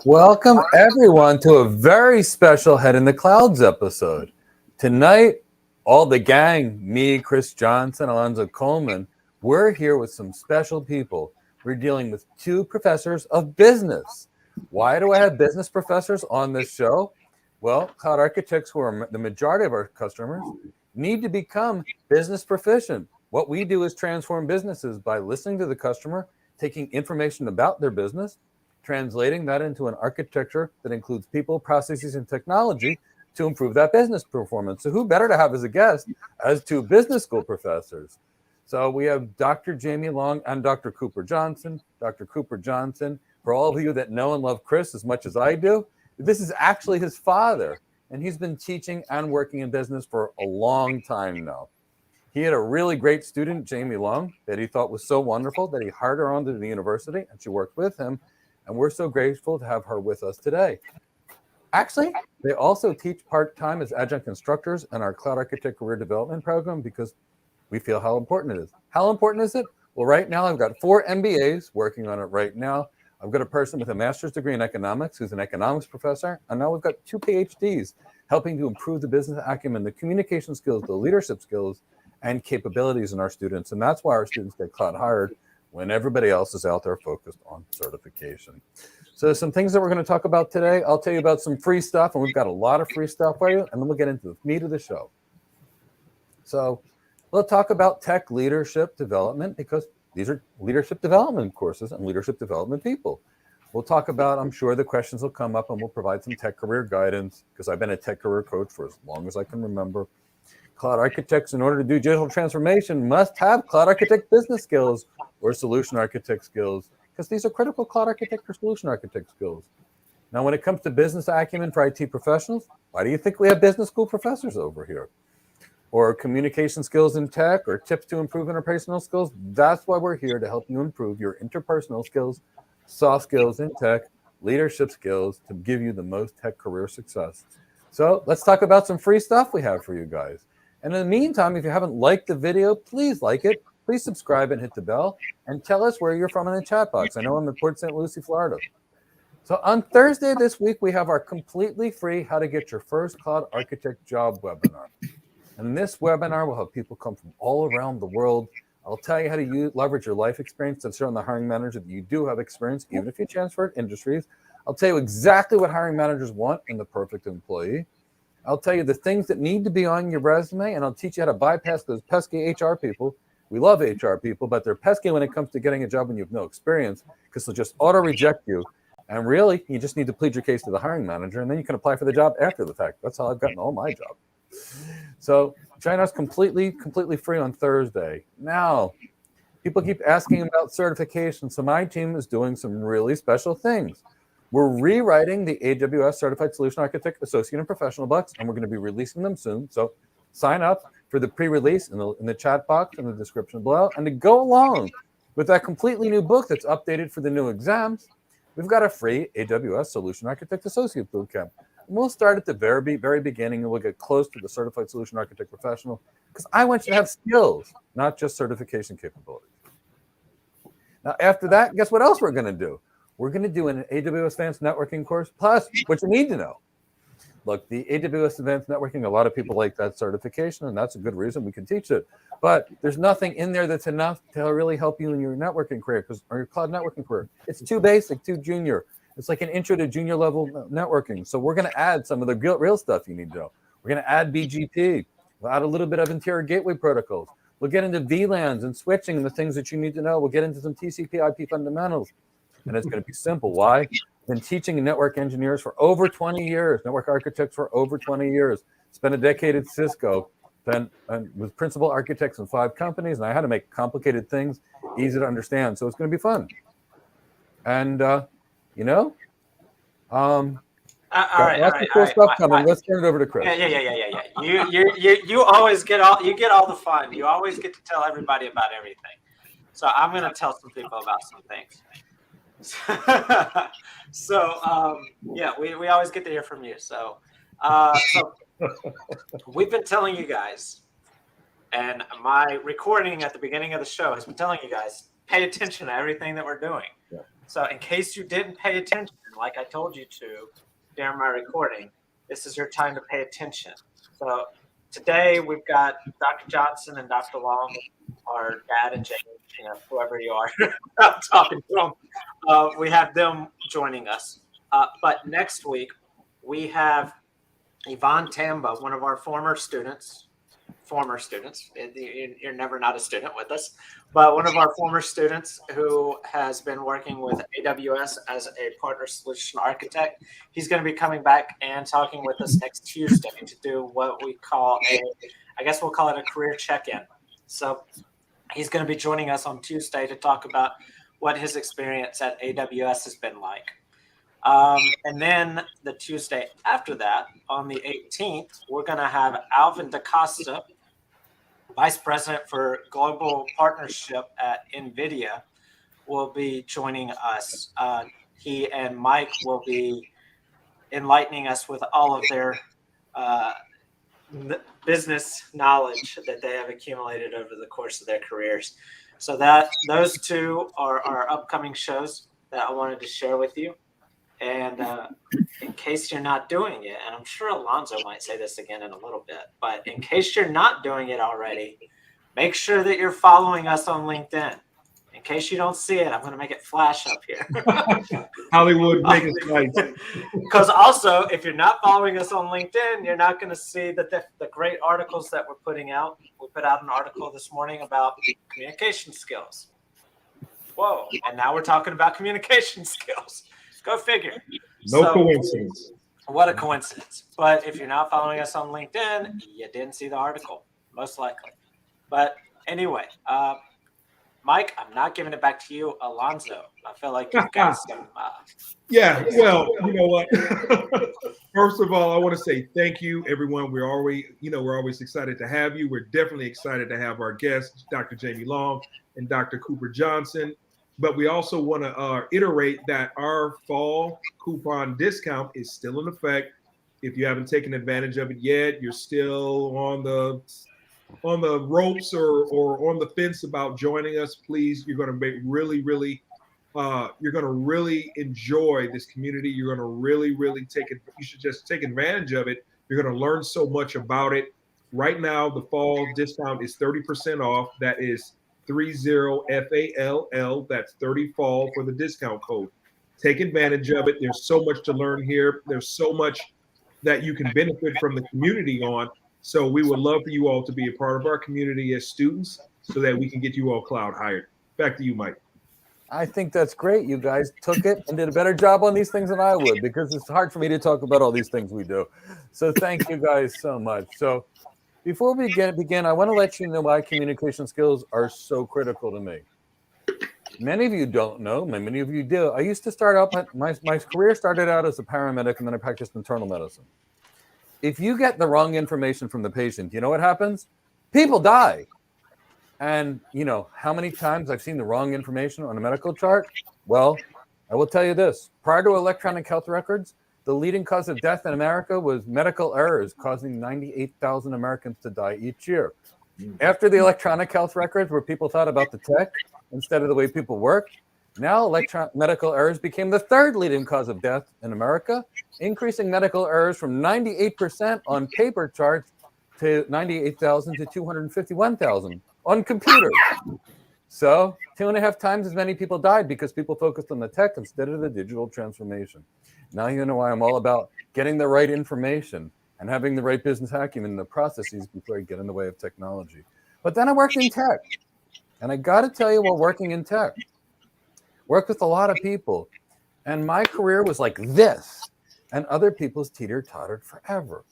Welcome, everyone, to a very special Head in the Clouds episode. Tonight, all the gang, me, Chris Johnson, Elonzo Coleman, we're here with some special people. We're dealing with two professors of business. Why do I have business professors on this show? Well, cloud architects, who are the majority of our customers, need to become business proficient. What we do is transform businesses by listening to the customer, taking information about their business, translating that into an architecture that includes people, processes, and technology to improve that business performance. So who better to have as a guest as two business school professors? So we have Dr. Jamye Long and Dr. Cooper Johnson. Dr. Cooper Johnson, for all of you that know and love Chris as much as I do, this is actually his father, and he's been teaching and working in business for a long time now. He had a really great student, Jamye Long, that he thought was so wonderful that he hired her onto the university, and she worked with him. And we're so grateful to have her with us today. Actually, they also teach part-time as adjunct instructors in our Cloud Architect Career Development Program because we feel how important it is. How important is it? Well, right now I've got 4 MBAs working on it right now. I've got a person with a master's degree in economics who's an economics professor. And now we've got 2 PhDs helping to improve the business acumen, the communication skills, the leadership skills, and capabilities in our students. And that's why our students get cloud hired when everybody else is out there focused on certification. So some things that we're going to talk about today. I'll tell you about some free stuff, and we've got a lot of free stuff for you, and then we'll get into the meat of the show. So we'll talk about tech leadership development because these are leadership development courses and leadership development people. We'll talk about, I'm sure the questions will come up, and we'll provide some tech career guidance because I've been a tech career coach for as long as I can remember. Cloud architects, in order to do digital transformation, must have cloud architect business skills or solution architect skills, because these are critical cloud architect or solution architect skills. Now, when it comes to business acumen for IT professionals, why do you think we have business school professors over here? Or communication skills in tech, or tips to improve interpersonal skills? That's why we're here, to help you improve your interpersonal skills, soft skills in tech, leadership skills, to give you the most tech career success. So let's talk about some free stuff we have for you guys. And in the meantime, if you haven't liked the video, please like it. Please subscribe and hit the bell. And tell us where you're from in the chat box. I know I'm in Port St. Lucie, Florida. So on Thursday this week, we have our completely free How to Get Your First Cloud Architect Job webinar. And in this webinar, we'll have people come from all around the world. I'll tell you how to leverage your life experience to show the hiring manager that you do have experience, even if you transferred industries. I'll tell you exactly what hiring managers want in the perfect employee. I'll tell you the things that need to be on your resume, and I'll teach you how to bypass those pesky HR people. We love HR people, but they're pesky when it comes to getting a job when you have no experience, because they'll just auto-reject you. And really, you just need to plead your case to the hiring manager, and then you can apply for the job after the fact. That's how I've gotten all my jobs. So join us completely free on Thursday. Now, people keep asking about certification, so my team is doing some really special things. We're rewriting the AWS Certified Solution Architect Associate and Professional books, and we're going to be releasing them soon. So sign up for the pre-release in the chat box in the description below. And to go along with that completely new book that's updated for the new exams, we've got a free AWS Solution Architect Associate Bootcamp. And we'll start at the very beginning, and we'll get close to the Certified Solution Architect Professional, because I want you to have skills, not just certification capabilities. Now, after that, guess what else we're going to do? We're going to do an AWS Advanced Networking course, plus what you need to know. Look, the AWS Advanced Networking, a lot of people like that certification, and that's a good reason we can teach it. But there's nothing in there that's enough to really help you in your networking career, or your cloud networking career. It's too basic, too junior. It's like an intro to junior level networking. So we're going to add some of the real stuff you need to know. We're going to add BGP. We'll add a little bit of interior gateway protocols. We'll get into VLANs and switching and the things that you need to know. We'll get into some TCP/IP fundamentals. And it's going to be simple. Why? I've been teaching network engineers for over 20 years, network architects for over 20 years. Spent a decade at Cisco, then with principal architects in 5 companies, and I had to make complicated things easy to understand. So it's going to be fun. And, got lots of cool stuff coming. Let's turn it over to Chris. Yeah. You always get all the fun. You always get to tell everybody about everything. So I'm going to tell some people about some things. We always get to hear from you. So we've been telling you guys, and my recording at the beginning of the show has been telling you guys, pay attention to everything that we're doing. So in case you didn't pay attention, like I told you to during my recording, this is your time to pay attention. So today we've got Dr. Johnson and Dr. Long, our dad and James, whoever you are, I'm talking to them. We have them joining us. But next week we have Yvonne Tamba, one of our former students. You're never not a student with us, but one of our former students who has been working with AWS as a partner solution architect. He's going to be coming back and talking with us next Tuesday to do what we call I guess we'll call it a career check-in. So he's going to be joining us on Tuesday to talk about what his experience at AWS has been like. And then the Tuesday after that, on the 18th, we're going to have Alvin DaCosta, Vice President for Global Partnership at NVIDIA, will be joining us. He and Mike will be enlightening us with all of their business knowledge that they have accumulated over the course of their careers. So those two are our upcoming shows that I wanted to share with you. And in case you're not doing it, and I'm sure Elonzo might say this again in a little bit, but in case you're not doing it already, make sure that you're following us on LinkedIn. In case you don't see it, I'm going to make it flash up here. Hollywood, make it nice. Because also, if you're not following us on LinkedIn, you're not going to see the great articles that we're putting out. We put out an article this morning about communication skills. Whoa. And now we're talking about communication skills. Go figure. No coincidence. What a coincidence. But if you're not following us on LinkedIn, you didn't see the article, most likely. But anyway, Mike, I'm not giving it back to you. Elonzo, I feel like you've got some. Yeah, well, you know what? First of all, I want to say thank you, everyone. We're always excited to have you. We're definitely excited to have our guests, Dr. Jamye Long and Dr. Cooper Johnson. But we also want to iterate that our fall coupon discount is still in effect. If you haven't taken advantage of it yet, you're still on the ropes or on the fence about joining us, please. You're going to be really enjoy this community. You're going to really take it. You should just take advantage of it. You're going to learn so much about it. Right now, the fall discount is 30% off. That is 30 FALL. That's 30 fall for the discount code. Take advantage of it. There's so much to learn here. There's so much that you can benefit from the community on. So we would love for you all to be a part of our community as students so that we can get you all cloud hired. Back to you, Mike. I think that's great. You guys took it and did a better job on these things than I would, because it's hard for me to talk about all these things we do. So thank you guys so much. So before we begin, I want to let you know why communication skills are so critical to me. Many of you don't know, many of you do. I used to start out, my career started out as a paramedic, and then I practiced internal medicine. If you get the wrong information from the patient, you know what happens? People die. And you know how many times I've seen the wrong information on a medical chart? Well, I will tell you this. Prior to electronic health records, the leading cause of death in America was medical errors, causing 98,000 Americans to die each year. After the electronic health records, where people thought about the tech instead of the way people work, now medical errors became the third leading cause of death in America, increasing medical errors from 98% on paper charts to 98,000 to 251,000 on computers. So 2.5 times as many people died because people focused on the tech instead of the digital transformation. Now you know why I'm all about getting the right information and having the right business acumen in the processes before I get in the way of technology. But then I worked in tech. And I got to tell you, while working in tech, worked with a lot of people. And my career was like this. And other people's teeter-tottered forever.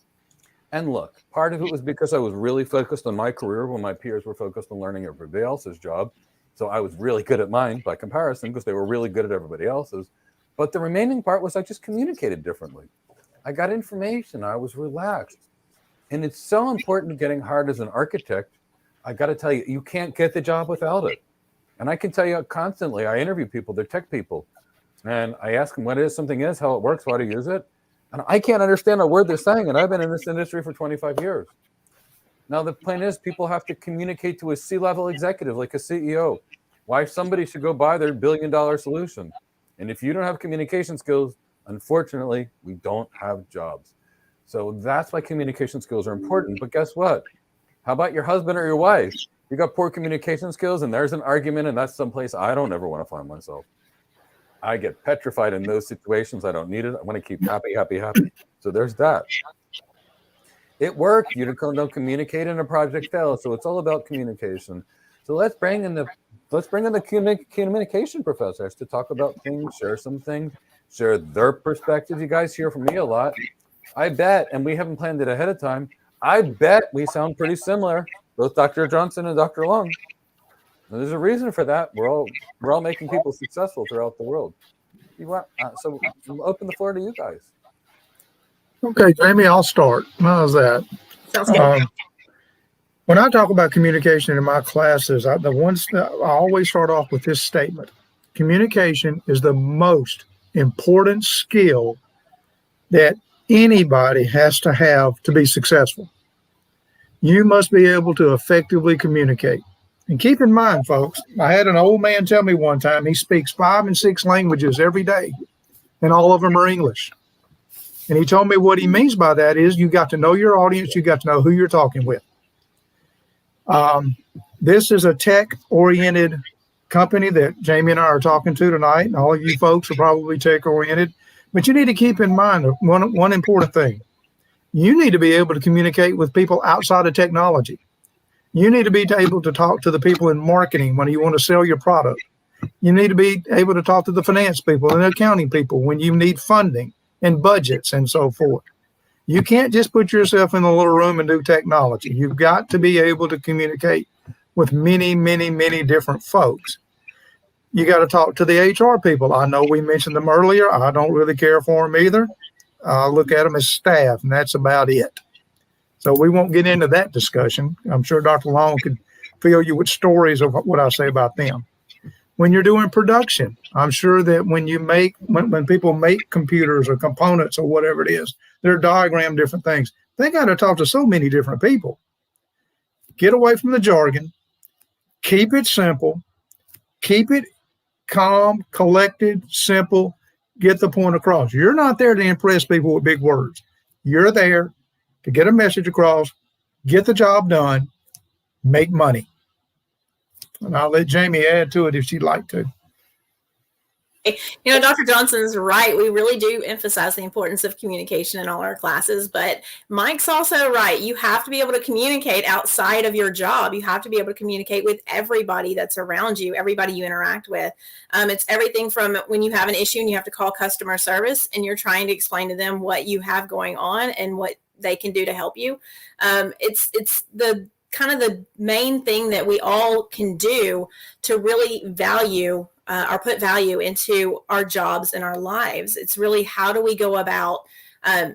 And look, part of it was because I was really focused on my career when my peers were focused on learning everybody else's job. So I was really good at mine by comparison because they were really good at everybody else's. But the remaining part was I just communicated differently. I got information. I was relaxed. And it's so important to getting hired as an architect. I got to tell you, you can't get the job without it. And I can tell you constantly, I interview people, they're tech people. And I ask them what something is, how it works, how to use it. And I can't understand a word they're saying. And I've been in this industry for 25 years. Now, the point is, people have to communicate to a C-level executive, like a CEO, why somebody should go buy their $1 billion solution. And if you don't have communication skills, unfortunately, we don't have jobs. So that's why communication skills are important. But guess what? How about your husband or your wife? You got poor communication skills and there's an argument, and that's someplace I don't ever want to find myself. I get petrified in those situations. I don't need it. I want to keep happy, happy, happy. So there's that. It worked. You don't communicate and a project fails. So it's all about communication. So let's bring in the communication professors to talk about things, share some things, share their perspective. You guys hear from me a lot. I bet, and we haven't planned it ahead of time, I bet we sound pretty similar, both Dr. Johnson and Dr. Long. And there's a reason for that. We're all making people successful throughout the world. So we'll open the floor to you guys. Okay, Jamie, I'll start. How's that? Sounds good. When I talk about communication in my classes, I always start off with this statement. Communication is the most important skill that anybody has to have to be successful. You must be able to effectively communicate. And keep in mind, folks, I had an old man tell me one time he speaks 5 and 6 languages every day, and all of them are English. And he told me what he means by that is you got to know your audience, you got to know who you're talking with. This is a tech-oriented company that Jamie and I are talking to tonight, and all of you folks are probably tech-oriented. But you need to keep in mind one important thing. You need to be able to communicate with people outside of technology. You need to be able to talk to the people in marketing when you want to sell your product. You need to be able to talk to the finance people and the accounting people when you need funding and budgets and so forth. You can't just put yourself in a little room and do technology. You've got to be able to communicate with many, many, many different folks. You got to talk to the HR people. I know we mentioned them earlier. I don't really care for them either. I look at them as staff, and that's about it. So we won't get into that discussion. I'm sure Dr. Long could fill you with stories of what I say about them. When you're doing production, I'm sure that when people make computers or components or whatever it is, they're diagram different things. They got to talk to so many different people. Get away from the jargon. Keep it simple. Keep it calm, collected, simple. Get the point across. You're not there to impress people with big words. You're there to get a message across, get the job done, make money. And I'll let Jamie add to it if she'd like to. Dr. Johnson is right. We really do emphasize the importance of communication in all our classes, but Mike's also right. You have to be able to communicate outside of your job. You have to be able to communicate with everybody that's around you, everybody you interact with. It's everything from when you have an issue and you have to call customer service and you're trying to explain to them what you have going on and what they can do to help you. It's the kind of the main thing that we all can do to really value or put value into our jobs and our lives. It's really how do we go about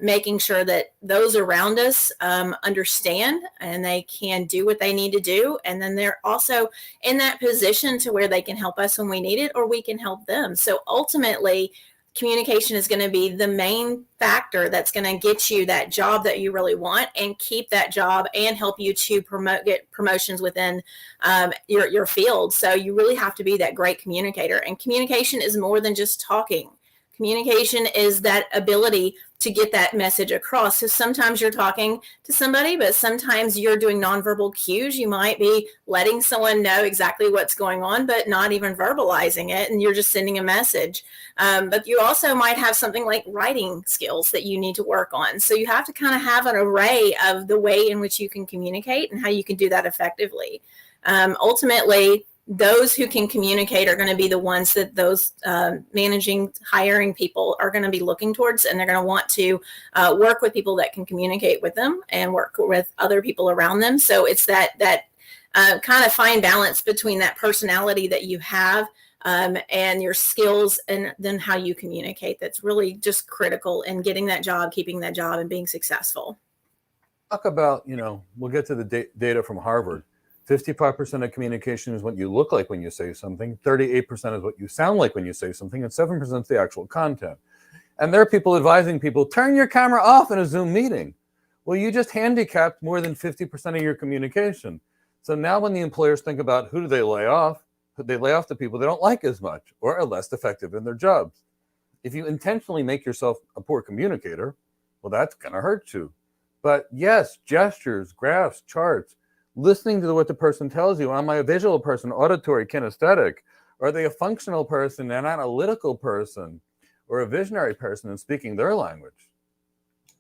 making sure that those around us understand and they can do what they need to do. And then they're also in that position to where they can help us when we need it or we can help them. So ultimately, communication is going to be the main factor that's going to get you that job that you really want and keep that job and help you to get promotions within your field. So you really have to be that great communicator. And communication is more than just talking. Communication is that ability to get that message across. So sometimes you're talking to somebody, but sometimes you're doing nonverbal cues. You might be letting someone know exactly what's going on, but not even verbalizing it. And you're just sending a message. But you also might have something like writing skills that you need to work on. So you have to kind of have an array of the way in which you can communicate and how you can do that effectively. Ultimately, those who can communicate are going to be the ones that those hiring people are going to be looking towards, and they're going to want to work with people that can communicate with them and work with other people around them. So it's that kind of fine balance between that personality that you have and your skills and then how you communicate. That's really just critical in getting that job, keeping that job, and being successful. Talk about, we'll get to the data from Harvard. 55% of communication is what you look like when you say something. 38% is what you sound like when you say something. And 7% is the actual content. And there are people advising people, turn your camera off in a Zoom meeting. Well, you just handicapped more than 50% of your communication. So now when the employers think about who do they lay off, They lay off the people they don't like as much or are less effective in their jobs. If you intentionally make yourself a poor communicator, well, that's going to hurt you. But yes, gestures, graphs, charts, listening to what the person tells you. Am I a visual person, auditory, kinesthetic? Are they a functional person, an analytical person, or a visionary person and speaking their language?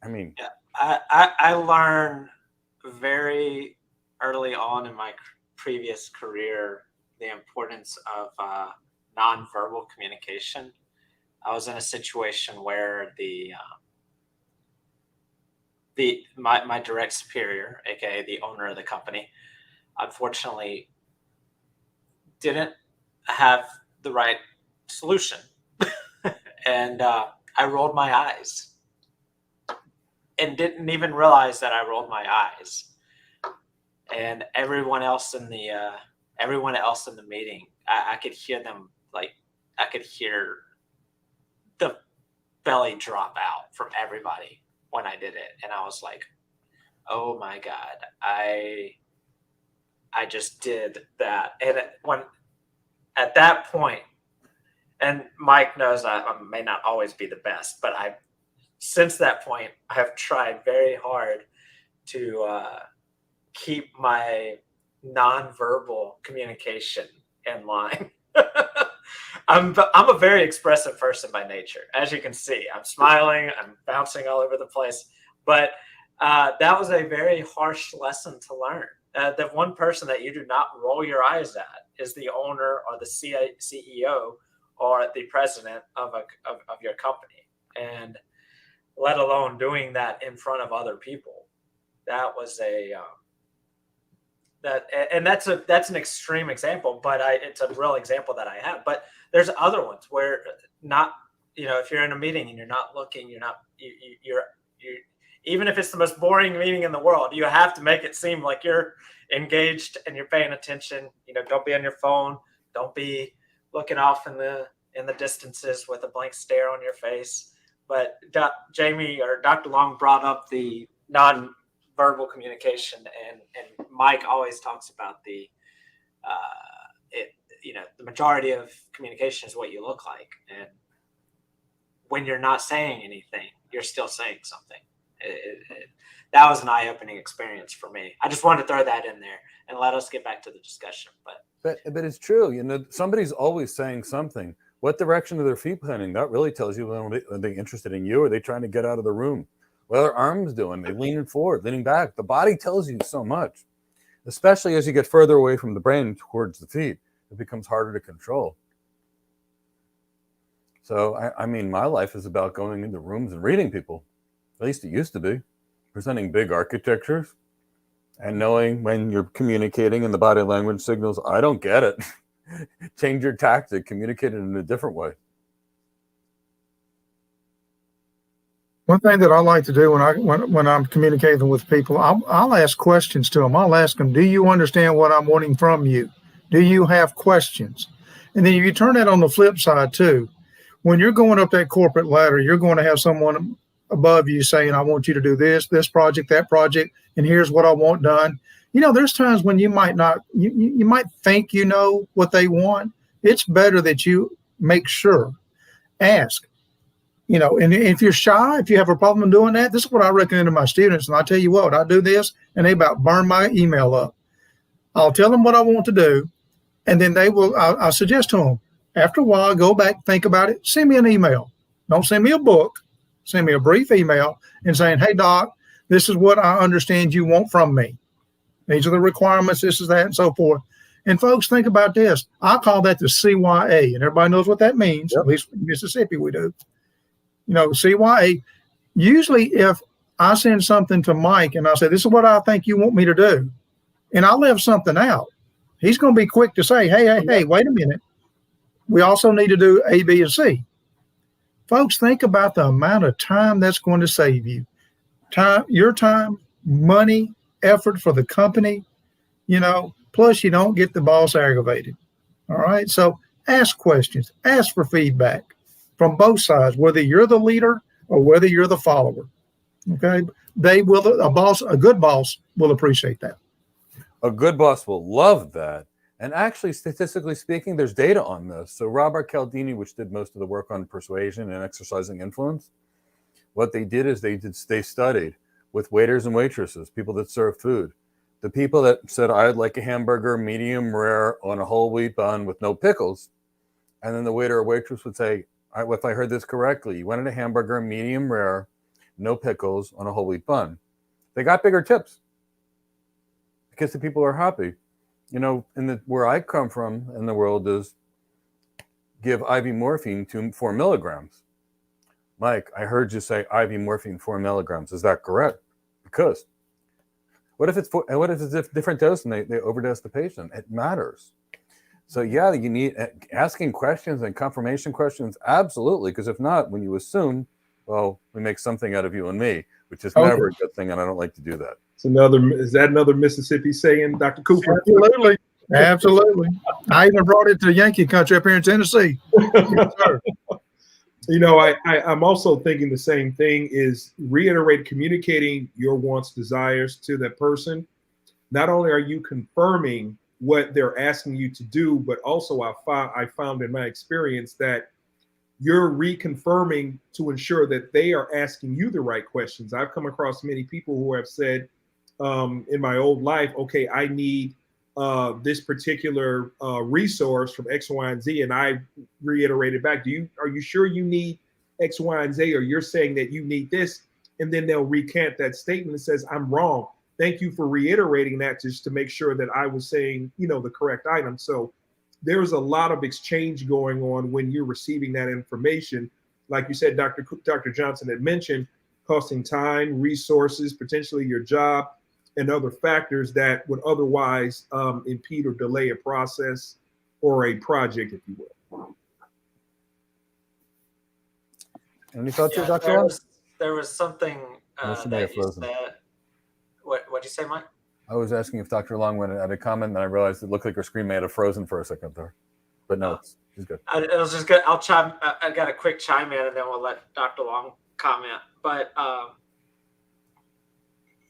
I mean, yeah, I learned very early on in my previous career the importance of nonverbal communication. I was in a situation where my direct superior, aka the owner of the company, unfortunately didn't have the right solution, and I rolled my eyes and didn't even realize that I rolled my eyes. And everyone else in the meeting, I could hear them, like I could hear the belly drop out from everybody when I did it. And I was like, oh my God, I just did that. And at that point, and Mike knows I may not always be the best, but since that point, I have tried very hard to keep my nonverbal communication in line. I'm a very expressive person by nature. As you can see, I'm smiling, I'm bouncing all over the place. But that was a very harsh lesson to learn. The one person that you do not roll your eyes at is the owner or the CEO or the president of your company. And let alone doing that in front of other people. That was that's an extreme example, but it's a real example that I have. But there's other ones where not, if you're in a meeting and you're not looking, you're even if it's the most boring meeting in the world, you have to make it seem like you're engaged and you're paying attention. Don't be on your phone. Don't be looking off in the distances with a blank stare on your face. But Jamie or Dr. Long brought up the non-verbal communication, and Mike always talks about the majority of communication is what you look like, and when you're not saying anything, you're still saying something. That was an eye-opening experience for me. I just wanted to throw that in there and let us get back to the discussion. But it's true. Somebody's always saying something. What direction are their feet pointing? That really tells you, are they interested in you? Are they trying to get out of the room? What are their arms doing? They leaning forward, leaning back. The body tells you so much, especially as you get further away from the brain towards the feet. It becomes harder to control. So, my life is about going into rooms and reading people. At least it used to be. Presenting big architectures and knowing when you're communicating in the body language signals, I don't get it. Change your tactic, communicate it in a different way. One thing that I like to do when I'm communicating with people, I'll ask questions to them. I'll ask them, do you understand what I'm wanting from you? Do you have questions? And then if you turn that on the flip side too, when you're going up that corporate ladder, you're going to have someone above you saying, I want you to do this project, that project, and here's what I want done. There's times when you might not, you might think you know what they want. It's better that you make sure, ask, and if you're shy, if you have a problem doing that, this is what I recommend to my students. And I tell you what, I do this and they about burn my email up. I'll tell them what I want to do. And then I'll suggest to them, after a while, go back, think about it, send me an email. Don't send me a book, send me a brief email and saying, hey, Doc, this is what I understand you want from me. These are the requirements, this is that, and so forth. And folks, think about this. I call that the CYA, and everybody knows what that means. Yep. At least in Mississippi we do. CYA. Usually if I send something to Mike and I say, this is what I think you want me to do, and I leave something out, he's going to be quick to say, hey, wait a minute. We also need to do A, B, and C. Folks, think about the amount of time that's going to save you. Your time, money, effort for the company, plus you don't get the boss aggravated. All right. So ask questions, ask for feedback from both sides, whether you're the leader or whether you're the follower. Okay. A good boss will appreciate that. A good boss will love that. And actually, statistically speaking, there's data on this. So Robert Cialdini, which did most of the work on persuasion and exercising influence, what they did is they studied with waiters and waitresses, people that serve food. The people that said, I'd like a hamburger medium rare on a whole wheat bun with no pickles. And then the waiter or waitress would say, if I heard this correctly, you wanted a hamburger medium rare, no pickles on a whole wheat bun. They got bigger tips because the people are happy. You know, where I come from in the world is give IV morphine to 4 milligrams. Mike, I heard you say IV morphine 4 milligrams. Is that correct? Because what if it's a different dose and they overdose the patient? It matters. So yeah, you need asking questions and confirmation questions. Absolutely. Because if not, when you assume, well, we make something out of you and me, which is never a good thing. And I don't like to do that. Is that another Mississippi saying, Dr. Cooper? Absolutely. Absolutely. I even brought it to Yankee country up here in Tennessee. Yes, sir. You know, I'm also thinking the same thing is communicating your wants, desires to that person. Not only are you confirming what they're asking you to do, but also I found in my experience that you're reconfirming to ensure that they are asking you the right questions. I've come across many people who have said in my old life, okay, I need this particular resource from X, Y, and Z. And I reiterated back, are you sure you need X, Y, and Z? Or you're saying that you need this? And then they'll recant that statement and says, I'm wrong. Thank you for reiterating that just to make sure that I was saying, the correct item. So there's a lot of exchange going on when you're receiving that information. Like you said, Dr. Johnson had mentioned, costing time, resources, potentially your job, and other factors that would otherwise impede or delay a process or a project, if you will. Any thoughts here, Dr. Long? There was something that you said. What'd you say, Mike? I was asking if Dr. Long went at a comment, and I realized it looked like her screen may have frozen for a second there. But no, she's good. I was just good. I got a quick chime in, and then we'll let Dr. Long comment. But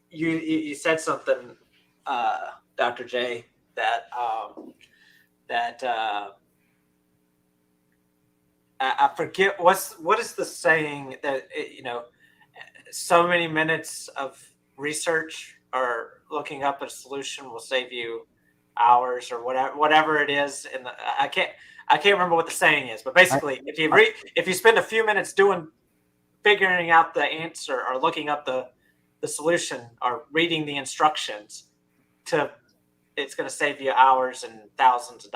you said something, Dr. J, that I forget what is the saying that so many minutes of research or looking up a solution will save you hours or whatever it is. And I can't remember what the saying is, but basically, if you spend a few minutes figuring out the answer or looking up the solution or reading the instructions, it's going to save you hours and thousands of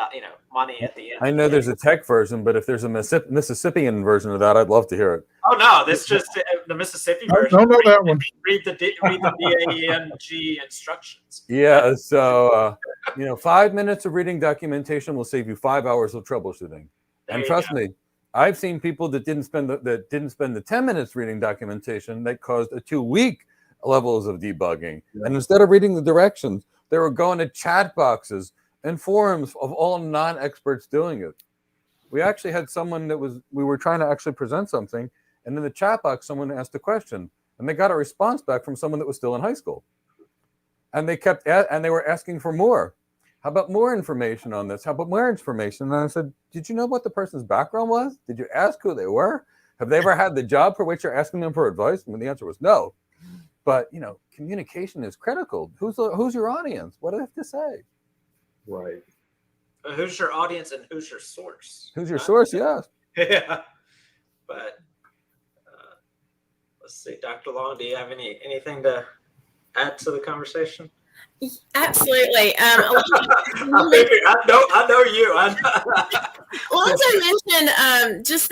money at the end. I know there's a tech version, but if there's a Mississippian version of that, I'd love to hear it. Oh no, this just the Mississippi version. I don't know that one. Read the DANG instructions. Yeah, so 5 minutes of reading documentation will save you 5 hours of troubleshooting. And trust me, I've seen people that didn't spend the 10 minutes reading documentation that caused a 2-week levels of debugging. Yeah. And instead of reading the directions, they were going to chat boxes and forums of all non-experts doing it. We actually had someone we were trying to actually present something, and in the chat box, someone asked a question, and they got a response back from someone that was still in high school. And they were asking for more. How about more information on this? How about more information? And I said, did you know what the person's background was? Did you ask who they were? Have they ever had the job for which you're asking them for advice? And the answer was no. But, communication is critical. Who's your audience? What do they have to say? Right. Who's your audience and who's your source? Who's your source? Yes. Yeah. But let's see, Dr. Long, do you have anything to add to the conversation? Absolutely. I know you. Alonzo mentioned just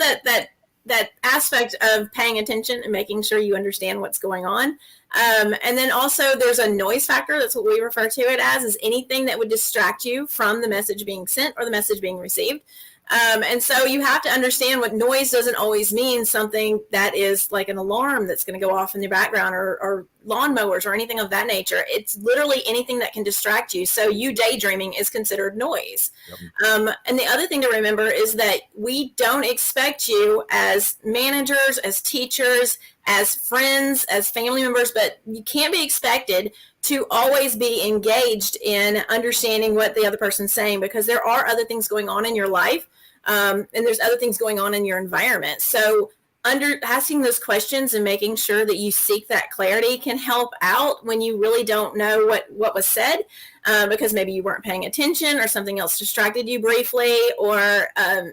that aspect of paying attention and making sure you understand what's going on. And then also there's a noise factor. That's what we refer to it as, is anything that would distract you from the message being sent or the message being received. And so you have to understand what noise doesn't always mean something that is like an alarm that's going to go off in your background or lawnmowers or anything of that nature. It's literally anything that can distract you. So you daydreaming is considered noise. Yep. And the other thing to remember is that we don't expect you as managers, as teachers, as friends, as family members, but you can't be expected to always be engaged in understanding what the other person's saying, because there are other things going on in your life, and there's other things going on in your environment. So asking those questions and making sure that you seek that clarity can help out when you really don't know what was said, because maybe you weren't paying attention or something else distracted you briefly, or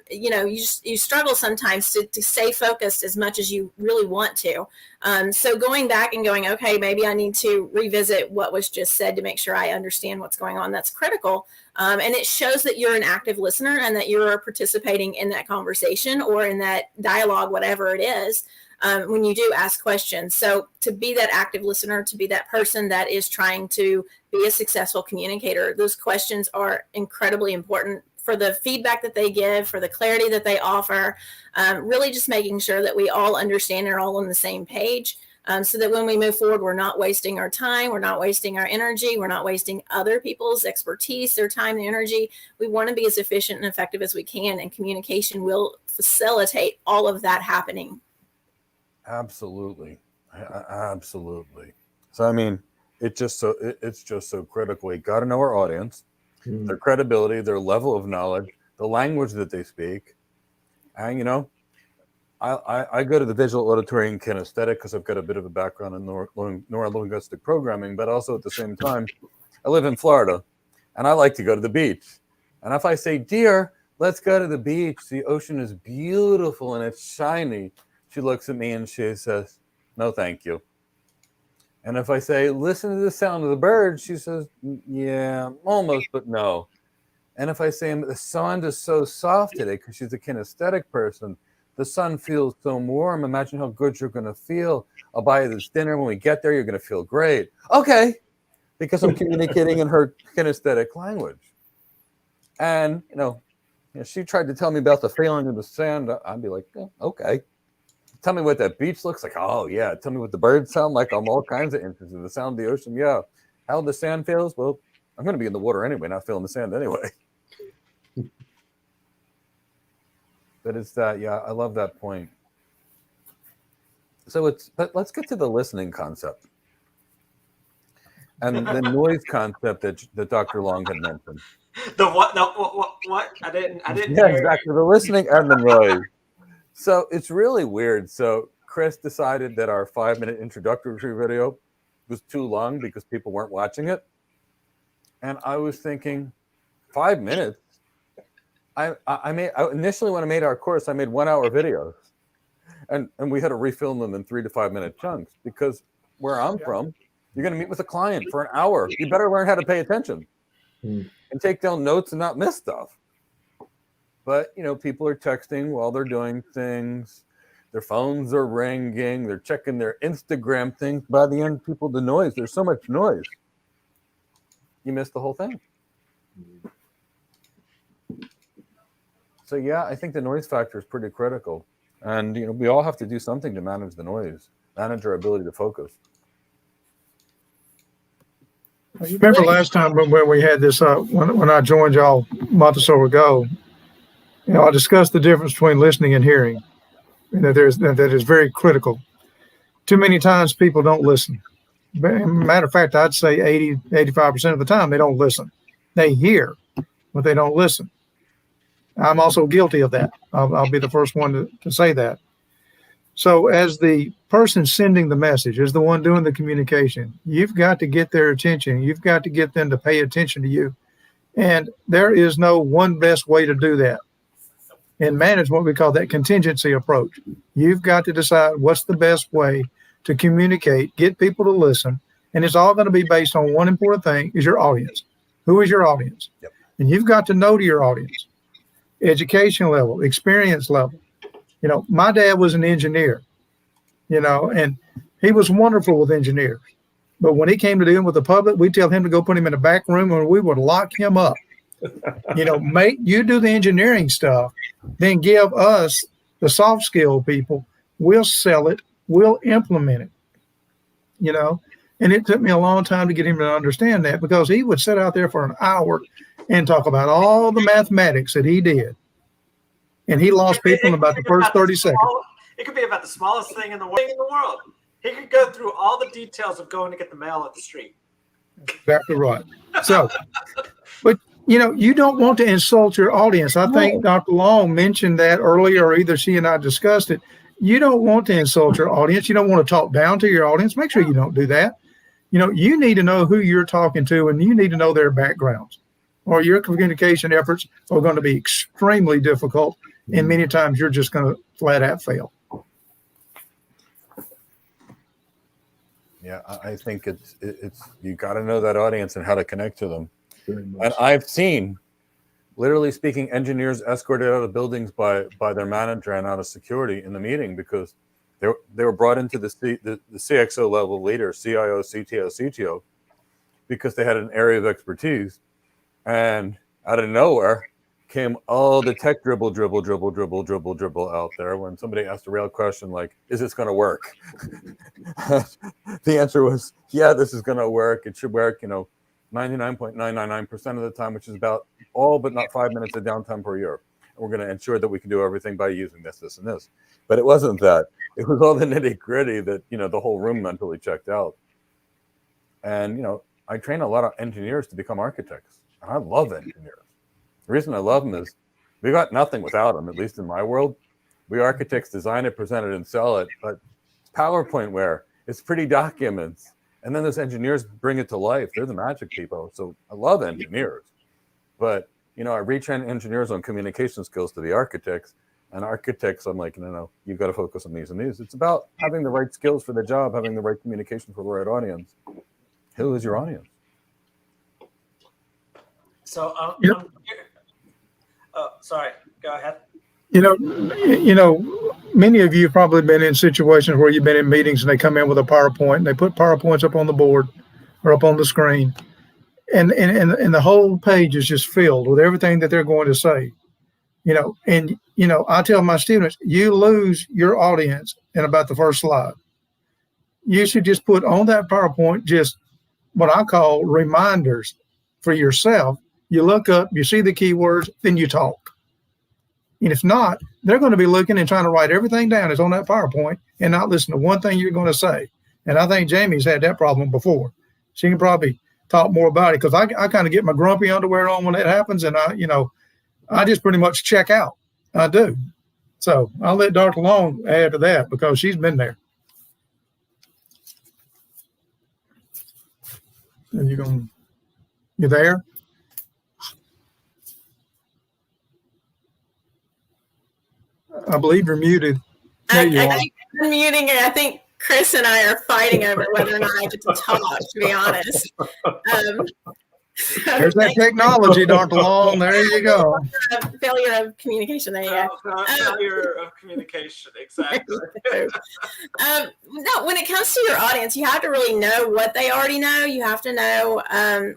you struggle sometimes to stay focused as much as you really want to. So going back and going, okay, maybe I need to revisit what was just said to make sure I understand what's going on. That's critical. And it shows that you're an active listener and that you're participating in that conversation or in that dialogue, whatever it is, when you do ask questions. So to be that active listener, to be that person that is trying to be a successful communicator, those questions are incredibly important for the feedback that they give, for the clarity that they offer, really just making sure that we all understand and are all on the same page. So that when we move forward, we're not wasting our time, we're not wasting our energy, we're not wasting other people's expertise, their time, their energy. We want to be as efficient and effective as we can, and communication will facilitate all of that happening. Absolutely. Absolutely. So, I mean, it's just so critical. We got to know our audience, their credibility, their level of knowledge, the language that they speak. And, I go to the visual, auditory, and kinesthetic because I've got a bit of a background in neuro-linguistic programming, but also at the same time, I live in Florida, and I like to go to the beach. And if I say, dear, let's go to the beach, the ocean is beautiful and it's shiny, she looks at me and she says, no, thank you. And if I say, listen to the sound of the birds, she says, yeah, almost, but no. And if I say, the sun is so soft today, because she's a kinesthetic person, the sun feels so warm. Imagine how good you're going to feel. I'll buy you this dinner. When we get there, you're going to feel great. Okay. Because I'm communicating in her kinesthetic language. And, she tried to tell me about the feeling of the sand. I'd be like, okay. Tell me what that beach looks like. Oh, yeah. Tell me what the birds sound like. I'm all kinds of interested. The sound of the ocean. Yeah. How the sand feels? Well, I'm going to be in the water anyway, not feeling the sand anyway. But it's that, yeah, I love that point. So but let's get to the listening concept and the noise concept that Dr. Long had mentioned. The what? No, what? I didn't. Yeah, exactly. The listening and the noise. So it's really weird. So Chris decided that our 5-minute introductory video was too long because people weren't watching it, and I was thinking, 5 minutes. Initially when I made our course, I made 1-hour videos, and we had to refilm them in 3 to 5 minute chunks, because where I'm from, you're going to meet with a client for an hour. You better learn how to pay attention and take down notes and not miss stuff. But, people are texting while they're doing things. Their phones are ringing. They're checking their Instagram things. By the end, the noise, there's so much noise. You miss the whole thing. So, yeah, I think the noise factor is pretty critical. And, we all have to do something to manage the noise, manage our ability to focus. You remember last time when we had this, when I joined y'all a month or so ago, I discussed the difference between listening and hearing, and that is very critical. Too many times people don't listen. Matter of fact, I'd say 85% of the time they don't listen. They hear, but they don't listen. I'm also guilty of that. I'll be the first one to say that. So as the person sending the message, as the one doing the communication, you've got to get their attention. You've got to get them to pay attention to you. And there is no one best way to do that. And manage what we call that contingency approach. You've got to decide what's the best way to communicate, get people to listen. And it's all going to be based on one important thing, is your audience. Who is your audience? Yep. And you've got to know to your audience. Education level, experience level. My dad was an engineer, and he was wonderful with engineers. But when he came to dealing with the public, we'd tell him to go put him in a back room and we would lock him up. Make you do the engineering stuff, then give us the soft skill people. We'll sell it. We'll implement it, and it took me a long time to get him to understand that, because he would sit out there for an hour and talk about all the mathematics that he did. And he lost people in about the first 30 seconds. It could be about the smallest thing in the world. He could go through all the details of going to get the mail at the street. Exactly right. So, but you don't want to insult your audience. I think Dr. Long mentioned that earlier, or either she and I discussed it. You don't want to insult your audience. You don't want to talk down to your audience. Make sure you don't do that. You need to know who you're talking to, and you need to know their backgrounds, or your communication efforts are going to be extremely difficult. And many times you're just going to flat out fail. Yeah, I think it's you got to know that audience and how to connect to them. And I've seen, literally speaking, engineers escorted out of buildings by their manager and out of security in the meeting because they were brought into the CXO level leader, CIO, CTO, CTO, because they had an area of expertise. And out of nowhere came all the tech dribble out there when somebody asked a real question like, is this going to work? The answer was, yeah, this is going to work. It should work, 99.999% of the time, which is about all but not 5 minutes of downtime per year. And we're going to ensure that we can do everything by using this, and this. But it wasn't that. It was all the nitty gritty that, the whole room mentally checked out. And, I train a lot of engineers to become architects. And I love engineers. The reason I love them is we got nothing without them, at least in my world. We architects design it, present it, and sell it. But it's PowerPoint ware. It's pretty documents. And then those engineers bring it to life. They're the magic people. So I love engineers. But, I retrain engineers on communication skills to the architects. And architects, I'm like, no, you've got to focus on these and these. It's about having the right skills for the job, having the right communication for the right audience. Who is your audience? So, sorry, go ahead. Many of you have probably been in situations where you've been in meetings and they come in with a PowerPoint and they put PowerPoints up on the board or up on the screen. And the whole page is just filled with everything that they're going to say. I tell my students, you lose your audience in about the first slide. You should just put on that PowerPoint just what I call reminders for yourself. You look up, you see the keywords, then you talk. And if not, they're going to be looking and trying to write everything down that's on that PowerPoint and not listen to one thing you're going to say. And I think Jamie's had that problem before. She can probably talk more about it because I kind of get my grumpy underwear on when it happens, and I just pretty much check out. I do. So I'll let Dr. Long add to that because she's been there. And you there? I believe you're muted. I'm muting it. I think Chris and I are fighting over whether or not I get to talk, to be honest. There's that technology, Dr. Long. There you go. Failure of communication. There you go. Failure of communication. Exactly. No, when it comes to your audience, you have to really know what they already know. You have to know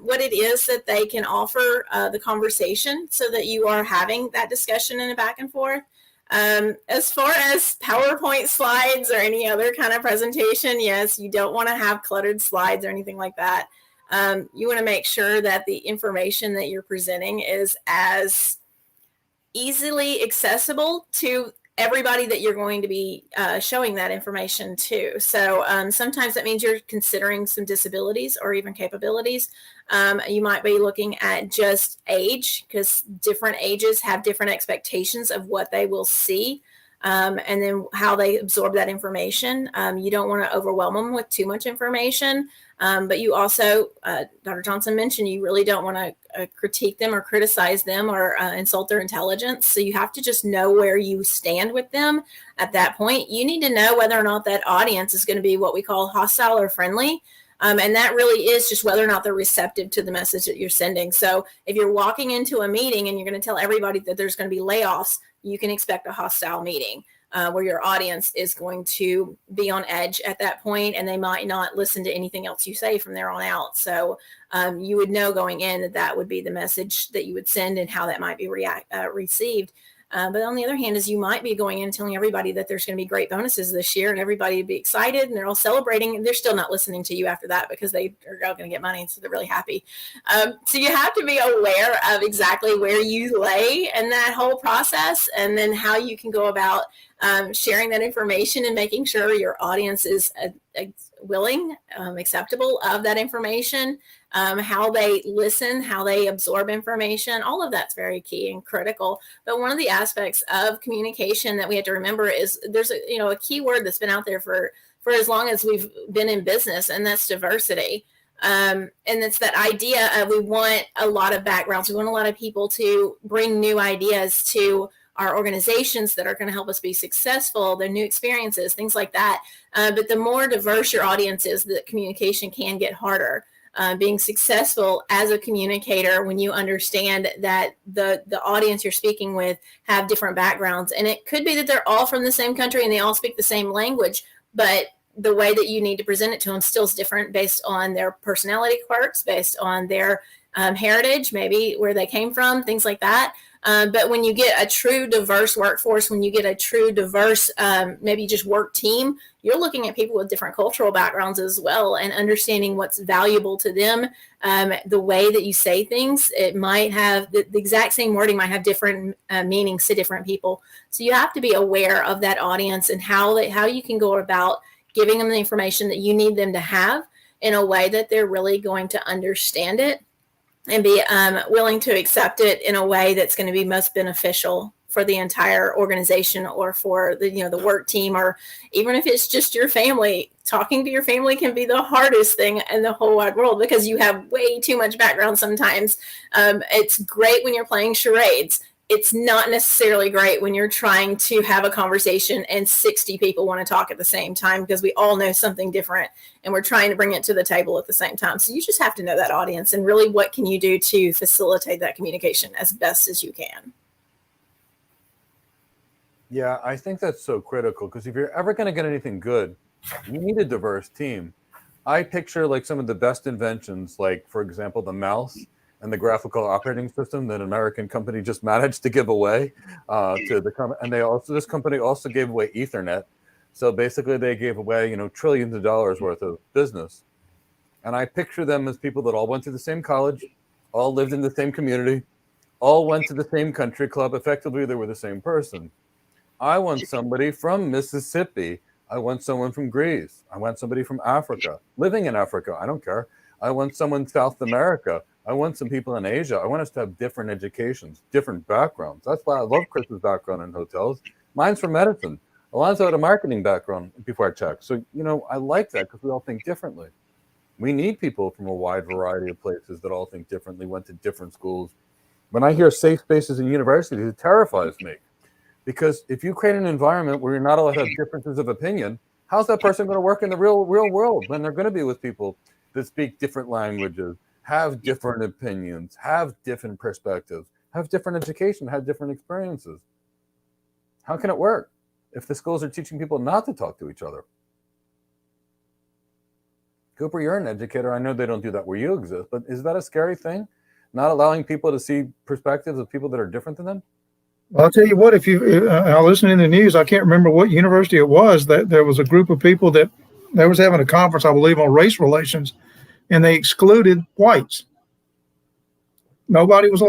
what it is that they can offer the conversation so that you are having that discussion and a back and forth. As far as PowerPoint slides or any other kind of presentation, yes, you don't want to have cluttered slides or anything like that. You want to make sure that the information that you're presenting is as easily accessible to everybody that you're going to be showing that information to. So sometimes that means you're considering some disabilities or even capabilities. You might be looking at just age because different ages have different expectations of what they will see. And then how they absorb that information. You don't want to overwhelm them with too much information. But you also, Dr. Johnson mentioned, you really don't want to critique them or criticize them or insult their intelligence. So you have to just know where you stand with them at that point. You need to know whether or not that audience is going to be what we call hostile or friendly. And that really is just whether or not they're receptive to the message that you're sending. So if you're walking into a meeting and you're going to tell everybody that there's going to be layoffs, you can expect a hostile meeting where your audience is going to be on edge at that point, and they might not listen to anything else you say from there on out. So you would know going in that that would be the message that you would send and how that might be received. But on the other hand, is you might be going in and telling everybody that there's going to be great bonuses this year and everybody would be excited and they're all celebrating, and they're still not listening to you after that because they are all going to get money. So they're really happy. So you have to be aware of exactly where you lay in that whole process and then how you can go about sharing that information and making sure your audience is willing, acceptable of that information, how they listen, how they absorb information, all of that's very key and critical. But one of the aspects of communication that we have to remember is there's a key word that's been out there for as long as we've been in business, and that's diversity. And it's that idea of we want a lot of backgrounds. We want a lot of people to bring new ideas to our organizations that are going to help us be successful, their new experiences, things like that. But the more diverse your audience is, the communication can get harder. Being successful as a communicator when you understand that the audience you're speaking with have different backgrounds. And it could be that they're all from the same country and they all speak the same language, but the way that you need to present it to them still is different based on their personality quirks, based on their heritage, maybe where they came from, things like that. But when you get a true diverse workforce, when you get a true diverse, maybe just work team, you're looking at people with different cultural backgrounds as well and understanding what's valuable to them. The way that you say things, it might have the exact same wording might have different meanings to different people. So you have to be aware of that audience and how you can go about giving them the information that you need them to have in a way that they're really going to understand it and be willing to accept it in a way that's going to be most beneficial for the entire organization or for the work team, or even if it's just your family. Talking to your family can be the hardest thing in the whole wide world because you have way too much background sometimes. It's great when you're playing charades. It's not necessarily great when you're trying to have a conversation and 60 people want to talk at the same time because we all know something different and we're trying to bring it to the table at the same time. So you just have to know that audience and really what can you do to facilitate that communication as best as you can. Yeah, I think that's so critical because if you're ever going to get anything good, you need a diverse team. I picture like some of the best inventions, like, for example, the mouse and the graphical operating system that an American company just managed to give away to the company. And this company also gave away Ethernet. So basically they gave away, trillions of dollars worth of business. And I picture them as people that all went to the same college, all lived in the same community, all went to the same country club. Effectively, they were the same person. I want somebody from Mississippi. I want someone from Greece. I want somebody from Africa, living in Africa. I don't care. I want someone South America. I want some people in Asia. I want us to have different educations, different backgrounds. That's why I love Chris's background in hotels. Mine's from medicine. Elonzo had a marketing background before I checked. So, I like that because we all think differently. We need people from a wide variety of places that all think differently, went to different schools. When I hear safe spaces in universities, it terrifies me. Because if you create an environment where you're not allowed to have differences of opinion, how's that person going to work in the real world when they're going to be with people that speak different languages, have different opinions, have different perspectives, have different education, have different experiences? How can it work if the schools are teaching people not to talk to each other? Cooper, you're an educator. I know they don't do that where you exist, but is that a scary thing? Not allowing people to see perspectives of people that are different than them? Well, I'll tell you what, if you I listened in the news, I can't remember what university it was, that there was a group of people that they was having a conference, I believe, on race relations, and they excluded whites. No white was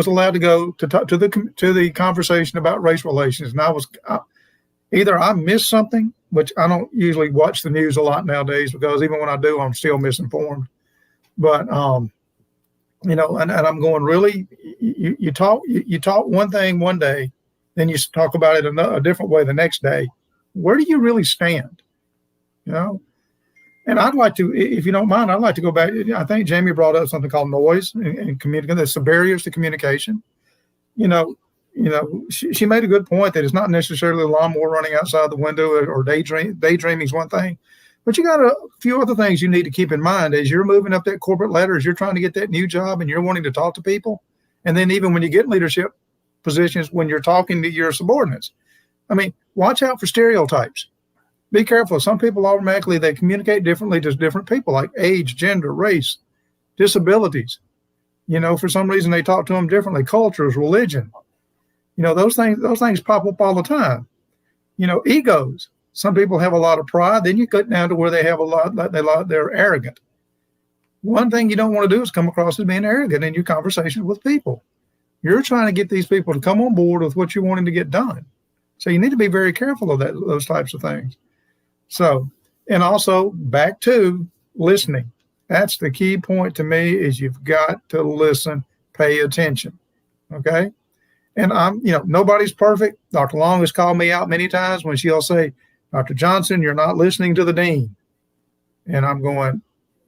allowed to go to the conversation about race relations. And either I missed something, which I don't usually watch the news a lot nowadays because even when I do, I'm still misinformed. But and I'm going, really, you talk one thing one day, then you talk about it a different way the next day. Where do you really stand? And I'd like to, if you don't mind, I'd like to go back. I think Jamie brought up something called noise and communication. There's some barriers to communication. She made a good point that it's not necessarily a lawnmower running outside the window or daydreaming is one thing. But you got a few other things you need to keep in mind as you're moving up that corporate ladder, as you're trying to get that new job and you're wanting to talk to people. And then even when you get leadership positions, when you're talking to your subordinates, watch out for stereotypes. Be careful. Some people automatically, they communicate differently to different people, like age, gender, race, disabilities. For some reason they talk to them differently, cultures, religion. Those things pop up all the time. Egos. Some people have a lot of pride. Then you get down to where they have they're arrogant. One thing you don't want to do is come across as being arrogant in your conversations with people. You're trying to get these people to come on board with what you're wanting to get done. So you need to be very careful of those types of things. So, and also back to listening. That's the key point to me is you've got to listen, pay attention. Okay. And nobody's perfect. Dr. Long has called me out many times when she'll say, Dr. Johnson, you're not listening to the dean. And I'm going,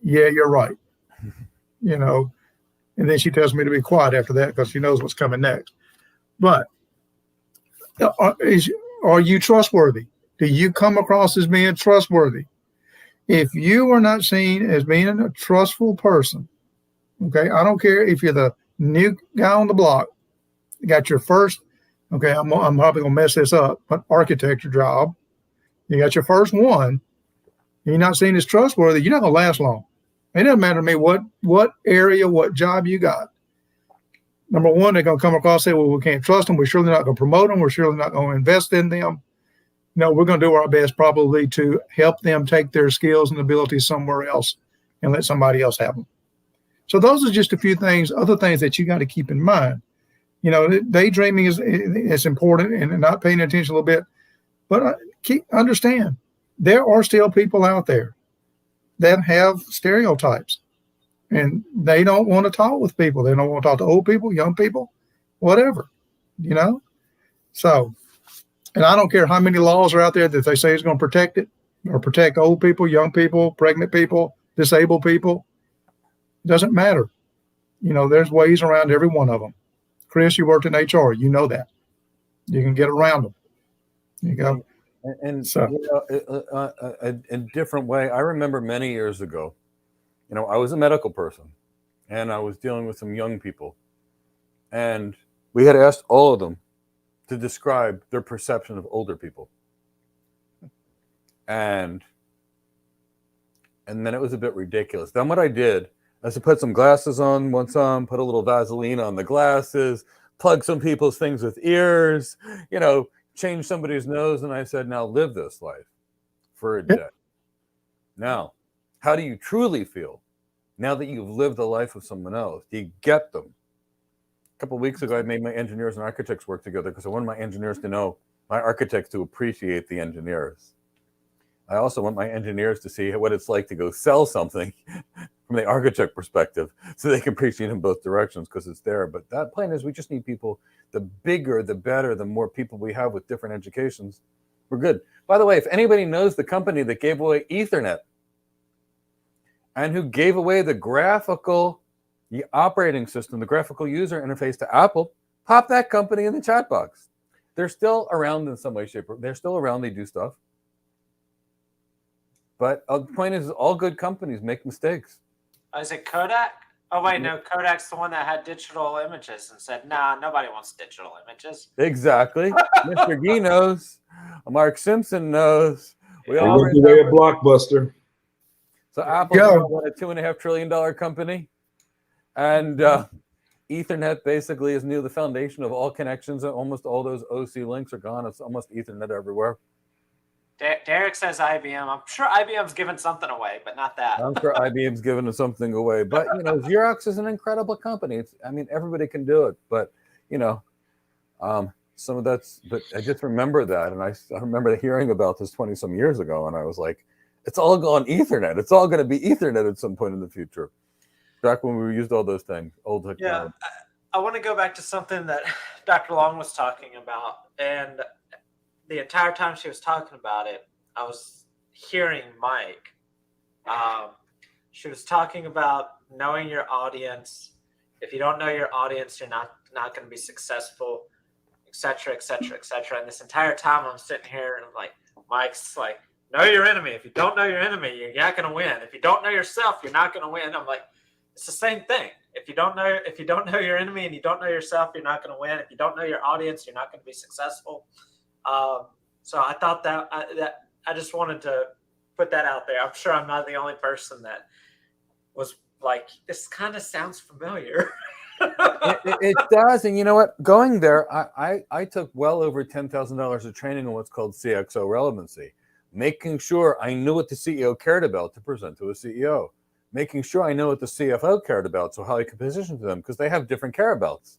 yeah, you're right. And then she tells me to be quiet after that because she knows what's coming next. But are you trustworthy? Do you come across as being trustworthy? If you are not seen as being a trustful person, okay, I don't care if you're the new guy on the block, you got your first, okay, I'm probably going to mess this up, but architecture job, you got your first one, and you're not seen as trustworthy, you're not going to last long. It doesn't matter to me what area, what job you got. Number one, they're going to come across and say, well, we can't trust them. We're surely not going to promote them. We're surely not going to invest in them. No, we're going to do our best probably to help them take their skills and abilities somewhere else and let somebody else have them. So those are just a few things, other things that you got to keep in mind. Daydreaming is important and not paying attention a little bit. But understand, there are still people out there that have stereotypes. And they don't want to talk with people. They don't want to talk to old people, young people, whatever, So, and I don't care how many laws are out there that they say is going to protect it or protect old people, young people, pregnant people, disabled people. It doesn't matter. There's ways around every one of them. Chris, you worked in HR. You know that. You can get around them. You go. And so, a different way. I remember many years ago, I was a medical person and I was dealing with some young people, and we had asked all of them to describe their perception of older people. And then it was a bit ridiculous. Then what I did is to put some glasses on one time, put a little Vaseline on the glasses, plug some people's things with ears, change somebody's nose. And I said, now live this life for a day. Now, how do you truly feel now that you've lived the life of someone else? Do you get them? A couple of weeks ago, I made my engineers and architects work together because I wanted my engineers to know my architects to appreciate the engineers. I also want my engineers to see what it's like to go sell something from the architect perspective so they can appreciate in both directions because it's there. But that point is we just need people. The bigger, the better, the more people we have with different educations, we're good. By the way, if anybody knows the company that gave away Ethernet and who gave away the operating system, the graphical user interface to Apple, pop that company in the chat box. They're still around in some way, shape, or they're still around. They do stuff. But the point is, all good companies make mistakes. Is it Kodak? Oh, wait, no. Kodak's the one that had digital images and said, nah, nobody wants digital images. Exactly. Mr. Gee knows. Mark Simpson knows. We all went the way of Blockbuster. So Apple won a $2.5 trillion company. And Ethernet basically is the foundation of all connections. Almost all those OC links are gone. It's almost Ethernet everywhere. Derek says IBM. I'm sure IBM's given something away, but not that. I'm sure IBM's given something away. But, Xerox is an incredible company. Everybody can do it. But, some of that's, but I just remember that. And I remember hearing about this 20 some years ago. And I was like, it's all gone Ethernet. It's all going to be Ethernet at some point in the future. Back when we used all those things, old technology. Yeah, I want to go back to something that Dr. Long was talking about. And the entire time she was talking about it, I was hearing Mike. She was talking about knowing your audience. If you don't know your audience, you're not going to be successful, et cetera, et cetera, et cetera. And this entire time I'm sitting here and I'm like, Mike's like, know your enemy. If you don't know your enemy, you're not going to win. If you don't know yourself, you're not going to win. I'm like, it's the same thing. If you don't know your enemy and you don't know yourself, you're not going to win. If you don't know your audience, you're not going to be successful. So I thought that I just wanted to put that out there. I'm sure I'm not the only person that was like, this kind of sounds familiar. it does. And you know what? Going there, I took well over $10,000 of training on what's called CXO relevancy, making sure I knew what the CEO cared about to present to a CEO, making sure I know what the CFO cared about, so how I could position to them, because they have different care abouts.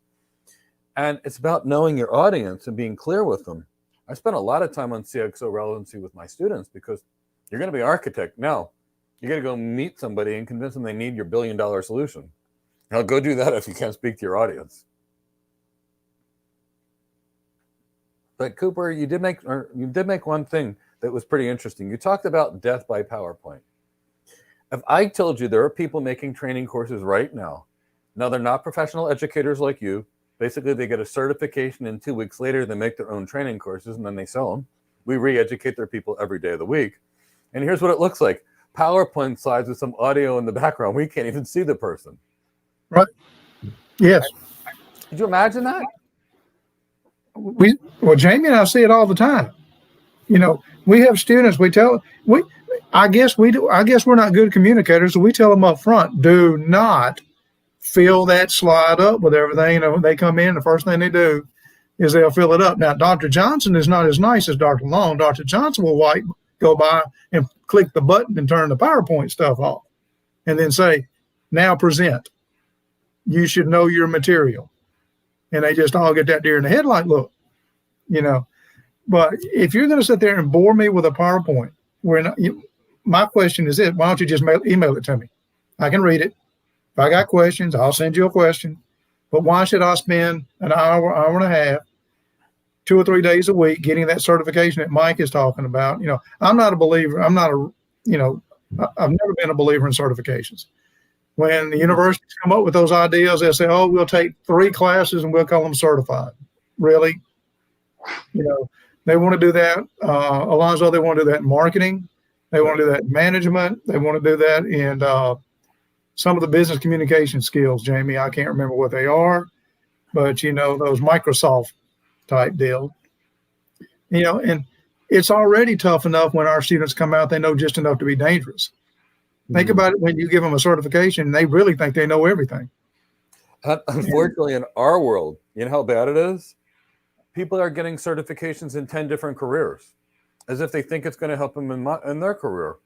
And it's about knowing your audience and being clear with them. I spent a lot of time on CXO relevancy with my students because you're going to be an architect. Now, you got to go meet somebody and convince them they need your $1 billion solution. Now, go do that if you can't speak to your audience. But Cooper, you did make one thing that was pretty interesting. You talked about death by PowerPoint. If I told you there are people making training courses right now, they're not professional educators like you. Basically, they get a certification, and 2 weeks later, they make their own training courses, and then they sell them. We re-educate their people every day of the week. And here's what it looks like. PowerPoint slides with some audio in the background. We can't even see the person. Right. Yes. Could you imagine that? Well, Jamie and I see it all the time. We have students, I guess we're not good communicators, so we tell them up front, do not fill that slide up with everything. When they come in, the first thing they do is they'll fill it up. Now, Dr. Johnson is not as nice as Dr. Long. Dr. Johnson will go by and click the button and turn the PowerPoint stuff off and then say, now present. You should know your material. And they just all get that deer in the headlight look, But if you're going to sit there and bore me with a PowerPoint, my question is this: why don't you just email it to me? I can read it. If I got questions, I'll send you a question. But why should I spend an hour and a half, 2 or 3 days a week getting that certification that Mike is talking about? I'm not a believer. I've never been a believer in certifications. When the universities come up with those ideas, they say, oh, we'll take 3 classes and we'll call them certified. Really? They want to do that. Elonzo, they want to do that in marketing. They want to do that in management. They want to do that in some of the business communication skills, Jamie. I can't remember what they are, but, those Microsoft type deal. And it's already tough enough when our students come out, they know just enough to be dangerous. Think about it when you give them a certification, they really think they know everything. Unfortunately, in our world, you know how bad it is? People are getting certifications in 10 different careers as if they think it's going to help them in their career.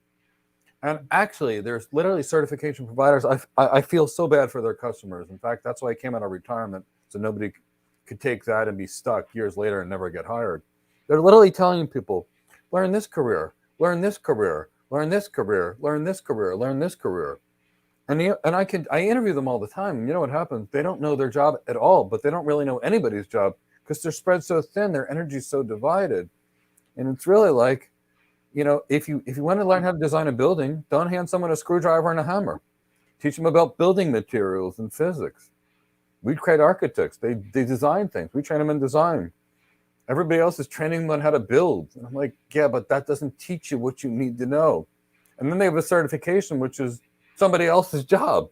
And actually, there's literally certification providers. I feel so bad for their customers. In fact, that's why I came out of retirement, so nobody could take that and be stuck years later and never get hired. They're literally telling people, learn this career, learn this career, learn this career, learn this career, learn this career. And I interview them all the time. And you know what happens? They don't know their job at all, but they don't really know anybody's job because they're spread so thin, their energy is so divided. And it's really like, if you want to learn how to design a building, don't hand someone a screwdriver and a hammer. Teach them about building materials and physics. We create architects. They design things. We train them in design. Everybody else is training them on how to build. And I'm like, yeah, but that doesn't teach you what you need to know. And then they have a certification, which is somebody else's job.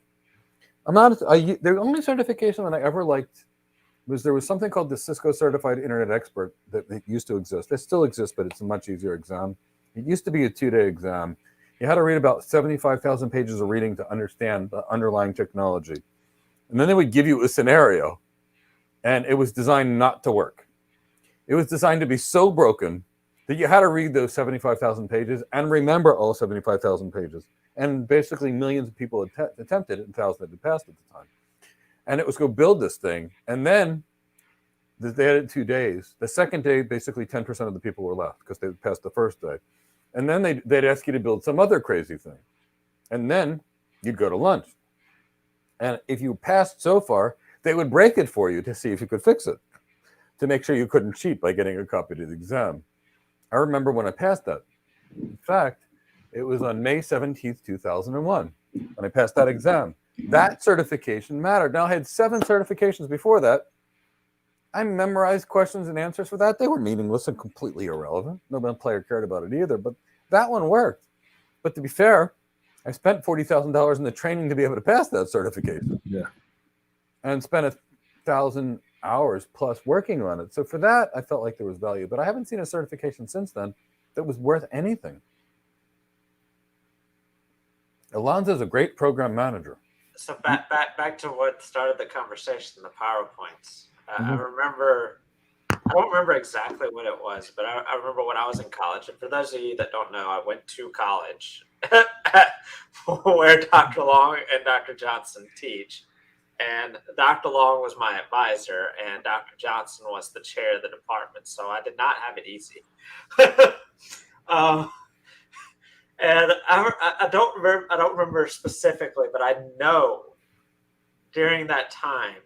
The only certification that I ever liked there was something called the Cisco Certified Internet Expert that used to exist. It still exists, but it's a much easier exam. It used to be a 2-day exam. You had to read about 75,000 pages of reading to understand the underlying technology. And then they would give you a scenario, and it was designed not to work. It was designed to be so broken that you had to read those 75,000 pages and remember all 75,000 pages. And basically millions of people attempted it and thousands had passed at the time. And it was go build this thing. And then they had it 2 days. The second day, basically 10% of the people were left because they passed the first day. And then they'd ask you to build some other crazy thing. And then you'd go to lunch. And if you passed so far, they would break it for you to see if you could fix it, to make sure you couldn't cheat by getting a copy of the exam. I remember when I passed that. In fact, it was on May 17th, 2001, when I passed that exam. That certification mattered. Now, I had 7 certifications before that. I memorized questions and answers for that. They were meaningless and completely irrelevant. No player cared about it either, but that one worked. But to be fair, I spent $40,000 in the training to be able to pass that certification. Yeah. And spent 1,000 hours plus working on it. So for that, I felt like there was value. But I haven't seen a certification since then that was worth anything. Elonzo is a great program manager. So back to what started the conversation, the PowerPoints. I don't remember exactly what it was, but I remember when I was in college. And for those of you that don't know, I went to college where Dr. Long and Dr. Johnson teach. And Dr. Long was my advisor, and Dr. Johnson was the chair of the department. So I did not have it easy. And I don't remember specifically, but I know during that time,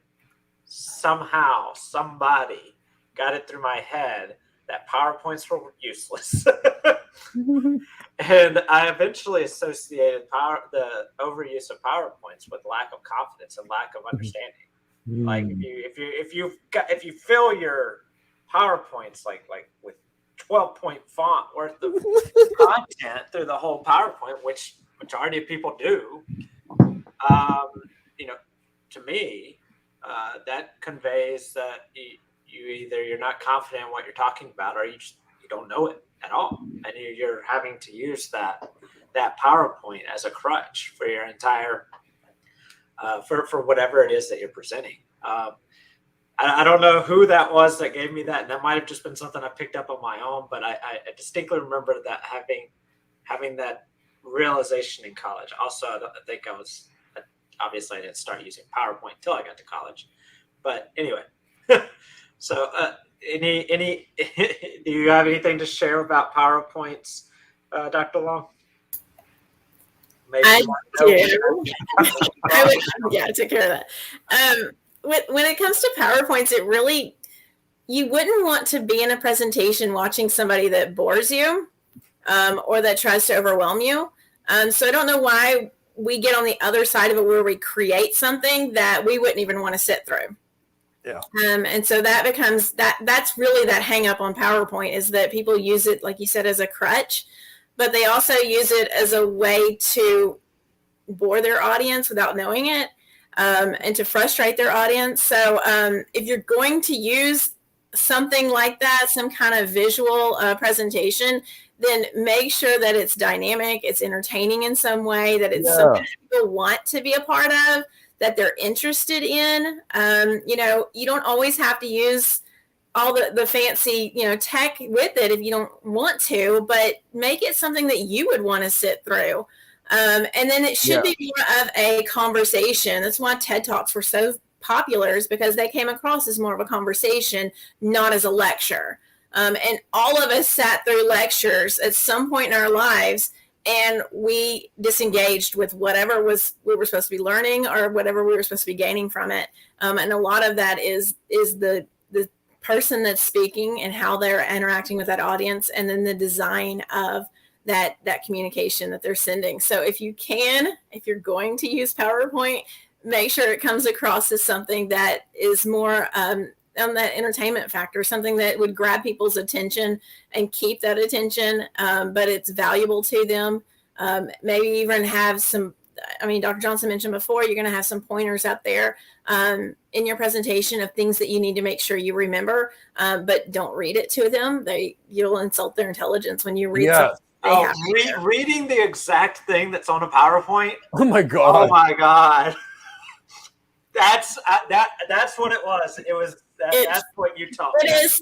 somehow somebody got it through my head that PowerPoints were useless. And I eventually associated the overuse of PowerPoints with lack of confidence and lack of understanding. Like if you fill your PowerPoints like with 12-point font worth of content through the whole PowerPoint, which majority of people do, to me, that conveys that you're not confident in what you're talking about, or you don't know it at all, and you're having to use that PowerPoint as a crutch for your entire for whatever it is that you're presenting. I don't know who that was that gave me that, and that might have just been something I picked up on my own, but I distinctly remember that having that realization in college. Also, I think obviously I didn't start using PowerPoint until I got to college, but anyway. So do you have anything to share about PowerPoints, Dr. Long? Maybe I do. I took care of that. When it comes to PowerPoints, you wouldn't want to be in a presentation watching somebody that bores you or that tries to overwhelm you. So I don't know why we get on the other side of it where we create something that we wouldn't even want to sit through. Yeah. And so that becomes that's really that hang up on PowerPoint, is that people use it, like you said, as a crutch, but they also use it as a way to bore their audience without knowing it, and to frustrate their audience. So if you're going to use something like that, some kind of visual presentation, then make sure that it's dynamic, it's entertaining in some way, that it's something that people want to be a part of, that they're interested in. You don't always have to use all the fancy, tech with it if you don't want to, but make it something that you would want to sit through. And then it should be more of a conversation. That's why TED Talks were so popular, is because they came across as more of a conversation, not as a lecture. And all of us sat through lectures at some point in our lives, and we disengaged with whatever we were supposed to be learning or whatever we were supposed to be gaining from it. And a lot of that is the person that's speaking and how they're interacting with that audience, and then the design of that communication that they're sending. So if you're going to use PowerPoint, make sure it comes across as something that is more on that entertainment factor, something that would grab people's attention and keep that attention, but it's valuable to them. Maybe even have some, Dr. Johnson mentioned before, you're going to have some pointers out there in your presentation of things that you need to make sure you remember, but don't read it to them. You'll insult their intelligence when you read something. Reading the exact thing that's on a PowerPoint. Oh my God. Oh my God. That's what it was. It was that's what you taught. It is.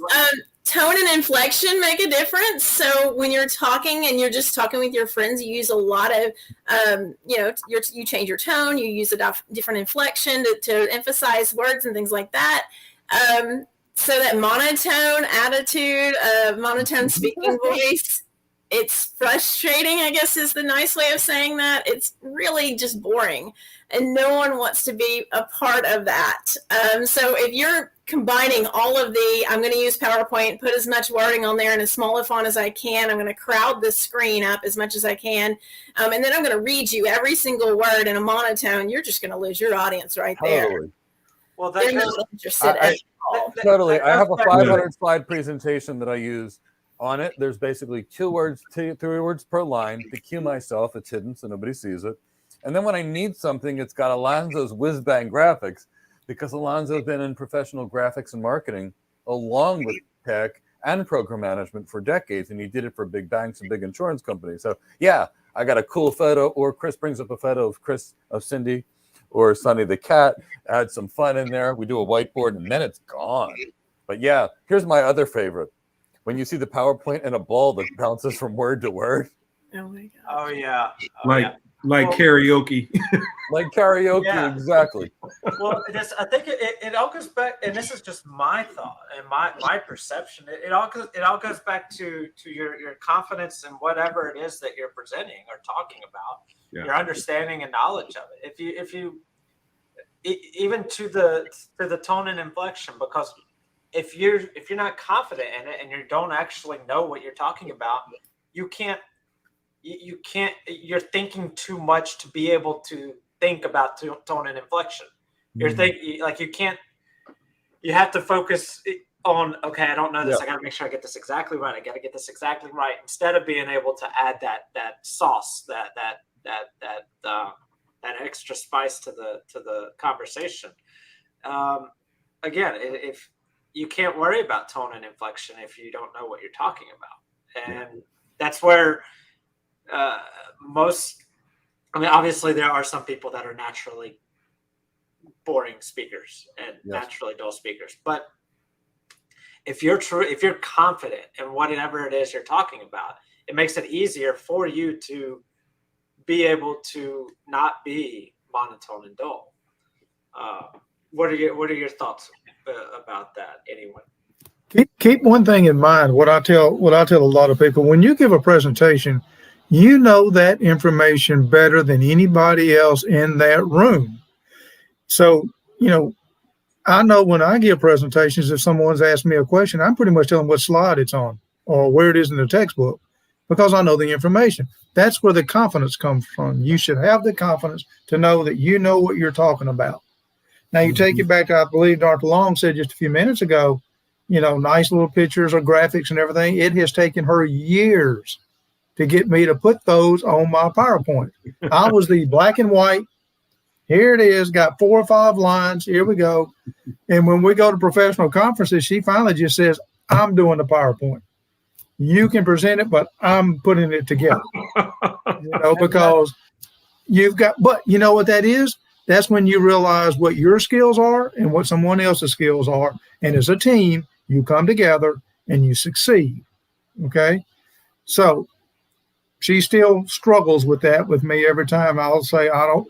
Tone and inflection make a difference. So when you're talking and you're just talking with your friends, you use a lot of, you change your tone, you use a different inflection to emphasize words and things like that. So that monotone attitude, monotone speaking voice, it's frustrating, I guess is the nice way of saying that. It's really just boring, and no one wants to be a part of that. So if you're combining all of I'm going to use PowerPoint, put as much wording on there in as small a font as I can, I'm going to crowd the screen up as much as I can, and then I'm going to read you every single word in a monotone, you're just going to lose your audience right there. Well, they're not interested at all. Totally. I have a 500 slide presentation that I use. On it, there's basically 3 words per line to cue myself. It's hidden, so nobody sees it. And then when I need something, it's got Elonzo's whiz-bang graphics, because Elonzo's been in professional graphics and marketing along with tech and program management for decades, and he did it for big banks and big insurance companies. So yeah, I got a cool photo, or Chris brings up a photo of Cindy or Sunny the cat, add some fun in there. We do a whiteboard, and then it's gone. But yeah, here's my other favorite. When you see the PowerPoint and a ball that bounces from word to word. Oh my God. Oh yeah. Like karaoke. Like karaoke, Yeah. exactly. Well, I think it all goes back, and this is just my thought and my perception. It all goes back to your confidence in whatever it is that you're presenting or talking about, your understanding and knowledge of it. If you even to the tone and inflection, because if you're not confident in it and you don't actually know what you're talking about, you're thinking too much to be able to think about tone and inflection. You're thinking like you have to focus on, okay, I don't know this. I got to make sure I get this exactly right. I got to get this exactly right, instead of being able to add that sauce, that extra spice to the conversation. Again, if you can't worry about tone and inflection if you don't know what you're talking about, and that's where obviously there are some people that are naturally boring speakers and naturally dull speakers, but if you're confident in whatever it is you're talking about, it makes it easier for you to be able to not be monotone and dull. What are your thoughts about that, anyone? Keep one thing in mind. What I tell a lot of people: when you give a presentation, you know that information better than anybody else in that room. So, I know when I give presentations, if someone's asked me a question, I'm pretty much telling what slide it's on or where it is in the textbook, because I know the information. That's where the confidence comes from. You should have the confidence to know that you know what you're talking about. Now, you take it back to, I believe Dr. Long said just a few minutes ago, nice little pictures or graphics and everything. It has taken her years to get me to put those on my PowerPoint. I was the black and white. Here it is, got 4 or 5 lines. Here we go. And when we go to professional conferences, she finally just says, I'm doing the PowerPoint. You can present it, but I'm putting it together. Because you've got, but you know what that is? That's when you realize what your skills are and what someone else's skills are. And as a team, you come together and you succeed. Okay. So she still struggles with that with me every time. I'll say, I don't,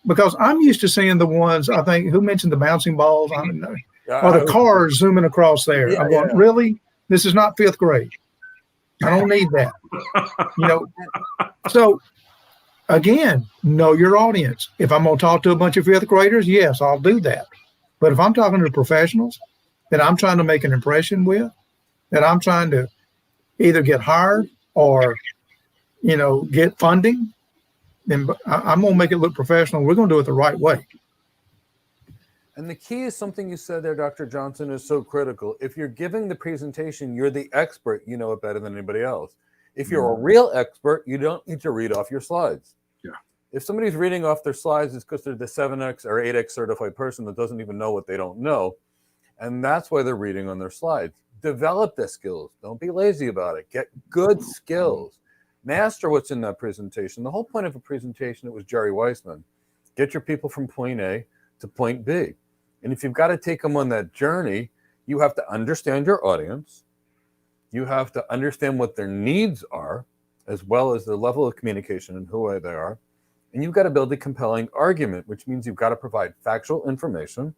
because I'm used to seeing the ones, I think, who mentioned the bouncing balls? I don't know. Or the cars zooming across there. I'm going, really? This is not 5th grade. I don't need that. So again, know your audience. If I'm going to talk to a bunch of 5th graders, yes, I'll do that. But if I'm talking to professionals that I'm trying to make an impression with, that I'm trying to either get hired or, get funding, then I'm going to make it look professional. We're going to do it the right way. And the key is something you said there, Dr. Johnson, is so critical. If you're giving the presentation, you're the expert. You know it better than anybody else. If you're a real expert, you don't need to read off your slides. Yeah. If somebody's reading off their slides, it's because they're the 7X or 8X certified person that doesn't even know what they don't know. And that's why they're reading on their slides. Develop the skills. Don't be lazy about it. Get good skills. Master what's in that presentation. The whole point of a presentation, it was Jerry Weissman. Get your people from point A to point B. And if you've got to take them on that journey, you have to understand your audience. You have to understand what their needs are, as well as the level of communication and who they are. And you've got to build a compelling argument, which means you've got to provide factual information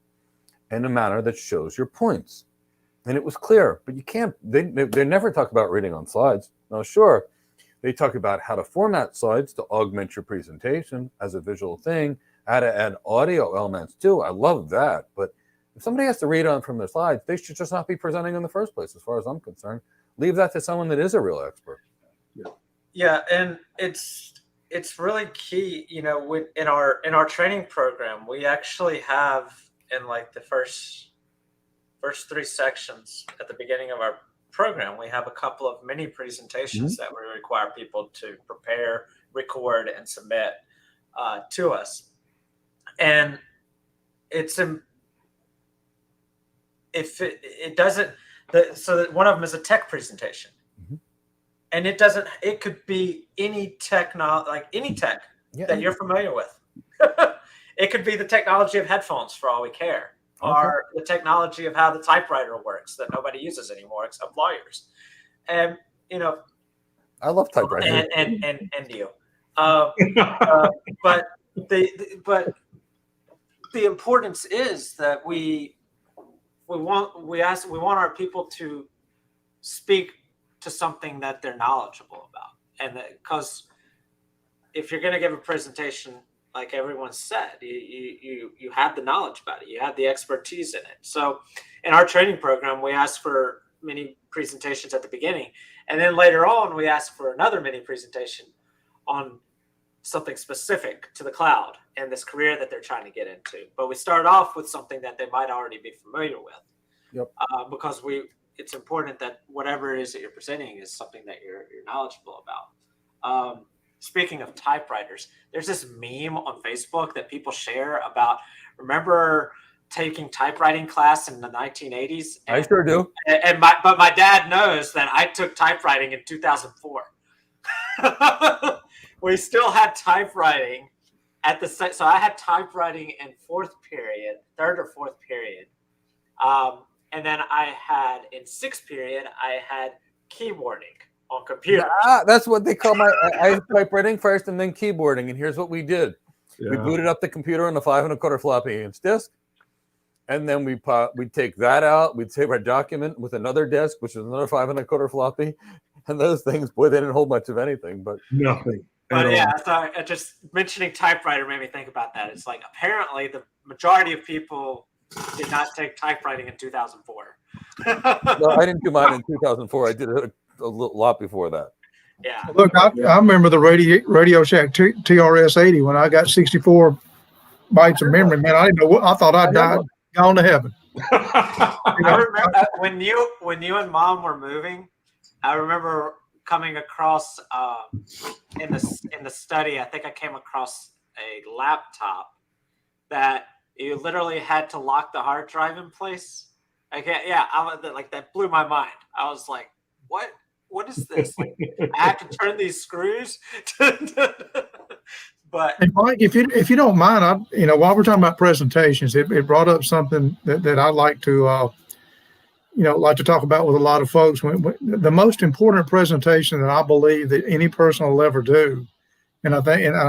in a manner that shows your points. And it was clear, but you can't, they never talk about reading on slides. Now, sure, they talk about how to format slides to augment your presentation as a visual thing, how to add audio elements too. I love that. But if somebody has to read on from their slides, they should just not be presenting in the first place, as far as I'm concerned. Leave that to someone that is a real expert. Yeah, and it's really key, in our training program, we actually have in like the first 3 sections at the beginning of our program, we have a couple of mini presentations that we require people to prepare, record, and submit to us. And so that one of them is a tech presentation. And it could be any technology, like any tech that you're familiar with. It could be the technology of headphones for all we care, or the technology of how the typewriter works that nobody uses anymore except lawyers. And, I love typewriters. And you. But the importance is that we want our people to speak to something that they're knowledgeable about, and because if you're going to give a presentation, like everyone said, you have the knowledge about it, you have the expertise in it. So in our training program, we ask for mini presentations at the beginning, and then later on we ask for another mini presentation on something specific to the cloud and this career that they're trying to get into. But we start off with something that they might already be familiar with. Yep. Because it's important that whatever it is that you're presenting is something that you're knowledgeable about. Speaking of typewriters, there's this meme on Facebook that people share about, remember taking typewriting class in the 1980s? I sure do. But my dad knows that I took typewriting in 2004. We still had typewriting at so I had typewriting in third or fourth period. And then I had in sixth period, I had keyboarding on computer. That's what they call I had typewriting first and then keyboarding. And here's what we did. Yeah. We booted up the computer on a 5 1/4 floppy inch disk. And then we'd take that out. We'd save our document with another disk, which is another 5 1/4 floppy. And those things, boy, they didn't hold much of anything, but nothing. But yeah, so just mentioning typewriter made me think about that. It's like apparently the majority of people did not take typewriting in 2004. No, I didn't do mine in 2004. I did it a lot before that. Yeah. Look, I remember the Radio Shack TRS-80 when I got 64 bytes of memory. Man, I didn't know. I thought I'd died, gone to heaven. I remember when you and Mom were moving. I remember coming across in the study. I think I came across a laptop that you literally had to lock the hard drive in place. That blew my mind. I was like, "What? What is this? Like, I have to turn these screws." But and Mike, if you don't mind, while we're talking about presentations, it brought up something that I like to talk about with a lot of folks. When the most important presentation that I believe that any person will ever do, and I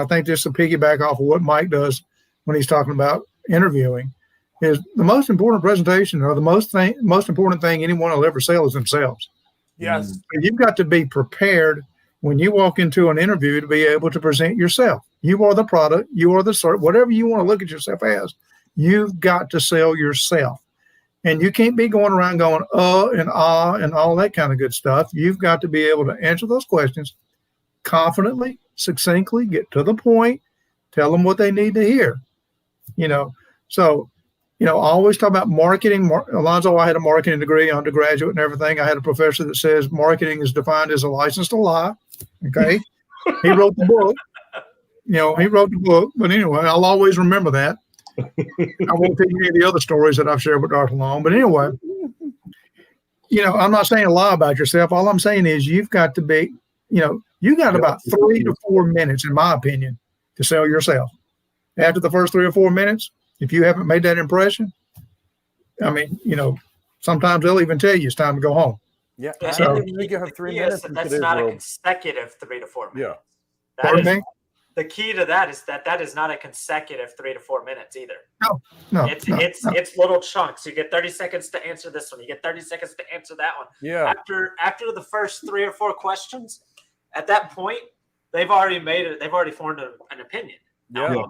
think just to piggyback off of what Mike does when he's talking about interviewing, is the most important presentation or the most important thing anyone will ever sell is themselves. Yes. So you've got to be prepared when you walk into an interview to be able to present yourself. You are the product, you are the service, whatever you want to look at yourself as, you've got to sell yourself. And you can't be going around going, and all that kind of good stuff. You've got to be able to answer those questions confidently, succinctly, get to the point, tell them what they need to hear. I always talk about marketing. Elonzo, I had a marketing degree, undergraduate and everything. I had a professor that says marketing is defined as a license to lie. Okay. He wrote the book. But anyway, I'll always remember that. I won't tell you any of the other stories that I've shared with Dr. Long. But anyway, I'm not saying a lie about yourself. All I'm saying is you've got to be, you got about 3 to 4 minutes, in my opinion, to sell yourself. After the first 3 or 4 minutes, if you haven't made that impression, sometimes they'll even tell you it's time to go home. Yeah. So, you have 3 minutes. That's not a consecutive 3 to 4 minutes. Yeah. Pardon me? The key to that is not a consecutive 3 to 4 minutes either. No. It's little chunks. You get 30 seconds to answer this one. You get 30 seconds to answer that one. Yeah. After the first 3 or 4 questions, at that point, they've already formed an opinion. Yeah.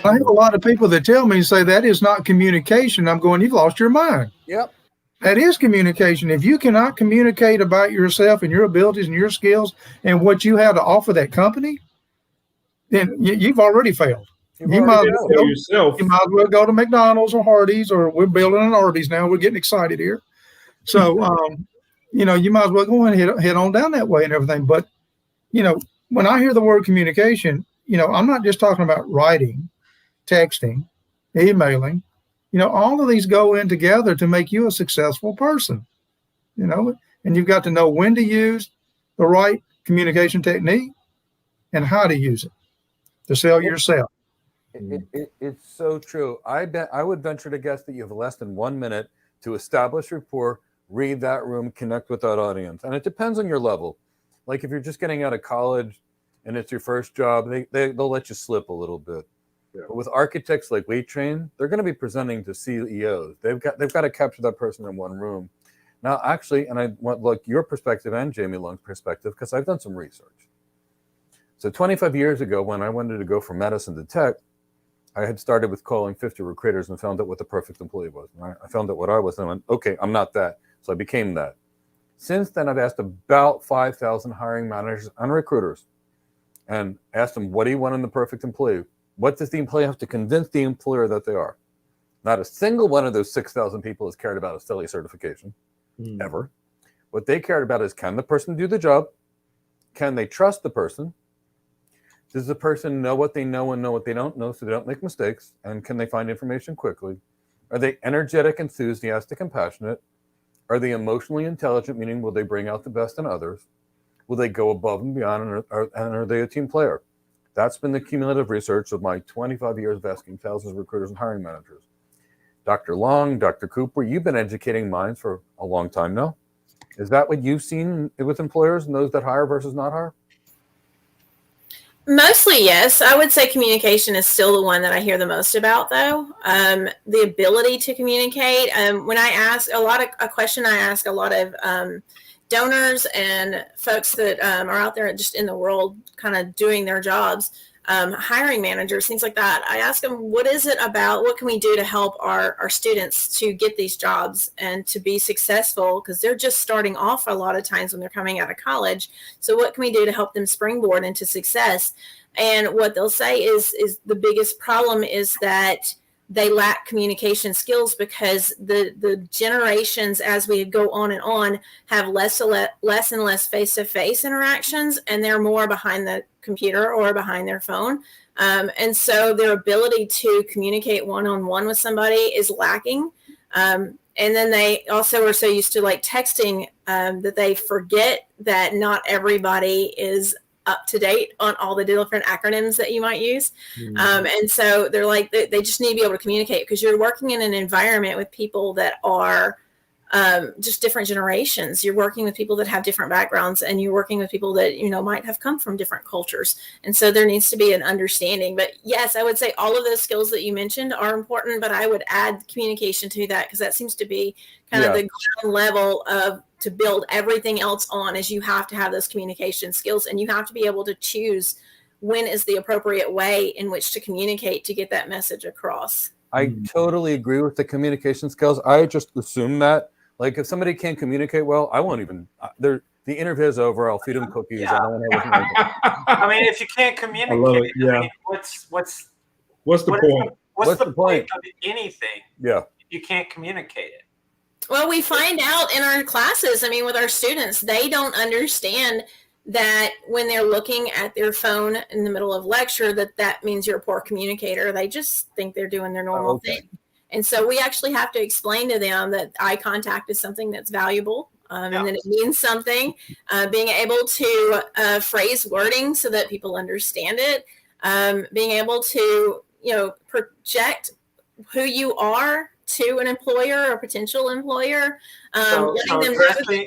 I have a lot of people that tell me, say that is not communication. I'm going, you've lost your mind. Yep. That is communication. If you cannot communicate about yourself and your abilities and your skills and what you have to offer that company, then you've already failed. You might as well go to McDonald's or Hardee's, or we're building an Arby's now. We're getting excited here. So, you might as well go and head on down that way and everything. But, when I hear the word communication, I'm not just talking about writing, texting, emailing. All of these go in together to make you a successful person, and you've got to know when to use the right communication technique and how to use it to sell yourself. It's so true. I would venture to guess that you have less than 1 minute to establish rapport, read that room, connect with that audience. And it depends on your level. Like if you're just getting out of college and it's your first job, they'll let you slip a little bit. Yeah. But with architects like we train, they're going to be presenting to CEOs. They've got to capture that person in one room. Now, actually, and I want like your perspective and Jamye Long's perspective, because I've done some research. So 25 years ago, when I wanted to go from medicine to tech, I had started with calling 50 recruiters and found out what the perfect employee was. And I found out what I was, and I went, okay, I'm not that. So I became that. Since then, I've asked about 5,000 hiring managers and recruiters and asked them, what do you want in the perfect employee? What does the employee have to convince the employer that they are? Not a single one of those 6,000 people has cared about a silly certification, ever. What they cared about is, can the person do the job? Can they trust the person? Does the person know what they know and know what they don't know so they don't make mistakes? And can they find information quickly? Are they energetic, enthusiastic, and passionate? Are they emotionally intelligent, meaning will they bring out the best in others? Will they go above and beyond, and are they a team player? That's been the cumulative research of my 25 years of asking thousands of recruiters and hiring managers. Dr. Long, Dr. Cooper, you've been educating minds for a long time now. Is that what you've seen with employers and those that hire versus not hire? Mostly, yes. I would say communication is still the one that I hear the most about, though. The ability to communicate. When I ask a question I ask a lot of donors and folks that are out there just in the world kind of doing their jobs, hiring managers, things like that. I ask them, what can we do to help our students to get these jobs and to be successful? Because they're just starting off a lot of times when they're coming out of college. So what can we do to help them springboard into success? And what they'll say is the biggest problem is that they lack communication skills, because the generations, as we go on and on, have less and less face-to-face interactions, and they're more behind the computer or behind their phone. And so their ability to communicate one-on-one with somebody is lacking. And then they also are so used to like texting that they forget that not everybody is up to date on all the different acronyms that you might use. And so they're like, they just need to be able to communicate, because you're working in an environment with people that are just different generations. You're working with people that have different backgrounds, and you're working with people that, might have come from different cultures. And so there needs to be an understanding. But yes, I would say all of those skills that you mentioned are important, but I would add communication to that, because that seems to be kind of the ground level to build everything else on. Is you have to have those communication skills, and you have to be able to choose when is the appropriate way in which to communicate to get that message across. I totally agree with the communication skills. I just assume that, like, if somebody can't communicate well, I won't even. The interview is over. I'll feed them cookies. Yeah. I don't want to. I mean, if you can't communicate, Yeah. I mean, what's the point? What's the point of anything? Yeah. If you can't communicate it. Well, we find out in our classes, with our students, they don't understand that when they're looking at their phone in the middle of lecture, that means you're a poor communicator. They just think they're doing their normal thing. And so we actually have to explain to them that eye contact is something that's valuable, and that it means something. Being able to phrase wording so that people understand it, being able to, project who you are to an employer or potential employer. So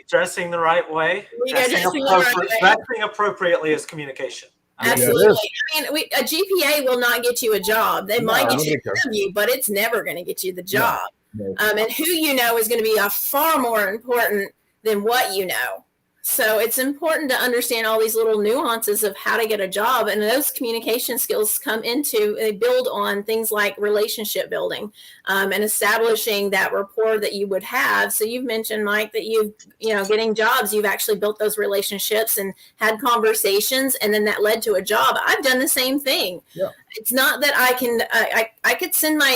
dressing the right way. Dressing appropriately is communication. Absolutely. A GPA will not get you a job. They might get you an interview, but it's never going to get you the job. No. And who you know is going to be far more important than what you know. So it's important to understand all these little nuances of how to get a job. And those communication skills they build on things like relationship building and establishing that rapport that you would have. So you've mentioned, Mike, that getting jobs, you've actually built those relationships and had conversations, and then that led to a job. I've done the same thing. Yeah. It's not that I could send my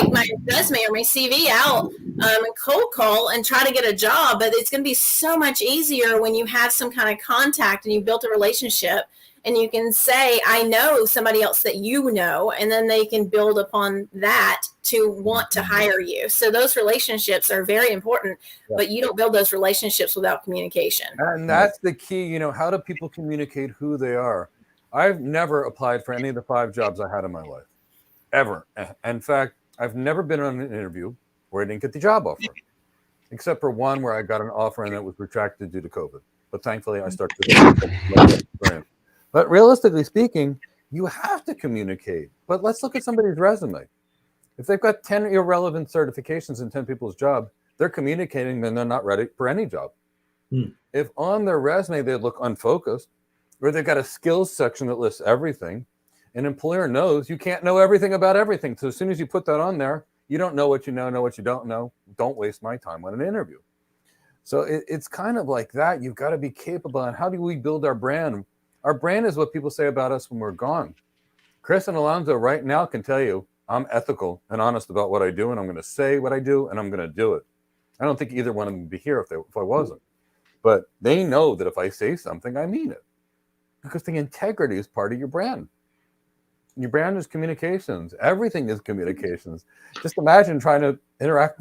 resume or my CV out and cold call and try to get a job, but it's going to be so much easier when you have some kind of contact and you built a relationship, and you can say, I know somebody else that you know, and then they can build upon that to want to hire you. So those relationships are very important, but you don't build those relationships without communication. And that's the key. How do people communicate who they are? I've never applied for any of the 5 jobs I had in my life, ever. In fact, I've never been on an interview where I didn't get the job offer, except for one where I got an offer and it was retracted due to COVID. But thankfully, I started to experience. But realistically speaking, you have to communicate. But let's look at somebody's resume. If they've got 10 irrelevant certifications in 10 people's job, they're communicating, then they're not ready for any job. If on their resume they look unfocused, or they've got a skills section that lists everything, an employer knows you can't know everything about everything. So as soon as you put that on there, you don't know what you know what you don't know. Don't waste my time on an interview. So it's kind of like that. You've got to be capable. And how do we build our brand? Our brand is what people say about us when we're gone. Chris and Elonzo right now can tell you, I'm ethical and honest about what I do, and I'm going to say what I do, and I'm going to do it. I don't think either one of them would be here if I wasn't. But they know that if I say something, I mean it. Because the integrity is part of your brand. Your brand is communications. Everything is communications. Just imagine trying to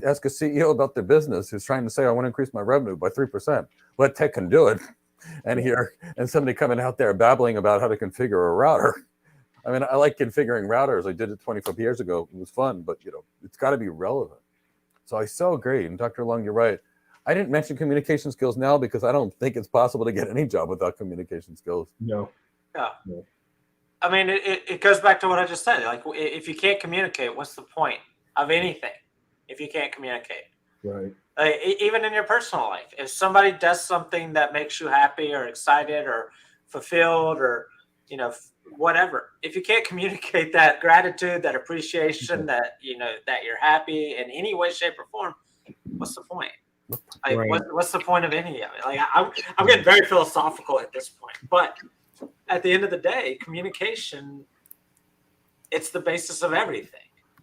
ask a CEO about their business who's trying to say, I want to increase my revenue by 3%. Well, tech can do it. And somebody coming out there babbling about how to configure a router. I mean, I like configuring routers. I did it 25 years ago. It was fun, but it's got to be relevant. So I so agree. And Dr. Long, you're right. I didn't mention communication skills now because I don't think it's possible to get any job without communication skills. No. Yeah. No. I mean, it goes back to what I just said. Like, if you can't communicate, what's the point of anything if you can't communicate? Right. Like, even in your personal life, if somebody does something that makes you happy or excited or fulfilled or, whatever, if you can't communicate that gratitude, that appreciation, that you're happy in any way, shape, or form, what's the point? Like, right. what's the point of any of it? Like, I'm getting very philosophical at this point, but at the end of the day, communication, it's the basis of everything.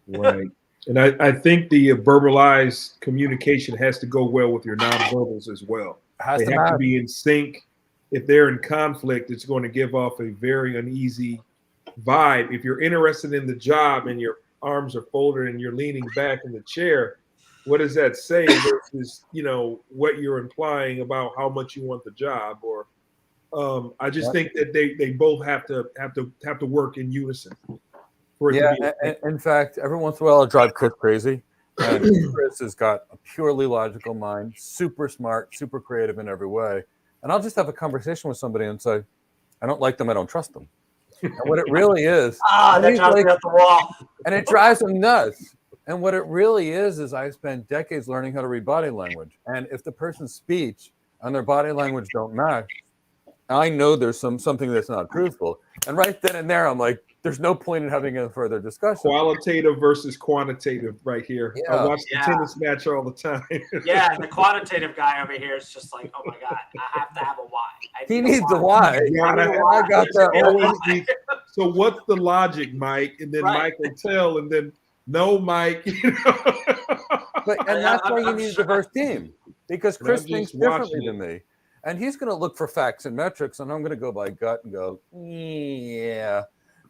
Right. And I think the verbalized communication has to go well with your nonverbals as well. They have to be in sync. If they're in conflict, it's going to give off a very uneasy vibe. If you're interested in the job and your arms are folded and you're leaning back in the chair, what does that say versus, what you're implying about how much you want the job? Or I just think that they both have to work in unison. In fact, every once in a while I'll drive Chris crazy. And Chris has got a purely logical mind, super smart, super creative in every way. And I'll just have a conversation with somebody and say, I don't like them, I don't trust them. And what it really is, that drives me up the wall. And it drives them nuts. And what it really is I spent decades learning how to read body language. And if the person's speech and their body language don't match, I know there's something that's not truthful. And right then and there, I'm like, there's no point in having a further discussion. Qualitative versus quantitative right here. Yeah. I watch the tennis match all the time. Yeah, the quantitative guy over here is just like, oh my God, I have to have a why. He needs a why. I got that. So what's the logic, Mike? And then Mike will tell, and then no, Mike. But that's why you need a diverse team, because Chris thinks differently than me. And he's going to look for facts and metrics, and I'm going to go by gut and go, yeah.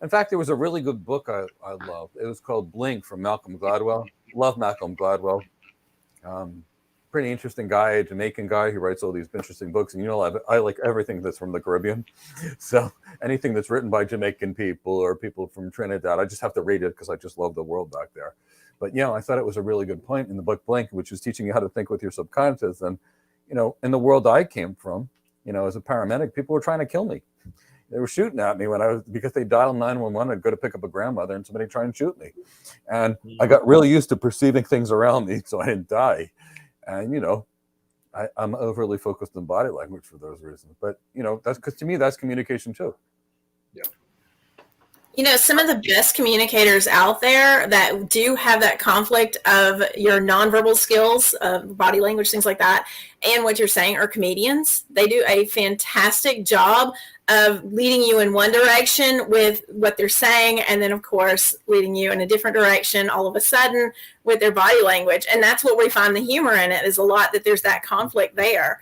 In fact, there was a really good book I loved. It was called Blink from Malcolm Gladwell. Love Malcolm Gladwell. Pretty interesting guy, a Jamaican guy who writes all these interesting books. And I like everything that's from the Caribbean. So anything that's written by Jamaican people or people from Trinidad, I just have to read it because I just love the world back there. But, I thought it was a really good point in the book Blink, which is teaching you how to think with your subconscious. And in the world I came from, as a paramedic, people were trying to kill me. They were shooting at me because they dialed 911. I'd go to pick up a grandmother and somebody try and shoot me. And I got really used to perceiving things around me so I didn't die. And, I'm overly focused on body language for those reasons. But, that's because to me, that's communication too. Yeah. Some of the best communicators out there that do have that conflict of your nonverbal skills, body language, things like that, and what you're saying are comedians. They do a fantastic job of leading you in one direction with what they're saying, and then, of course, leading you in a different direction all of a sudden with their body language. And that's what we find the humor in it, is a lot that there's that conflict there.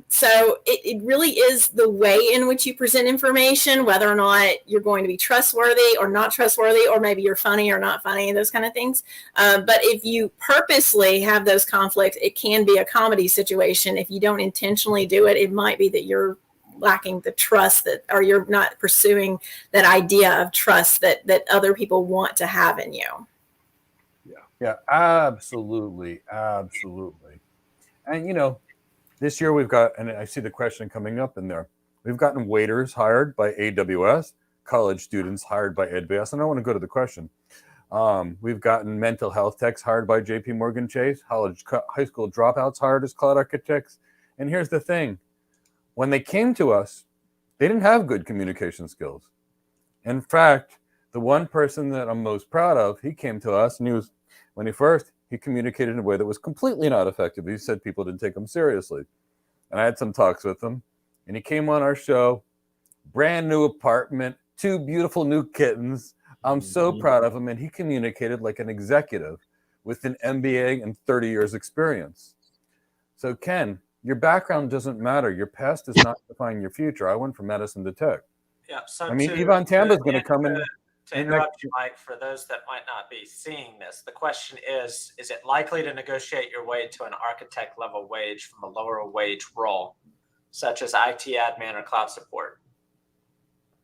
So it really is the way in which you present information, whether or not you're going to be trustworthy or not trustworthy, or maybe you're funny or not funny, those kind of things. But if you purposely have those conflicts, it can be a comedy situation. If you don't intentionally do it, it might be that you're lacking the trust or you're not pursuing that idea of trust that other people want to have in you. Yeah, absolutely. And, this year we've got, and I see the question coming up in there, We've gotten waiters hired by AWS, college students hired by EdBS, and I want to go to the question. We've gotten mental health techs hired by JP Morgan Chase, high school dropouts hired as cloud architects. And here's the thing. When they came to us, they didn't have good communication skills. In fact, the one person that I'm most proud of, he came to us and he communicated in a way that was completely not effective. He said people didn't take him seriously. And I had some talks with him, and he came on our show, brand new apartment, 2 beautiful new kittens. I'm so proud of him, and he communicated like an executive with an MBA and 30 years experience. So Ken, your background doesn't matter. Your past does not define your future. I went from medicine to tech. Yeah. So I mean, Yvonne Tamba's going to come in. To interrupt you, Mike, for those that might not be seeing this, the question is it likely to negotiate your way to an architect level wage from a lower wage role, such as IT admin or cloud support?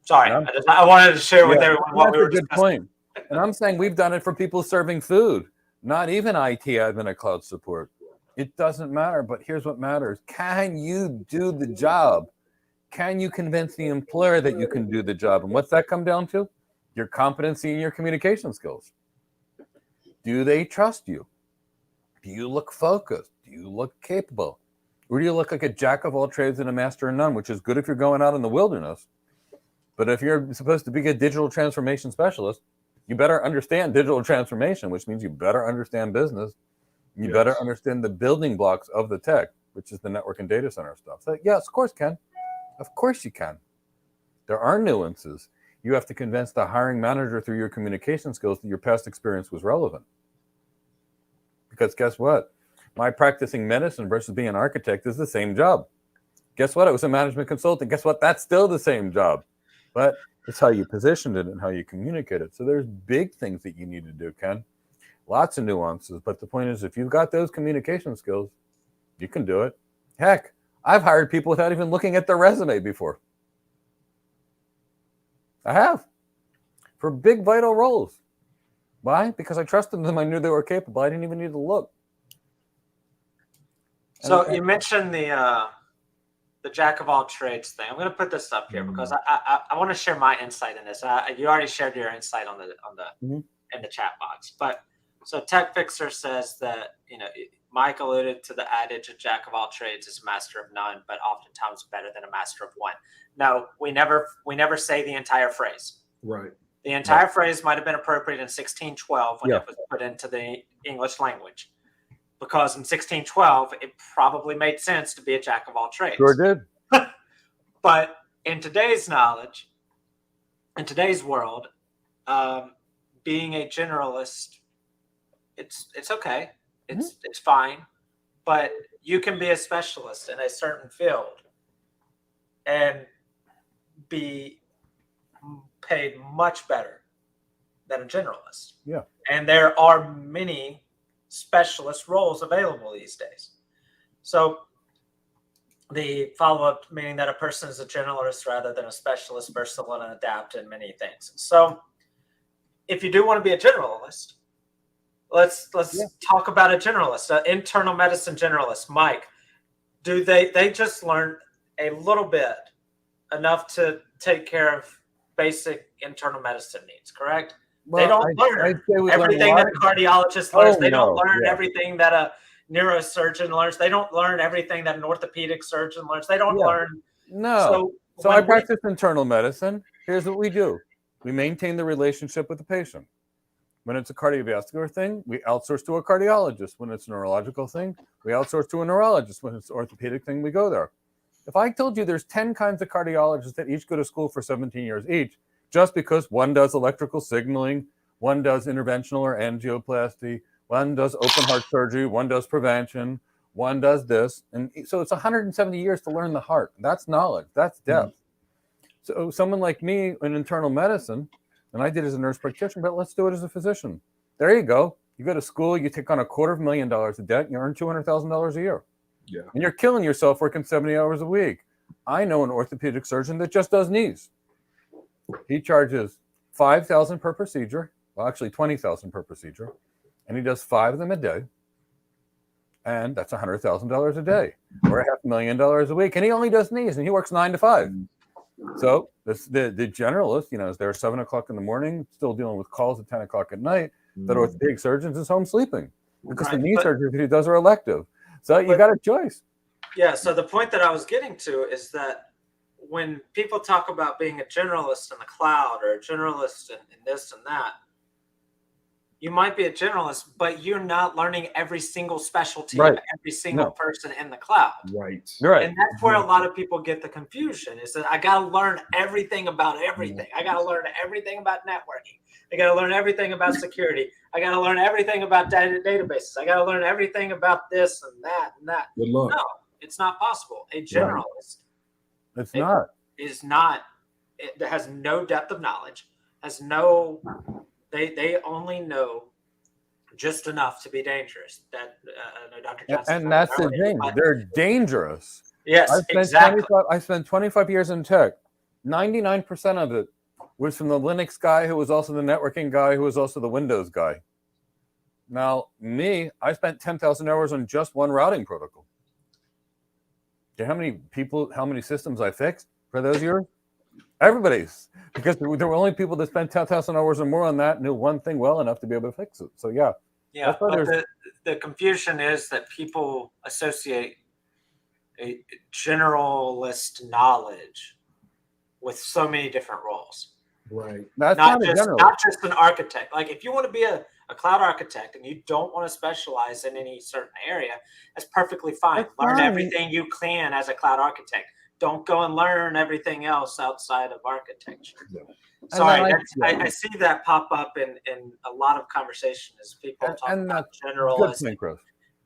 Sorry, Yeah. I wanted to share with everyone what we were discussing. Good point. And I'm saying we've done it for people serving food, not even IT admin or cloud support. It doesn't matter, but here's what matters. Can you do the job? Can you convince the employer that you can do the job? And what's that come down to? Your competency and your communication skills. Do they trust you? Do you look focused? Do you look capable? Or do you look like a jack of all trades and a master of none, which is good if you're going out in the wilderness. But if you're supposed to be a digital transformation specialist, you better understand digital transformation, which means you better understand business. You better understand the building blocks of the tech, which is the network and data center stuff. So yes, of course, Ken. Of course you can. There are nuances. You have to convince the hiring manager through your communication skills that your past experience was relevant. Because guess what? My practicing medicine versus being an architect is the same job. Guess what? I was a management consultant. Guess what? That's still the same job. But it's how you positioned it and how you communicate it. So there's big things that you need to do, Ken. Lots of nuances. But the point is, if you've got those communication skills, you can do it. Heck, I've hired people without even looking at their resume before. I have. For big, vital roles. Why? Because I trusted them. I knew they were capable. I didn't even need to look. So you mentioned the jack of all trades thing. I'm going to put this up here because I want to share my insight in this. You already shared your insight on in the chat box. But so Tech Fixer says that, Mike alluded to the adage, a jack of all trades is a master of none, but oftentimes better than a master of one. No, we never say the entire phrase. Right. The entire phrase might have been appropriate in 1612 when it was put into the English language. Because in 1612, it probably made sense to be a jack of all trades. Sure did. But in today's knowledge, in today's world, being a generalist, it's okay. It's fine. But you can be a specialist in a certain field and be paid much better than a generalist. Yeah. And there are many specialist roles available these days. So the follow-up, meaning that a person is a generalist rather than a specialist, versatile and adapt in many things. So if you do want to be a generalist, let's talk about a generalist, an internal medicine generalist. Mike, do they just learn a little bit, enough to take care of basic internal medicine needs, correct? Well, they don't learn everything that a cardiologist learns. They don't learn everything that a neurosurgeon learns. They don't learn everything that an orthopedic surgeon learns. They don't learn. No. So I practice internal medicine. Here's what we do. We maintain the relationship with the patient. When it's a cardiovascular thing, we outsource to a cardiologist. When it's a neurological thing, we outsource to a neurologist. When it's an orthopedic thing, we go there. If I told you there's 10 kinds of cardiologists that each go to school for 17 years each, just because one does electrical signaling, one does interventional or angioplasty, one does open heart surgery, one does prevention, one does this. And so it's 170 years to learn the heart. That's knowledge. That's depth. So someone like me in internal medicine, and I did as a nurse practitioner, but let's do it as a physician. There you go. You go to school, you take on $250,000 of debt, and you earn $200,000 a year. Yeah. And you're killing yourself working 70 hours a week. I know an orthopedic surgeon that just does knees. He charges $5,000 per procedure. Well, actually $20,000 per procedure. And he does 5 of them a day. And that's $100,000 a day or $500,000 a week. And he only does knees and he works 9 to 5. So the generalist, is there at 7 o'clock in the morning, still dealing with calls at 10 o'clock at night. That orthopedic surgeons is home sleeping because the knee surgery that he does are elective. So you got a choice. Yeah. So the point that I was getting to is that when people talk about being a generalist in the cloud or a generalist in this and that, you might be a generalist, but you're not learning every single specialty of every single person in the cloud. Right. And that's where a lot of people get the confusion is that I got to learn everything about everything. I got to learn everything about networking. I got to learn everything about security. I got to learn everything about databases. I got to learn everything about this and that and that. Good luck. No, it's not possible. A generalist it has no depth of knowledge, they only know just enough to be dangerous. That Dr. Johnson. And that's the thing. They're dangerous. Yes, exactly. I spent 25 years in tech. 99% of it was from the Linux guy who was also the networking guy who was also the Windows guy. Now, I spent 10,000 hours on just one routing protocol. Do you know how many systems I fixed for those years? Everybody's, because there were only people that spent 10,000 hours or more on that knew one thing well enough to be able to fix it. So yeah. But the confusion is that people associate a generalist knowledge with so many different roles. Right. That's not just an architect. Like if you want to be a cloud architect and you don't want to specialize in any certain area, that's perfectly fine. Learn everything you can as a cloud architect. Don't go and learn everything else outside of architecture. Yeah. Sorry, I see that pop up in a lot of conversation as people talk about generalists,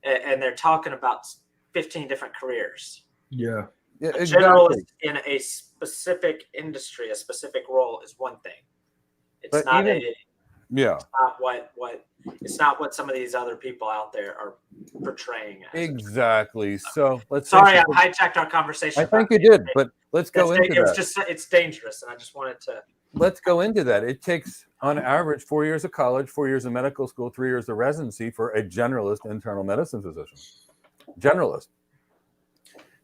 and they're talking about 15 different careers. Yeah. A generalist in a specific industry, a specific role is one thing. It's not what some of these other people out there are portraying as. Exactly. So I hijacked our conversation. I think you did, but let's go into that. It's dangerous, and I just wanted to. Let's go into that. It takes, on average, 4 years of college, 4 years of medical school, 3 years of residency for a generalist internal medicine physician. Generalist.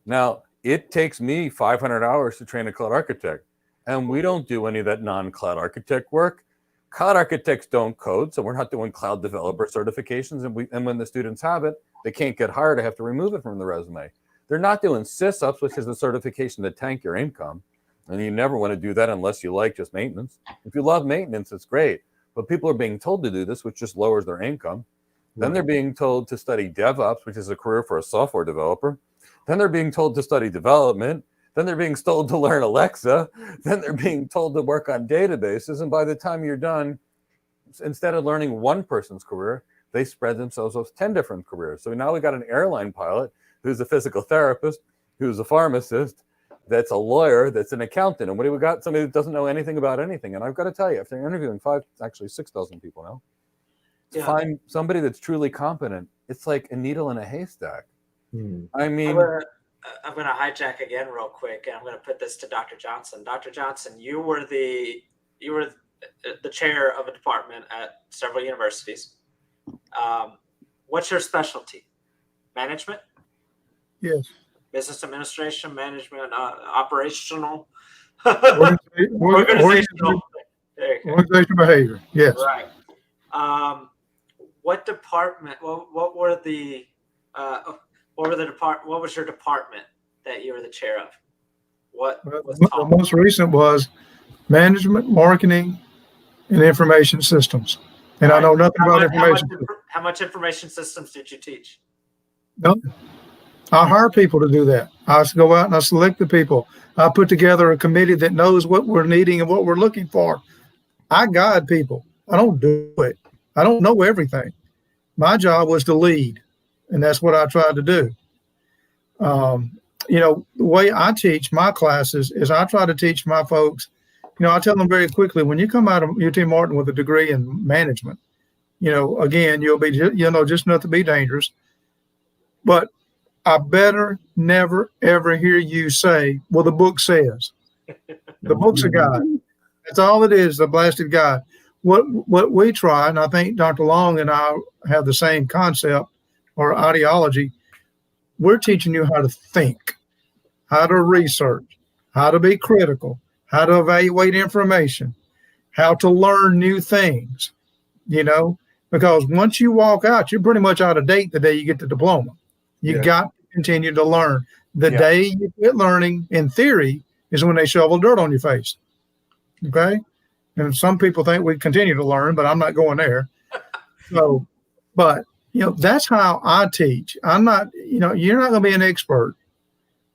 Now, it takes me 500 hours to train a cloud architect, and we don't do any of that non-cloud architect work. Cloud architects don't code, so we're not doing cloud developer certifications, and when the students have it, they can't get hired. I have to remove it from the resume. They're not doing sysups, which is a certification to tank your income, and you never want to do that unless you like just maintenance. If you love maintenance, it's great, but people are being told to do this, which just lowers their income. Then they're being told to study DevOps, which is a career for a software developer. Then they're being told to study development. Then they're being told to learn Alexa. Then they're being told to work on databases. And by the time you're done, instead of learning one person's career, they spread themselves with 10 different careers. So now we got an airline pilot who's a physical therapist, who's a pharmacist, that's a lawyer, that's an accountant. And what do we got? Somebody that doesn't know anything about anything. And I've got to tell you, after interviewing 6,000 people now, to find somebody that's truly competent, it's like a needle in a haystack. I mean, I'm going to hijack again real quick, and I'm going to put this to Dr. Johnson. Dr. Johnson, you were the chair of a department at several universities. What's your specialty? Management? Yes. Business administration, management, operational, organizational behavior. Yes. Right. What department? What was your department that you were the chair of? The most recent was management, marketing, and information systems. And I know nothing about information. How much information systems did you teach? No. I hire people to do that. I go out and I select the people. I put together a committee that knows what we're needing and what we're looking for. I guide people. I don't do it. I don't know everything. My job was to lead, and that's what I tried to do. The way I teach my classes is I try to teach my folks, I tell them very quickly, when you come out of UT Martin with a degree in management, again, you'll be, just enough to be dangerous. But I better never, ever hear you say, well, the book says. The book's a guide. That's all it is, a blasted guide. What we try, and I think Dr. Long and I have the same concept or ideology, we're teaching you how to think, how to research, how to be critical, how to evaluate information, how to learn new things, because once you walk out, you're pretty much out of date the day you get the diploma. You got to continue to learn. The day you quit learning, in theory, is when they shovel dirt on your face. Okay? And some people think we continue to learn, but I'm not going there. So, but, that's how I teach. I'm not, you're not going to be an expert,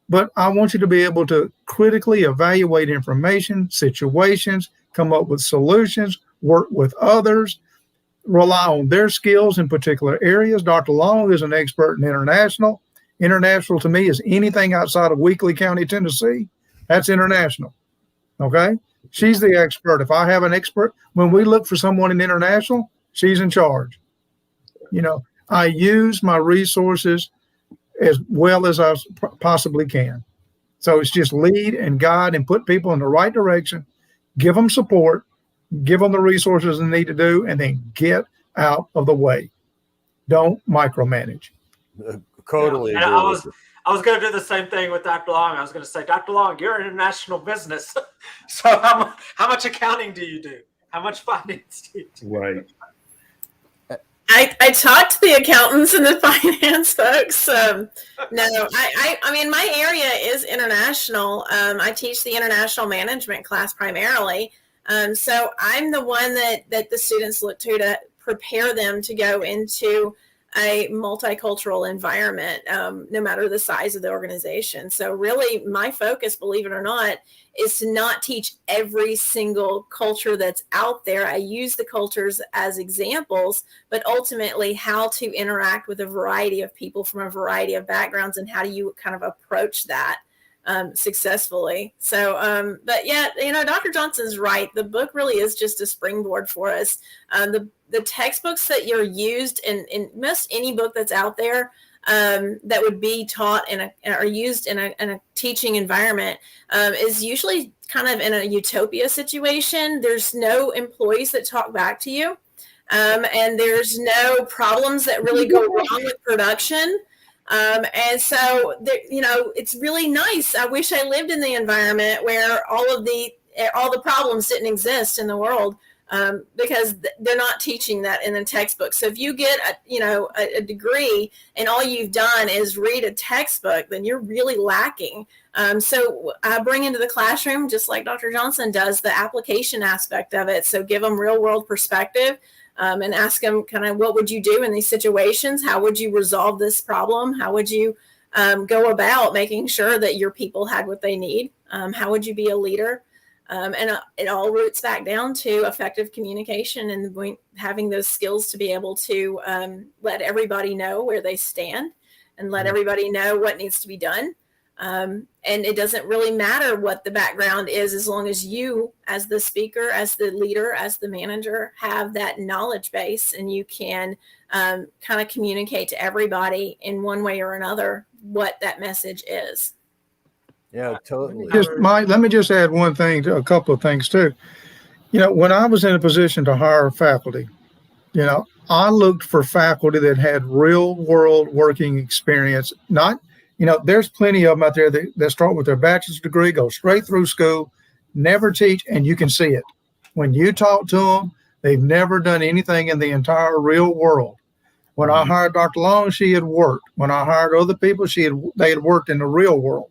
but I want you to be able to critically evaluate information, situations, come up with solutions, work with others, rely on their skills in particular areas. Dr. Long is an expert in international. International to me is anything outside of Weakley County, Tennessee. That's international. Okay? She's the expert. If I have an expert, when we look for someone in international, she's in charge. I use my resources as well as I possibly can. So it's just lead and guide and put people in the right direction, give them support, give them the resources they need to do, and then get out of the way. Don't micromanage. Totally. And I was going to do the same thing with Dr. Long. I was going to say, Dr. Long, you're an international business. So how much accounting do you do? How much finance do you do? Right. I talk to the accountants and the finance folks. No, I mean, my area is international. I teach the international management class primarily. So I'm the one that the students look to prepare them to go into a multicultural environment, no matter the size of the organization. So really my focus, believe it or not, is to not teach every single culture that's out there. I use the cultures as examples, but ultimately how to interact with a variety of people from a variety of backgrounds and how do you kind of approach that successfully. So, but yeah, Dr. Johnson's right. The book really is just a springboard for us. The textbooks that you're used in most any book that's out there that would be taught or used in a teaching environment is usually kind of in a utopia situation. There's no employees that talk back to you. And there's no problems that really go wrong with production. And so, it's really nice. I wish I lived in the environment where all the problems didn't exist in the world, because they're not teaching that in the textbook. So if you get a degree and all you've done is read a textbook, then you're really lacking. So I bring into the classroom, just like Dr. Johnson does, the application aspect of it. So give them real world perspective. And ask them kind of what would you do in these situations? How would you resolve this problem? How would you go about making sure that your people had what they need? How would you be a leader? And it all roots back down to effective communication and having those skills to be able to let everybody know where they stand and let everybody know what needs to be done. And it doesn't really matter what the background is, as long as you, as the speaker, as the leader, as the manager, have that knowledge base and you can kind of communicate to everybody in one way or another what that message is. Yeah, totally. Let me just add one thing, a couple of things too. When I was in a position to hire faculty, I looked for faculty that had real world working experience, not there's plenty of them out there that start with their bachelor's degree, go straight through school, never teach, and you can see it. When you talk to them, they've never done anything in the entire real world. When I hired Dr. Long, she had worked. When I hired other people, they had worked in the real world.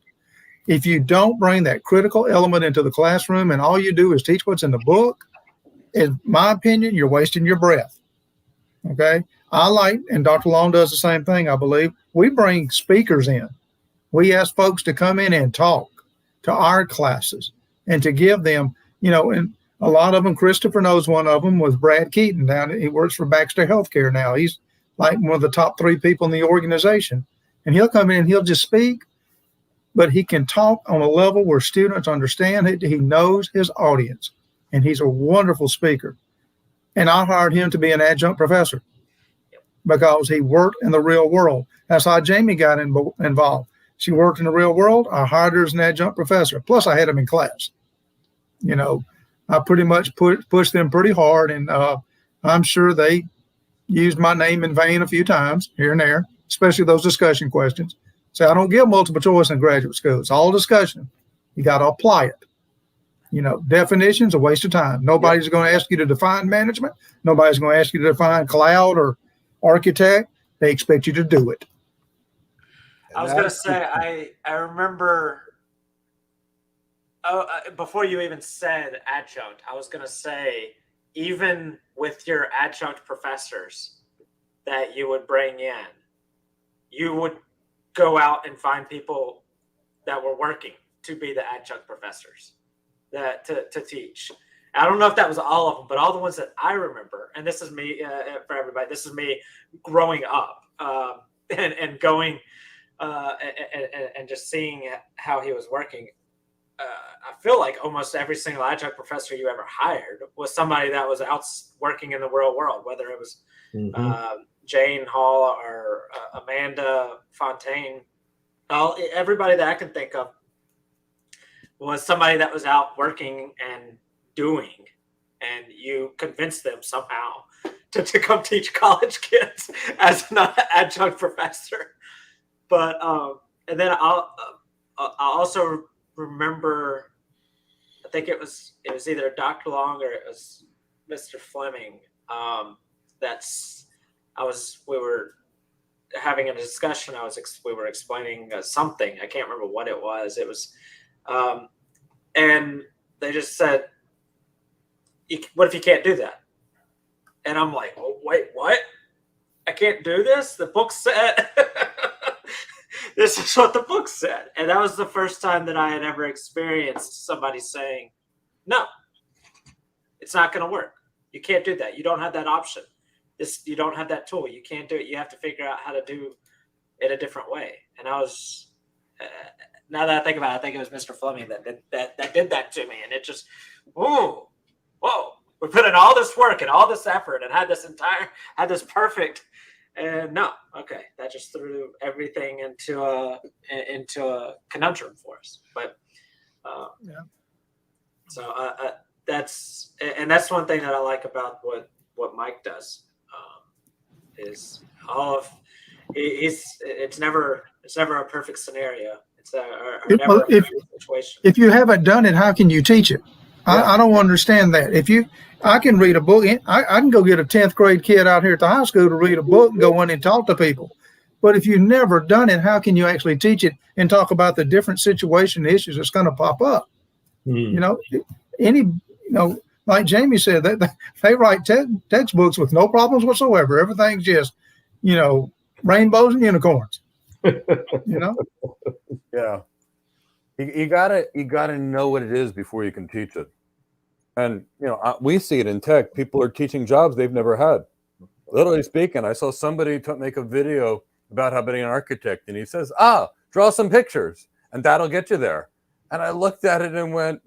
If you don't bring that critical element into the classroom and all you do is teach what's in the book, in my opinion, you're wasting your breath. Okay? And Dr. Long does the same thing, I believe. We bring speakers in. We ask folks to come in and talk to our classes and to give them, and a lot of them, Christopher knows one of them, was Brad Keaton. He works for Baxter Healthcare now. He's like one of the top 3 people in the organization. And he'll come in and he'll just speak, but he can talk on a level where students understand it. He knows his audience, and he's a wonderful speaker. And I hired him to be an adjunct professor because he worked in the real world. That's how Jamye got involved. She worked in the real world. I hired her as an adjunct professor. Plus, I had him in class. I pretty much pushed them pretty hard, and I'm sure they used my name in vain a few times here and there, especially those discussion questions. So I don't give multiple choice in graduate school. It's all discussion. You got to apply it. Definitions a waste of time. Nobody's going to ask you to define management. Nobody's going to ask you to define cloud or architect. They expect you to do it. I was going to say, I remember, before you even said adjunct, I was going to say, even with your adjunct professors that you would bring in, you would go out and find people that were working to be the adjunct professors that to teach. I don't know if that was all of them, but all the ones that I remember, and this is me, for everybody, this is me growing up and going and just seeing how he was working. I feel like almost every single adjunct professor you ever hired was somebody that was out working in the real world, whether it was Jane Hall or Amanda Fontaine. Everybody that I can think of was somebody that was out working and doing, and you convinced them somehow to come teach college kids as an adjunct professor. But and then I also remember, I think it was either Dr. Long or it was Mr. Fleming. We were having a discussion. We were explaining something. I can't remember what it was. It was, and they just said, "What if you can't do that?" And I'm like, "Oh, wait, what? I can't do this? The book said." This is what the book said. And that was the first time that I had ever experienced somebody saying, no, it's not going to work. You can't do that. You don't have that option. You don't have that tool. You can't do it. You have to figure out how to do it a different way. And I was, now that I think about it, I think it was Mr. Fleming that did that to me. And it just, whoa, we put in all this work and all this effort and had this perfect. And no, okay, that just threw everything into a conundrum for us. But so that's one thing that I like about what Mike does, is it's never a perfect scenario. It's never a perfect situation. If you haven't done it, how can you teach it? I don't understand that. I can read a book. I can go get a 10th grade kid out here at the high school to read a book and go in and talk to people. But if you've never done it, how can you actually teach it and talk about the different situation issues that's going to pop up? Like Jamie said, they write textbooks with no problems whatsoever. Everything's just, rainbows and unicorns. Yeah. You gotta know what it is before you can teach it. And, we see it in tech. People are teaching jobs they've never had. Literally speaking, I saw somebody make a video about how being an architect, and he says, draw some pictures, and that'll get you there. And I looked at it and went,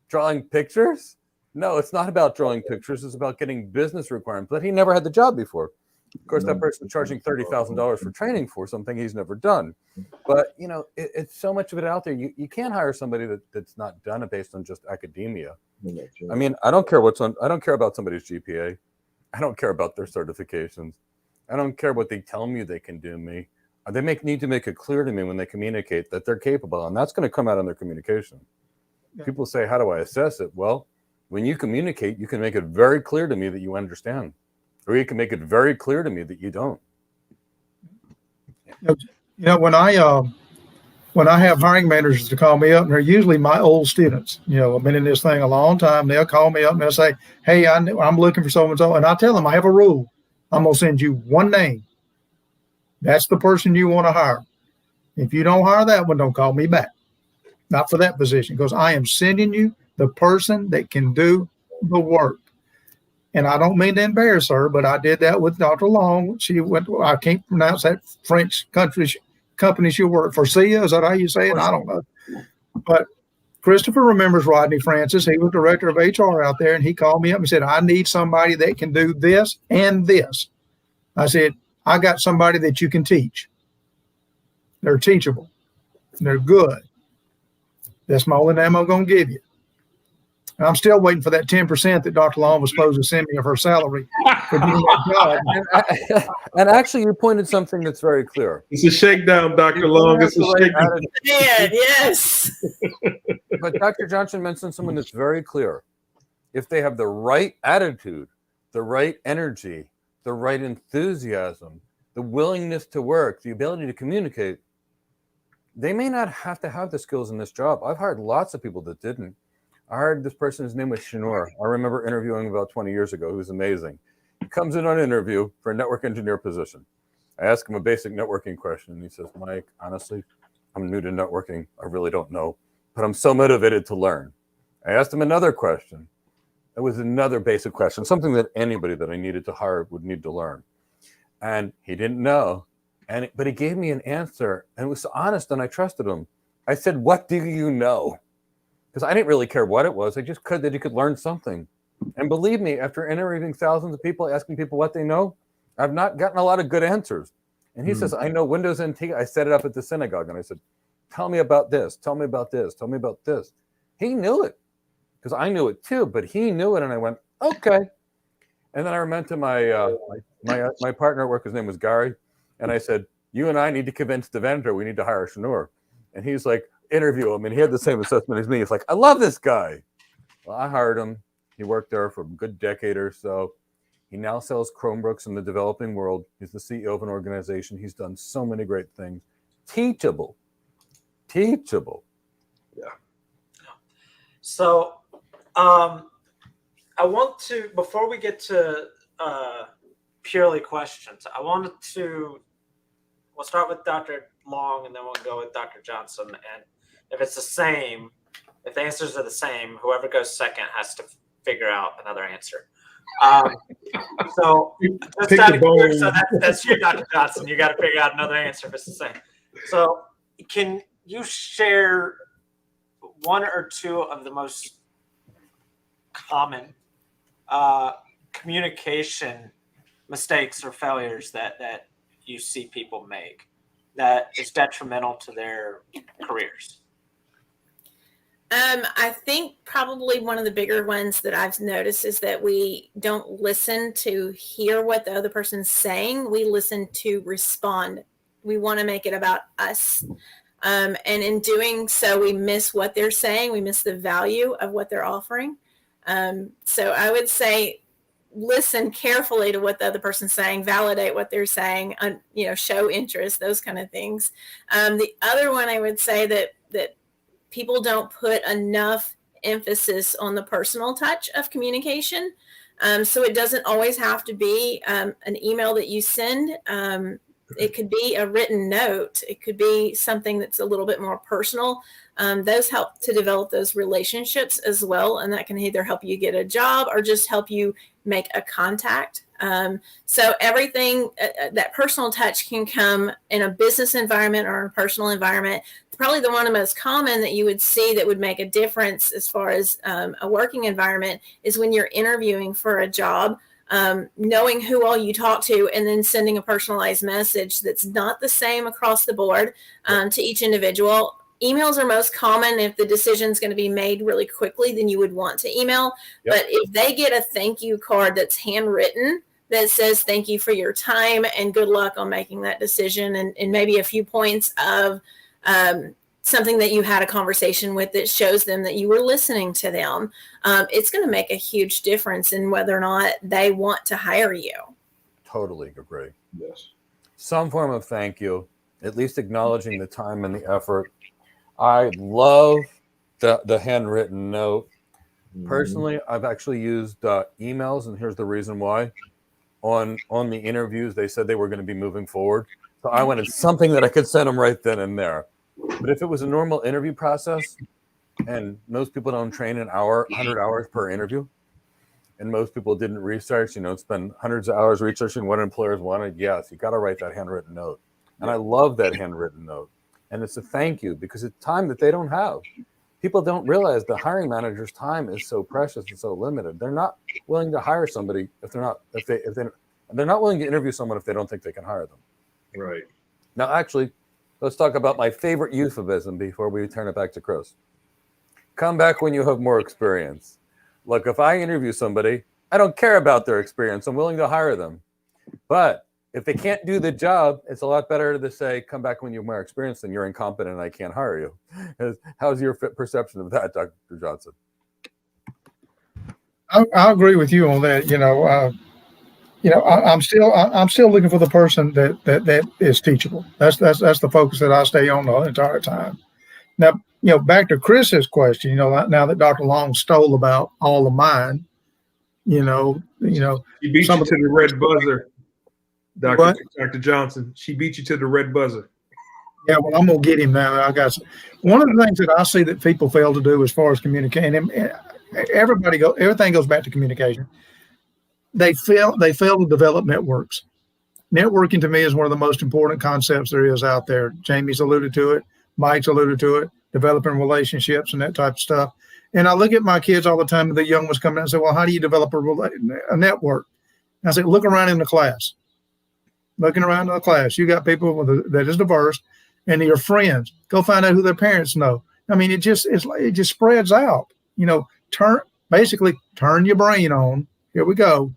drawing pictures? No, it's not about drawing pictures. It's about getting business requirements. But he never had the job before. Of course, that person's charging $30,000 for training for something he's never done. But, it's so much of it out there. You can't hire somebody that's not done it based on just academia. I mean, I don't care about somebody's GPA. I don't care about their certifications. I don't care what they tell me they can do me. They need to make it clear to me when they communicate that they're capable, and that's going to come out in their communication. Yeah. People say, how do I assess it? Well, when you communicate, you can make it very clear to me that you understand, or you can make it very clear to me that you don't. When I have hiring managers to call me up, and they're usually my old students, I've been in this thing a long time. They'll call me up and they'll say, hey, I'm looking for so-and-so. And I tell them I have a rule. I'm going to send you one name. That's the person you want to hire. If you don't hire that one, don't call me back. Not for that position, because I am sending you the person that can do the work. And I don't mean to embarrass her, but I did that with Dr. Long. I can't pronounce that French company she worked for. Cia, is that how you say it? I don't know. But Christopher remembers Rodney Francis. He was director of HR out there, and he called me up and said, I need somebody that can do this and this. I said, I got somebody that you can teach. They're teachable. They're good. That's my only name I'm going to give you. And I'm still waiting for that 10% that Dr. Long was supposed to send me of her salary for doing that job. And actually, you pointed something that's very clear. It's a shakedown, Dr. Long. It's a shakedown. Man, yes. But Dr. Johnson mentioned someone that's very clear. If they have the right attitude, the right energy, the right enthusiasm, the willingness to work, the ability to communicate, they may not have to have the skills in this job. I've hired lots of people that didn't. I hired this person, his name was Shanor. I remember interviewing him about 20 years ago. He was amazing. He comes in on an interview for a network engineer position. I ask him a basic networking question, and he says, Mike, honestly, I'm new to networking. I really don't know, but I'm so motivated to learn. I asked him another question. It was another basic question, something that anybody that I needed to hire would need to learn. And he didn't know, but he gave me an answer, and it was honest, and I trusted him. I said, what do you know? Because I didn't really care what it was. I just could that he could learn something. And believe me, after interviewing thousands of people, asking people what they know, I've not gotten a lot of good answers. And he says, I know Windows NT. I set it up at the synagogue, and I said, tell me about this. Tell me about this. Tell me about this. He knew it because I knew it too, but he knew it. And I went, okay. And then I remember my partner at work, his name was Gary. And I said, you and I need to convince the vendor we need to hire Shanor. And he's like, interview him. And he had the same assessment as me. He's like, I love this guy. Well, I hired him. He worked there for a good decade or so. He now sells Chromebooks in the developing world. He's the CEO of an organization. He's done so many great things. Teachable. Yeah. So I want to, before we get to purely questions, we'll start with Dr. Long and then we'll go with Dr. Johnson. And if it's the same, if the answers are the same, whoever goes second has to figure out another answer. So just out of curiosity, so that's you, Dr. Johnson. You got to figure out another answer if it's the same. So can you share one or two of the most common communication mistakes or failures that you see people make that is detrimental to their careers? I think probably one of the bigger ones that I've noticed is that we don't listen to hear what the other person's saying. We listen to respond. We want to make it about us. And in doing so, we miss what they're saying. We miss the value of what they're offering. So I would say listen carefully to what the other person's saying, validate what they're saying, show interest, those kind of things. The other one I would say that people don't put enough emphasis on the personal touch of communication. So it doesn't always have to be an email that you send. It could be a written note. It could be something that's a little bit more personal. Those help to develop those relationships as well. And that can either help you get a job or just help you make a contact. So everything, that personal touch can come in a business environment or a personal environment. Probably the one of the most common that you would see that would make a difference as far as a working environment is when you're interviewing for a job, knowing who all you talk to and then sending a personalized message that's not the same across the board to each individual. Emails are most common if the decision is going to be made really quickly, then you would want to email. Yep. But if they get a thank you card that's handwritten that says thank you for your time and good luck on making that decision, and maybe a few points of something that you had a conversation with that shows them that you were listening to them, it's going to make a huge difference in whether or not they want to hire you. Totally agree. Yes. Some form of thank you, at least acknowledging the time and the effort. I love the handwritten note. Personally, I've actually used emails, and here's the reason why. On the interviews, they said they were going to be moving forward. So I wanted something that I could send them right then and there. But if it was a normal interview process, and most people don't train an hour, 100 hours per interview, and most people didn't research, spend hundreds of hours researching what employers wanted, yes, you got to write that handwritten note. And I love that handwritten note. And it's a thank you because it's time that they don't have. People don't realize the hiring manager's time is so precious and so limited. They're not willing to hire somebody they're not willing to interview someone if they don't think they can hire them. Right. Now, actually, let's talk about my favorite euphemism before we turn it back to Chris. Come back when you have more experience. look, if I interview somebody, I don't care about their experience. I'm willing to hire them. But if they can't do the job, it's a lot better to say, come back when you're more experienced and you're incompetent and I can't hire you. How's your perception of that, Dr. Johnson? I agree with you on that. I'm still looking for the person that is teachable. That's the focus that I stay on the entire time. Now, back to Chris's question, now that Dr. Long stole about all of mine, He beat you to the red buzzer, Dr. Johnson. She beat you to the red buzzer. Yeah, well, I'm gonna get him now. One of the things that I see that people fail to do as far as communicating. Everything goes back to communication. They fail to develop networks. Networking to me is one of the most important concepts there is out there. Jamie's alluded to it. Mike's alluded to it. Developing relationships and that type of stuff. And I look at my kids all the time. The young ones come in and say, well, how do you develop a network? And I say, look around in the class. Looking around in the class, you got people that is diverse and your friends. Go find out who their parents know. I mean, it just spreads out. Turn your brain on. Here we go.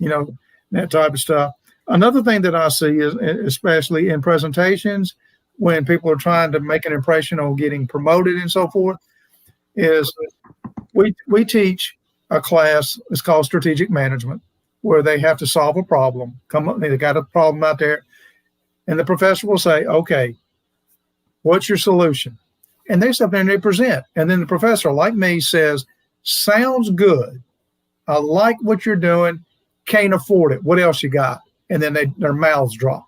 That type of stuff. Another thing that I see is, especially in presentations, when people are trying to make an impression on getting promoted and so forth, is we teach a class. It's called strategic management, where they have to solve a problem. They got a problem out there, and the professor will say, "Okay, what's your solution?" And they sit there and they present, and then the professor, like me, says, "Sounds good. I like what you're doing. Can't afford it. What else you got?" And then their mouths drop.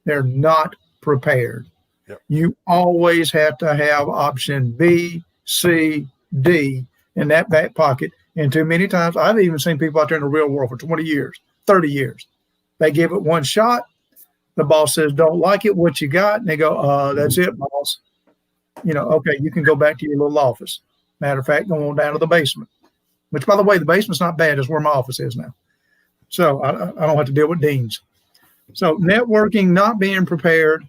They're not prepared. Yep. You always have to have option B, C, D in that back pocket. And too many times, I've even seen people out there in the real world for 20 years, 30 years. They give it one shot. The boss says, don't like it. What you got? And they go, that's it, boss. Okay, you can go back to your little office. Matter of fact, go on down to the basement, which, by the way, the basement's not bad. It's where my office is now. So I don't have to deal with deans. So networking, not being prepared.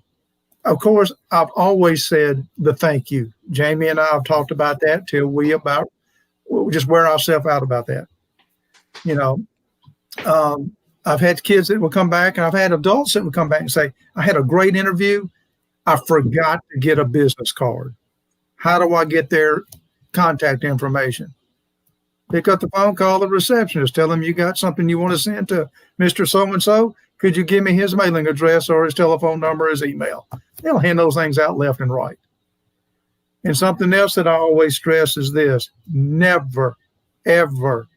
Of course, I've always said the thank you. Jamie and I have talked about that till we just wear ourselves out about that. I've had kids that will come back, and I've had adults that will come back and say, I had a great interview. I forgot to get a business card. How do I get their contact information? Pick up the phone, call the receptionist, tell them you got something you want to send to Mr. So-and-so. Could you give me his mailing address or his telephone number, his email? They'll hand those things out left and right. And something else that I always stress is this: never, ever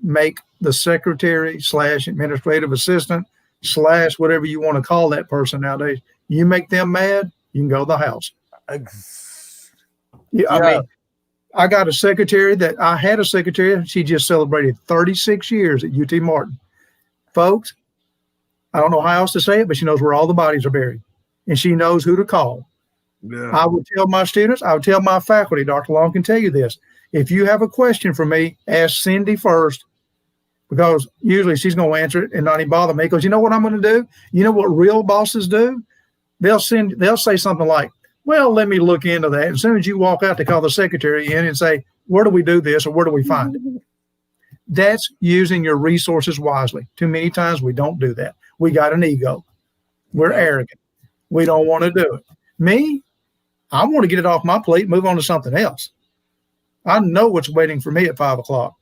make the secretary / administrative assistant / whatever you want to call that person nowadays. You make them mad, you can go to the house. I mean, I had a secretary. She just celebrated 36 years at UT Martin. Folks, I don't know how else to say it, but she knows where all the bodies are buried, and she knows who to call. Yeah. I would tell my students, I would tell my faculty, Dr. Long can tell you this. If you have a question for me, ask Cindy first, because usually she's going to answer it and not even bother me. Because you know what I'm going to do? You know what real bosses do? They'll say something like, well, let me look into that. As soon as you walk out, they call the secretary in and say, where do we do this, or where do we find it? That's using your resources wisely. Too many times we don't do that. We got an ego. We're arrogant. We don't want to do it. Me, I want to get it off my plate, move on to something else. I know what's waiting for me at 5 o'clock.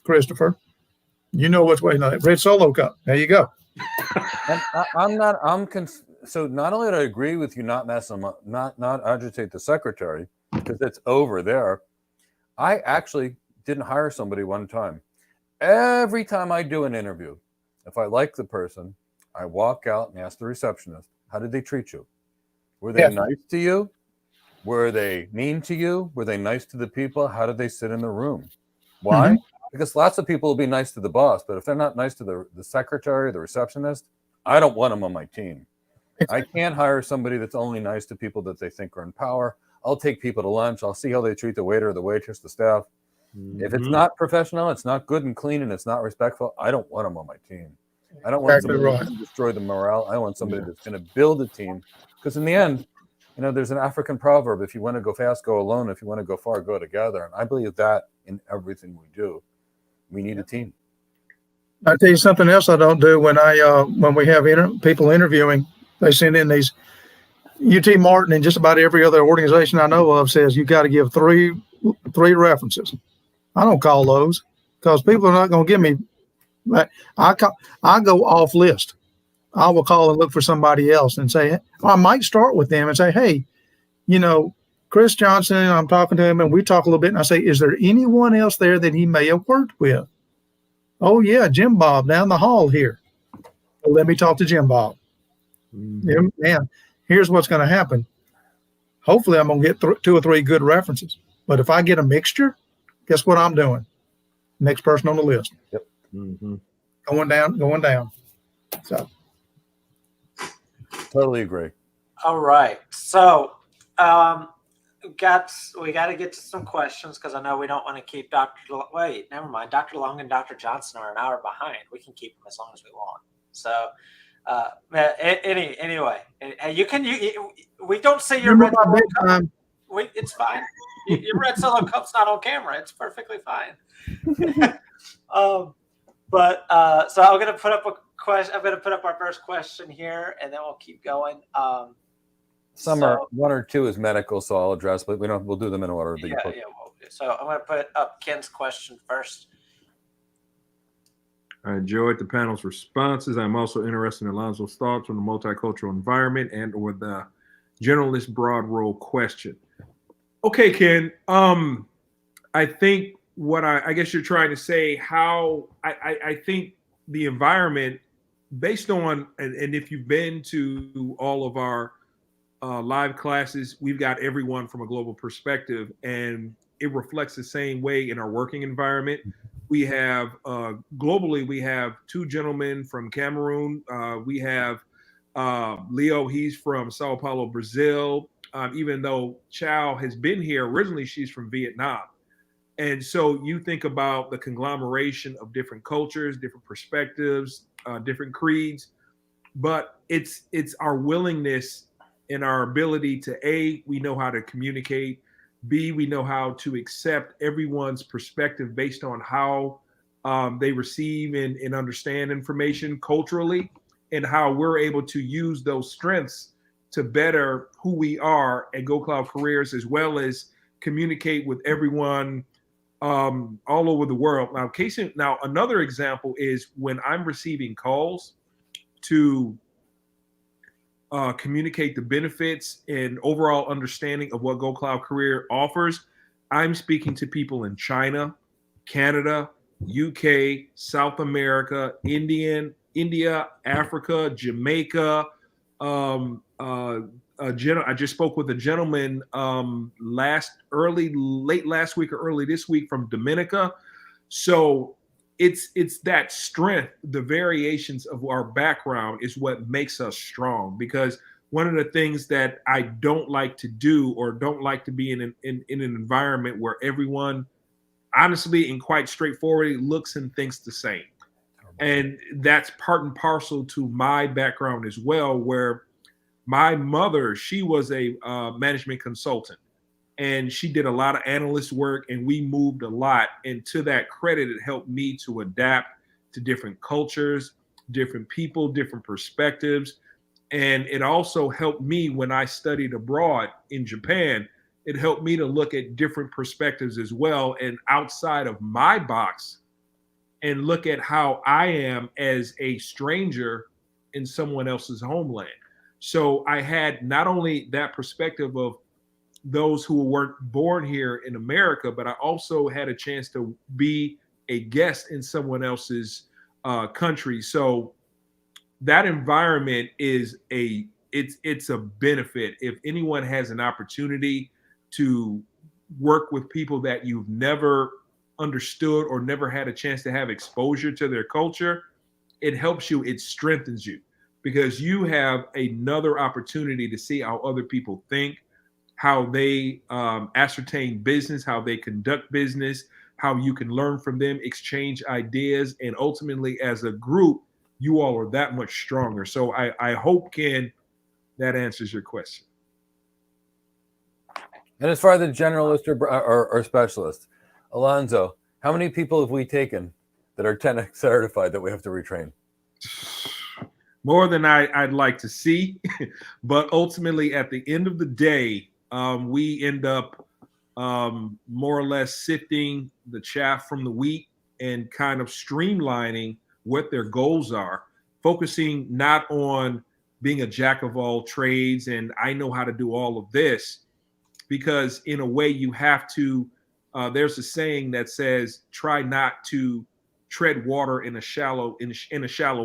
Christopher, you know what's waiting on that red Solo cup. There you go. And so not only do I agree with you, not mess them up, not agitate the secretary, because it's over there. I actually didn't hire somebody one time. Every time I do an interview, if I like the person, I walk out and ask the receptionist, how did they treat you? Were they nice to you? Were they mean to you? Were they nice to the people? How did they sit in the room? Why? Mm-hmm. Because lots of people will be nice to the boss, but if they're not nice to the secretary, the receptionist, I don't want them on my team. I can't hire somebody that's only nice to people that they think are in power. I'll take people to lunch. I'll see how they treat the waiter, the waitress, the staff. Mm-hmm. If it's not professional, it's not good and clean, and it's not respectful, I don't want them on my team. I don't want somebody to destroy the morale. I want somebody that's going to build a team. Because in the end, there's an African proverb: if you want to go fast, go alone. If you want to go far, go together. And I believe that in everything we do. We need a team. I tell you something else I don't do when we have people interviewing. They send in these. UT Martin and just about every other organization I know of says you got to give three references. I don't call those because people are not going to give me. I go off list. I will call and look for somebody else and say, I might start with them and say, hey, Chris Johnson, I'm talking to him and we talk a little bit and I say, is there anyone else there that he may have worked with? Oh yeah, Jim Bob down the hall here. Well, let me talk to Jim Bob. Mm-hmm. Man, here's what's going to happen. Hopefully I'm going to get 2 or 3 good references. But if I get a mixture, guess what I'm doing? Next person on the list. Yep. Mm-hmm. Going down. So. Totally agree. All right. So we got to get to some questions because I know we don't want to keep never mind. Dr. Long and Dr. Johnson are an hour behind. We can keep them as long as we want. So anyway, we don't see your red solo cup. It's fine. Your red solo cup's not on camera. It's perfectly fine. So I'm going to put up a question. I'm going to put up our first question here, and then we'll keep going. One or two is medical, so I'll address, but we'll do them in order. So I'm going to put up Ken's question first. I enjoyed the panel's responses. I'm also interested in Elonzo's thoughts on the multicultural environment and or the generalist broad role question. Okay, Ken. I think I guess you're trying to say how I think the environment based on, and if you've been to all of our live classes, we've got everyone from a global perspective, and it reflects the same way in our working environment. We have globally, we have 2 gentlemen from Cameroon. We have Leo, he's from Sao Paulo, Brazil. Even though Chow has been here, originally she's from Vietnam. And so you think about the conglomeration of different cultures, different perspectives, different creeds, but it's our willingness and our ability to A, we know how to communicate, B, we know how to accept everyone's perspective based on how they receive and understand information culturally, and how we're able to use those strengths to better who we are at Go Cloud Careers, as well as communicate with everyone all over the world. Now, another example is when I'm receiving calls to communicate the benefits and overall understanding of what Go Cloud Career offers. I'm speaking to people in China, Canada, UK, South America, India, Africa, Jamaica. I just spoke with a gentleman late last week or early this week from Dominica. So it's that strength, the variations of our background is what makes us strong. Because one of the things that I don't like to do, or don't like to be in an environment where everyone honestly and quite straightforwardly looks and thinks the same. And that's part and parcel to my background as well, where my mother, she was a management consultant, and she did a lot of analyst work, and we moved a lot. And to that credit, it helped me to adapt to different cultures, different people, different perspectives. And it also helped me when I studied abroad in Japan. It helped me to look at different perspectives as well, and outside of my box, and look at how I am as a stranger in someone else's homeland. So I had not only that perspective of those who weren't born here in America, but I also had a chance to be a guest in someone else's country. So that environment is it's a benefit. If anyone has an opportunity to work with people that you've never understood or never had a chance to have exposure to their culture, it helps you, it strengthens you, because you have another opportunity to see how other people think, how they ascertain business, how they conduct business, how you can learn from them, exchange ideas, and ultimately as a group, you all are that much stronger. So I hope, Ken, that answers your question. And as far as the generalist or specialist, Elonzo, how many people have we taken that are 10X certified that we have to retrain? More than I'd like to see, but ultimately at the end of the day, we end up more or less sifting the chaff from the wheat and kind of streamlining what their goals are, focusing not on being a jack of all trades and I know how to do all of this, because in a way you have to, there's a saying that says, try not to tread water in a shallow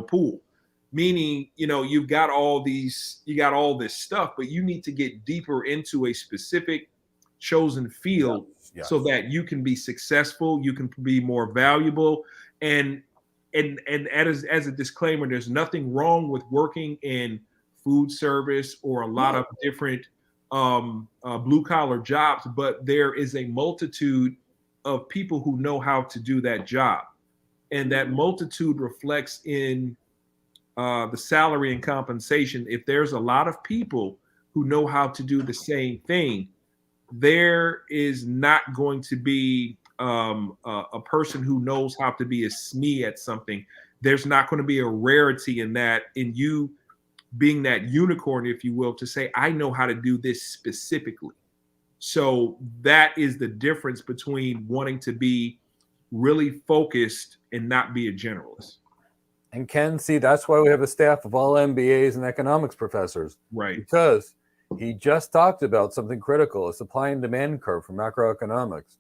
pool. Meaning, you've got all this stuff, but you need to get deeper into a specific chosen field so that you can be successful, you can be more valuable. And as a disclaimer, there's nothing wrong with working in food service or a lot of different blue collar jobs, but there is a multitude of people who know how to do that job. And that multitude reflects in the salary and compensation. If there's a lot of people who know how to do the same thing, there is not going to be a person who knows how to be a SME at something. There's not going to be a rarity in that, in you being that unicorn, if you will, to say, I know how to do this specifically. So that is the difference between wanting to be really focused and not be a generalist. And Ken, see, that's why we have a staff of all MBAs and economics professors. Right. Because he just talked about something critical, a supply and demand curve for macroeconomics.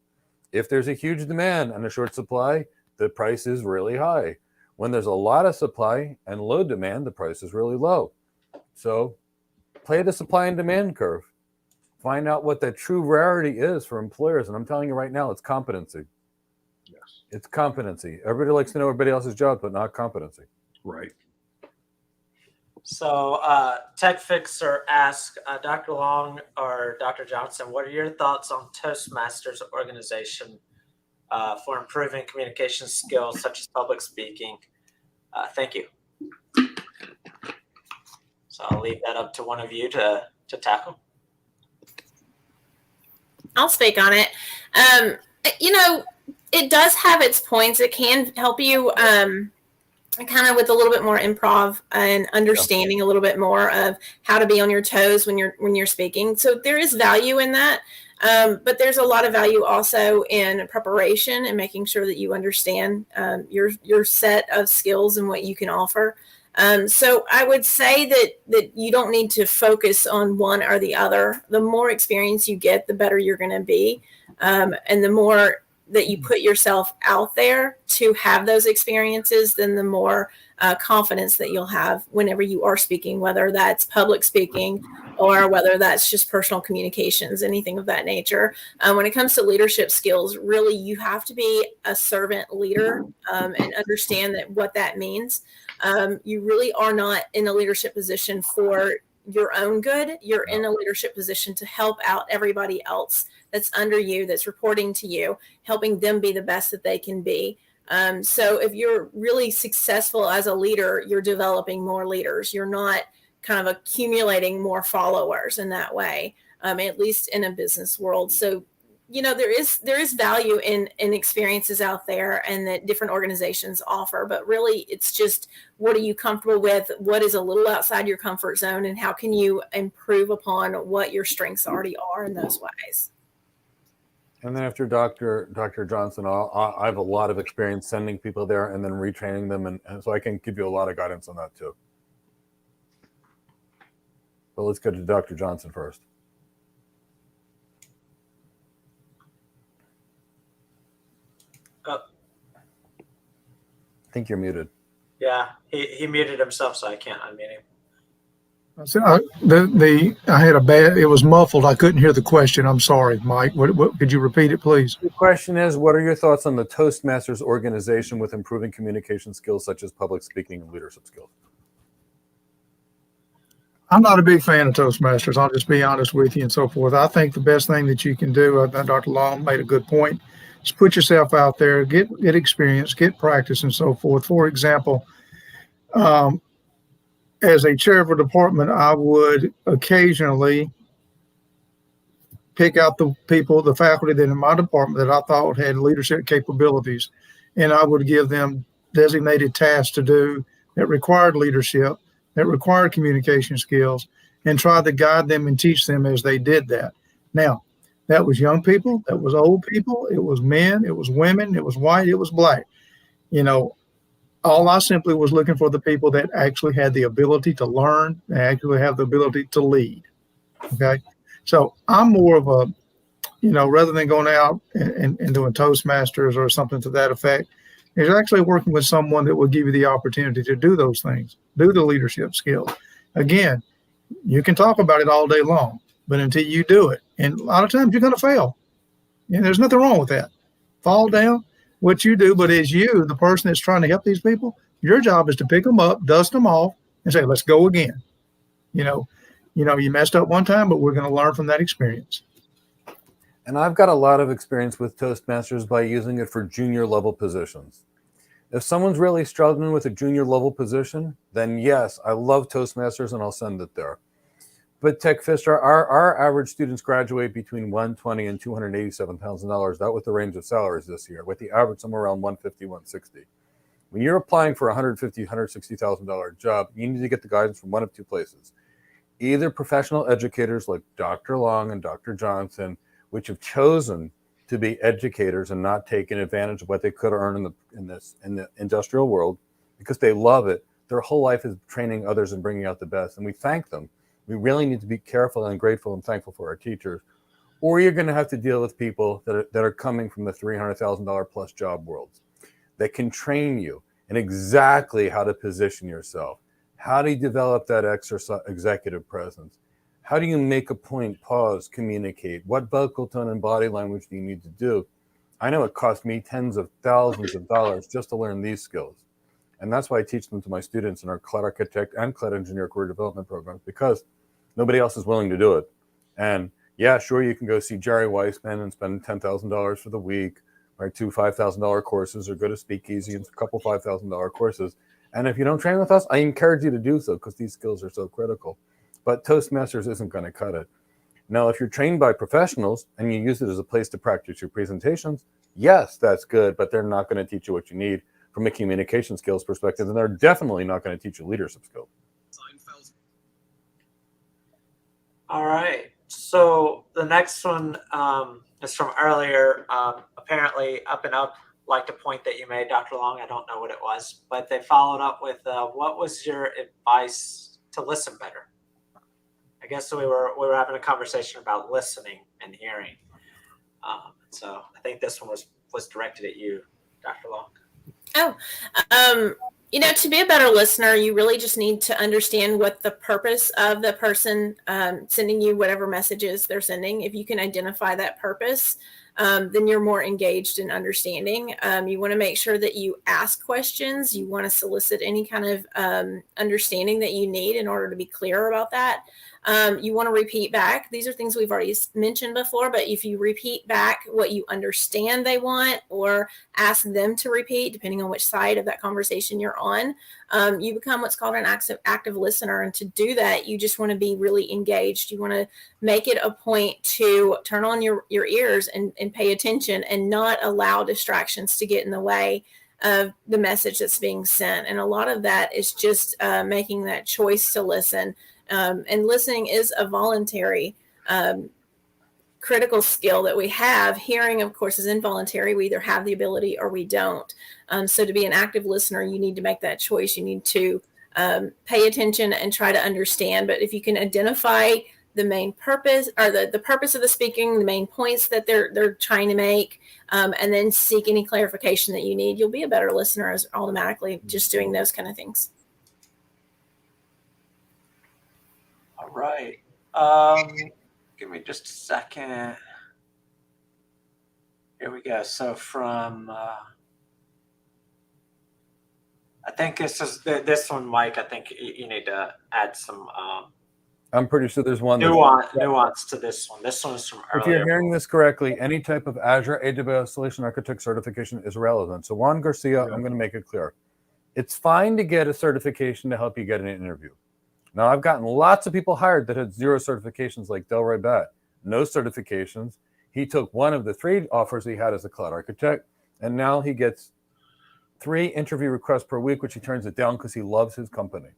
If there's a huge demand and a short supply, the price is really high. When there's a lot of supply and low demand, the price is really low. So play the supply and demand curve. Find out what the true rarity is for employers. And I'm telling you right now, it's competency. Yes. It's competency. Everybody likes to know everybody else's job, but not competency. Right. So Tech Fixer asks, Dr. Long or Dr. Johnson, what are your thoughts on Toastmasters organization for improving communication skills such as public speaking? Thank you. So I'll leave that up to one of you to tackle. I'll speak on it. It does have its points. It can help you kind of with a little bit more improv and understanding a little bit more of how to be on your toes when you're speaking. So there is value in that. But there's a lot of value also in preparation and making sure that you understand your set of skills and what you can offer. So I would say that you don't need to focus on one or the other. The more experience you get, the better you're going to be. And the more that you put yourself out there to have those experiences, then the more confidence that you'll have whenever you are speaking, whether that's public speaking or whether that's just personal communications, anything of that nature. When it comes to leadership skills, really, you have to be a servant leader and understand what that means. You really are not in a leadership position for your own good. You're in a leadership position to help out everybody else that's under you, that's reporting to you, helping them be the best that they can be. So if you're really successful as a leader, you're developing more leaders. You're not kind of accumulating more followers in that way, at least in a business world. So, there is value in experiences out there and that different organizations offer, but really it's just, what are you comfortable with? What is a little outside your comfort zone, and how can you improve upon what your strengths already are in those ways? And then after Dr. Johnson, I have a lot of experience sending people there and then retraining them. And so I can give you a lot of guidance on that too. But let's go to Dr. Johnson first. Oh. I think you're muted. Yeah, he muted himself, so I can't unmute him. So I had it was muffled. I couldn't hear the question. I'm sorry, Mike. What could you repeat it, please? The question is, what are your thoughts on the Toastmasters organization with improving communication skills such as public speaking and leadership skills? I'm not a big fan of Toastmasters. I'll just be honest with you and so forth. I think the best thing that you can do, Dr. Long made a good point, is put yourself out there, get experience, get practice and so forth. For example, as a chair of a department, I would occasionally pick out the people, the faculty that in my department that I thought had leadership capabilities, and I would give them designated tasks to do that required leadership, that required communication skills, and try to guide them and teach them as they did that. Now, that was young people, that was old people, it was men, it was women, it was white, it was black. You know, all I simply was looking for the people that actually had the ability to learn, and actually have the ability to lead. Okay. So I'm more of a, you know, rather than going out and doing Toastmasters or something to that effect, is actually working with someone that will give you the opportunity to do those things, do the leadership skills. Again, you can talk about it all day long, but until you do it, and a lot of times you're going to fail. And there's nothing wrong with that. Fall down, what you do, but as you, the person that's trying to help these people, your job is to pick them up, dust them off, and say, let's go again. You messed up one time, but we're going to learn from that experience. And I've got a lot of experience with Toastmasters by using it for junior level positions. If someone's really struggling with a junior level position, then yes, I love Toastmasters and I'll send it there. But Tech Fisher, our average students graduate between $120,000 and $287,000. That was the range of salaries this year, with the average somewhere around $150,000, $160,000. When you're applying for a $150,000, $160,000 job, you need to get the guidance from one of two places. Either professional educators like Dr. Long and Dr. Johnson, which have chosen to be educators and not taken advantage of what they could earn in the industrial world because they love it. Their whole life is training others and bringing out the best, and we thank them. We really need to be careful and grateful and thankful for our teachers. Or you're going to have to deal with people that are coming from the $300,000 plus job worlds that can train you in exactly how to position yourself. How do you develop that executive presence? How do you make a point, pause, communicate? What vocal tone and body language do you need to do? I know it cost me tens of thousands of dollars just to learn these skills. And that's why I teach them to my students in our Cloud Architect and Cloud Engineer career development programs, because nobody else is willing to do it. And yeah, sure, you can go see Jerry Weissman and spend $10,000 for the week, or 2 $5,000 courses, or go to Speakeasy and a couple $5,000 courses. And if you don't train with us, I encourage you to do so because these skills are so critical. But Toastmasters isn't going to cut it. Now, if you're trained by professionals and you use it as a place to practice your presentations, yes, that's good, but they're not going to teach you what you need from a communication skills perspective, and they're definitely not going to teach you leadership skills. All right. So the next one is from earlier. Apparently, Up and Up liked a point that you made, Dr. Long. I don't know what it was, but they followed up with, what was your advice to listen better? I guess we were having a conversation about listening and hearing. So I think this one was directed at you, Dr. Long. To be a better listener, you really just need to understand what the purpose of the person sending you whatever messages they're sending. If you can identify that purpose, then you're more engaged in understanding. You want to make sure that you ask questions. You want to solicit any kind of understanding that you need in order to be clear about that. You want to repeat back. These are things we've already mentioned before, but if you repeat back what you understand they want, or ask them to repeat, depending on which side of that conversation you're on, you become what's called an active listener. And to do that, you just want to be really engaged. You want to make it a point to turn on your ears and pay attention and not allow distractions to get in the way of the message that's being sent. And a lot of that is just making that choice to listen. And listening is a voluntary critical skill that we have. Hearing, of course, is involuntary. We either have the ability or we don't. So to be an active listener, you need to make that choice. You need to pay attention and try to understand. But if you can identify the main purpose, or the purpose of the speaking, the main points that they're trying to make, and then seek any clarification that you need, you'll be a better listener as automatically just doing those kind of things. All right. Give me just a second. Here we go. So from, I think this one, Mike, I think you need to add some I'm pretty sure there's one nuance to this one. This one is from earlier. If you're hearing this correctly, any type of Azure AWS Solution Architect certification is relevant. So Juan Garcia, I'm going to make it clear. It's fine to get a certification to help you get an interview. Now, I've gotten lots of people hired that had 0 certifications like Delroy Bat. no certifications. He took one of the 3 offers he had as a cloud architect, and now he gets 3 interview requests per week, which he turns it down because he loves his company.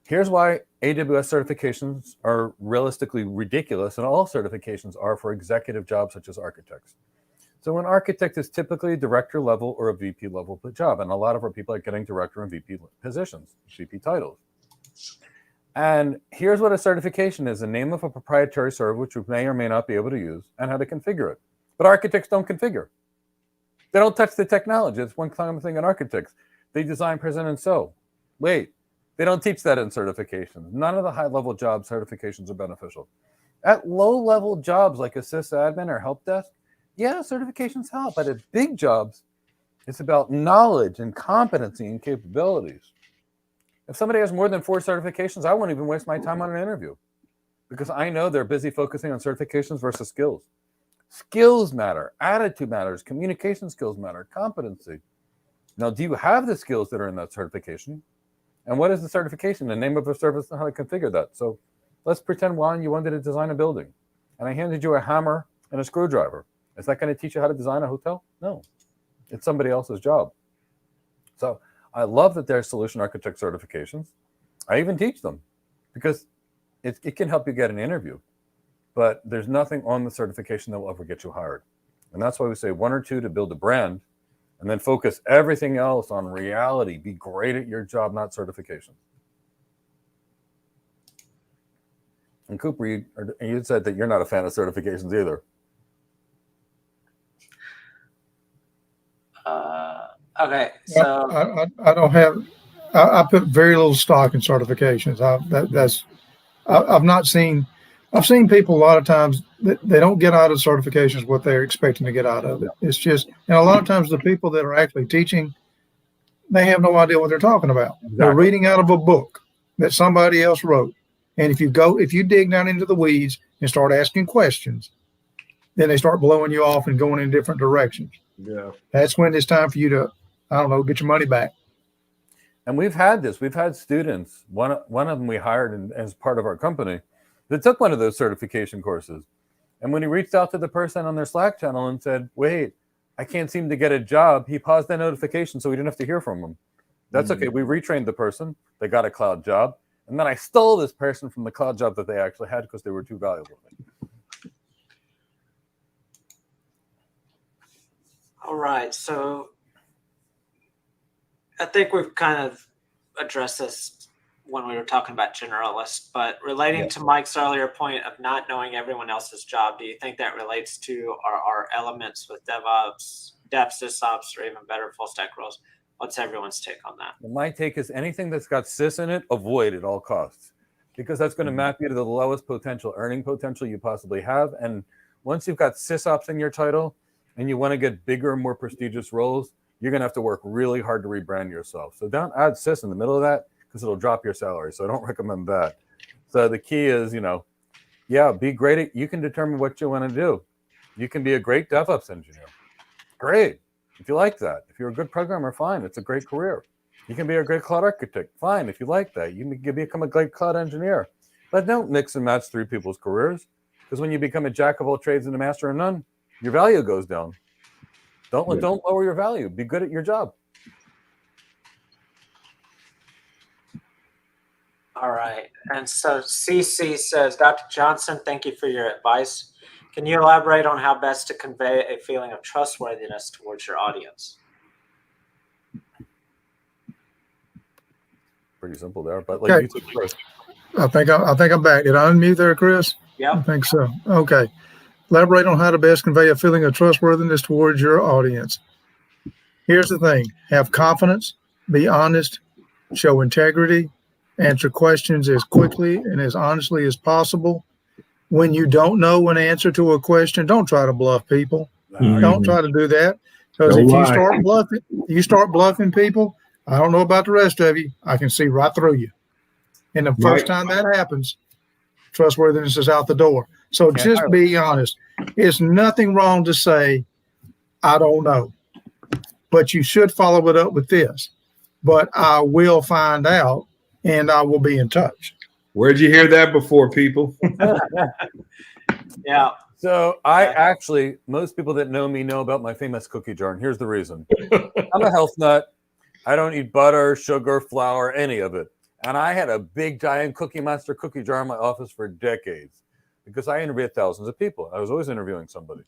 Here's why AWS certifications are realistically ridiculous, and all certifications are for executive jobs such as architects. So an architect is typically a director level or a VP level job, and a lot of our people are getting director and VP positions, VP titles. And here's what a certification is: the name of a proprietary server, which you may or may not be able to use, and how to configure it. But architects don't configure. They don't touch the technology. It's one common thing in architects. They design, present, and sew. Wait, they don't teach that in certifications. None of the high-level job certifications are beneficial. At low-level jobs like a sysadmin or help desk, yeah, certifications help. But at big jobs, it's about knowledge and competency and capabilities. If somebody has more than 4 certifications, I won't even waste my time on an interview because I know they're busy focusing on certifications versus skills. Skills matter, attitude matters, communication skills matter, competency. Now, do you have the skills that are in that certification? And what is the certification? The name of a service and how to configure that. So let's pretend, Juan, you wanted to design a building, and I handed you a hammer and a screwdriver. Is that going to teach you how to design a hotel? No, it's somebody else's job. So I love that there's solution architect certifications. I even teach them because it can help you get an interview, but there's nothing on the certification that will ever get you hired. And that's why we say 1 or 2 to build a brand, and then focus everything else on reality. Be great at your job, not certification. And Cooper, you said that you're not a fan of certifications either. Okay, so I don't have. I put very little stock in certifications. I've not seen. I've seen people a lot of times that they don't get out of certifications what they're expecting to get out of it. It's just, and a lot of times the people that are actually teaching, they have no idea what they're talking about. Exactly. They're reading out of a book that somebody else wrote. And if you dig down into the weeds and start asking questions, then they start blowing you off and going in different directions. Yeah. That's when it's time for you to, I don't know, get your money back. And we've had this. We've had students. One of them we hired as part of our company that took one of those certification courses. And when he reached out to the person on their Slack channel and said, wait, I can't seem to get a job, he paused that notification so we didn't have to hear from him. That's okay. We retrained the person. They got a cloud job. And then I stole this person from the cloud job that they actually had because they were too valuable. all right, so I think we've kind of addressed this when we were talking about generalists, but relating to Mike's earlier point of not knowing everyone else's job, do you think that relates to our elements with DevOps, DevSysOps, or even better full stack roles? What's everyone's take on that? Well, my take is anything that's got sys in it, avoid at all costs, because that's going to map you to the lowest potential earning potential you possibly have. And once you've got SysOps in your title and you want to get bigger, more prestigious roles, you're going to have to work really hard to rebrand yourself. So don't add sys in the middle of that because it'll drop your salary. So I don't recommend that. So the key is, be great at, you can determine what you want to do. You can be a great DevOps engineer. Great. If you like that. If you're a good programmer, fine. It's a great career. You can be a great cloud architect. Fine. If you like that, you can become a great cloud engineer. But don't mix and match 3 people's careers, because when you become a jack of all trades and a master of none, your value goes down. Don't lower your value. Be good at your job. All right. And so CC says, Dr. Johnson, thank you for your advice. Can you elaborate on how best to convey a feeling of trustworthiness towards your audience? Pretty simple there, but Okay. you took first. I think I'm back. Did I unmute there, Chris? Yeah. I think so. Okay. Elaborate on how to best convey a feeling of trustworthiness towards your audience. Here's the thing. Have confidence, be honest, show integrity, answer questions as quickly and as honestly as possible. When you don't know an answer to a question, don't try to bluff people. Don't try to do that. Because if you start bluffing people, I don't know about the rest of you, I can see right through you. And the first time that happens, trustworthiness is out the door. So just be honest. It's nothing wrong to say, I don't know. But you should follow it up with this. But I will find out and I will be in touch. Where'd you hear that before, people? Yeah. So most people that know me know about my famous cookie jar, and here's the reason. I'm a health nut. I don't eat butter, sugar, flour, any of it. And I had a big, giant Cookie Monster cookie jar in my office for decades because I interviewed thousands of people. I was always interviewing somebody.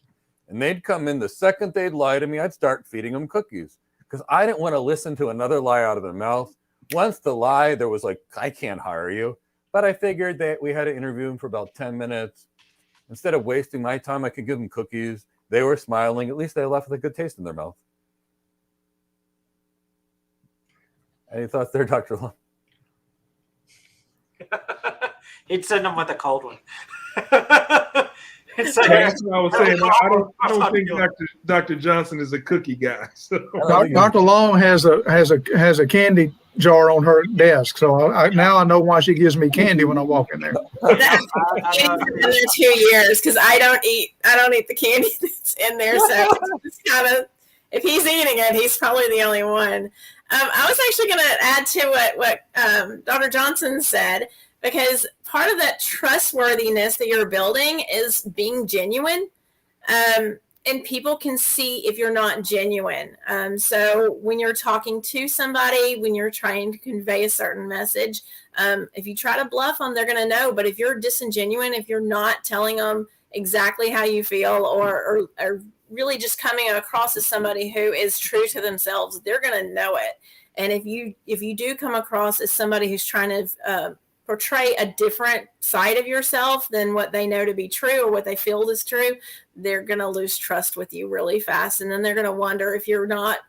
And they'd come in, the second they'd lie to me, I'd start feeding them cookies because I didn't want to listen to another lie out of their mouth. Once the lie, there was like, I can't hire you. But I figured that we had to interview them for about 10 minutes. Instead of wasting my time, I could give them cookies. They were smiling. At least they left with a good taste in their mouth. Any thoughts there, Dr. Long? He'd send them with a cold one. That's what I was saying. I don't think Dr. Johnson is a cookie guy. So. Dr. Long has a candy jar on her desk, so now I know why she gives me candy when I walk in there. It's been there 2 years because I don't eat the candy that's in there. So it's kind of, if he's eating it, he's probably the only one. I was actually going to add to what Dr. Johnson said, because part of that trustworthiness that you're building is being genuine. And people can see if you're not genuine. So when you're talking to somebody, when you're trying to convey a certain message, if you try to bluff them, they're going to know. But if you're disingenuine, if you're not telling them exactly how you feel or really just coming across as somebody who is true to themselves, they're going to know it. And if you do come across as somebody who's trying to portray a different side of yourself than what they know to be true or what they feel is true, they're going to lose trust with you really fast. And then they're going to wonder, if you're not,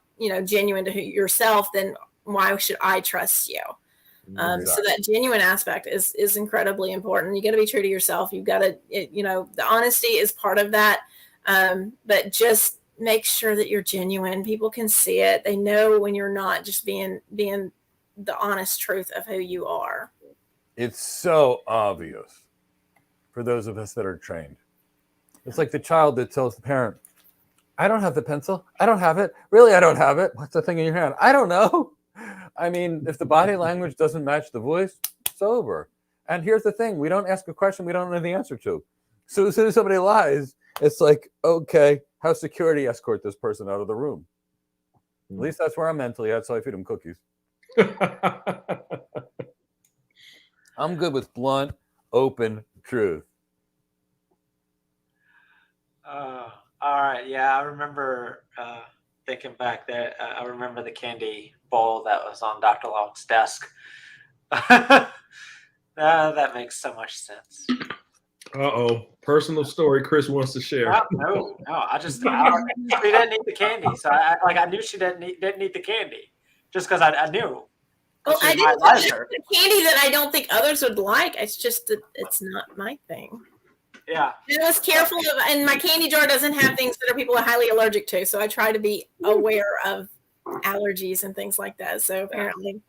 genuine to yourself, then why should I trust you? Exactly. So that genuine aspect is incredibly important. You got to be true to yourself. You've got to, the honesty is part of that. But just make sure that you're genuine. People can see it. They know when you're not just being the honest truth of who you are. It's so obvious for those of us that are trained. It's like the child that tells the parent, I don't have the pencil. I don't have it. Really, I don't have it. What's the thing in your hand? I don't know. I mean, if the body language doesn't match the voice, it's over. And here's the thing. We don't ask a question we don't know the answer to. So as soon as somebody lies, it's like, okay, how security escort this person out of the room? At least that's where I'm mentally at, so I feed them cookies. I'm good with blunt, open truth. All right. Yeah, I remember thinking back there. I remember the candy bowl that was on Dr. Long's desk. That makes so much sense. Uh-oh. Personal story Chris wants to share. No. She didn't eat the candy. So I knew she didn't eat the candy just because I knew. Well, I didn't like the candy that I don't think others would like. It's just that it's not my thing. Yeah. And I was careful of, and my candy jar doesn't have things that people are highly allergic to. So I try to be aware of allergies and things like that. So apparently,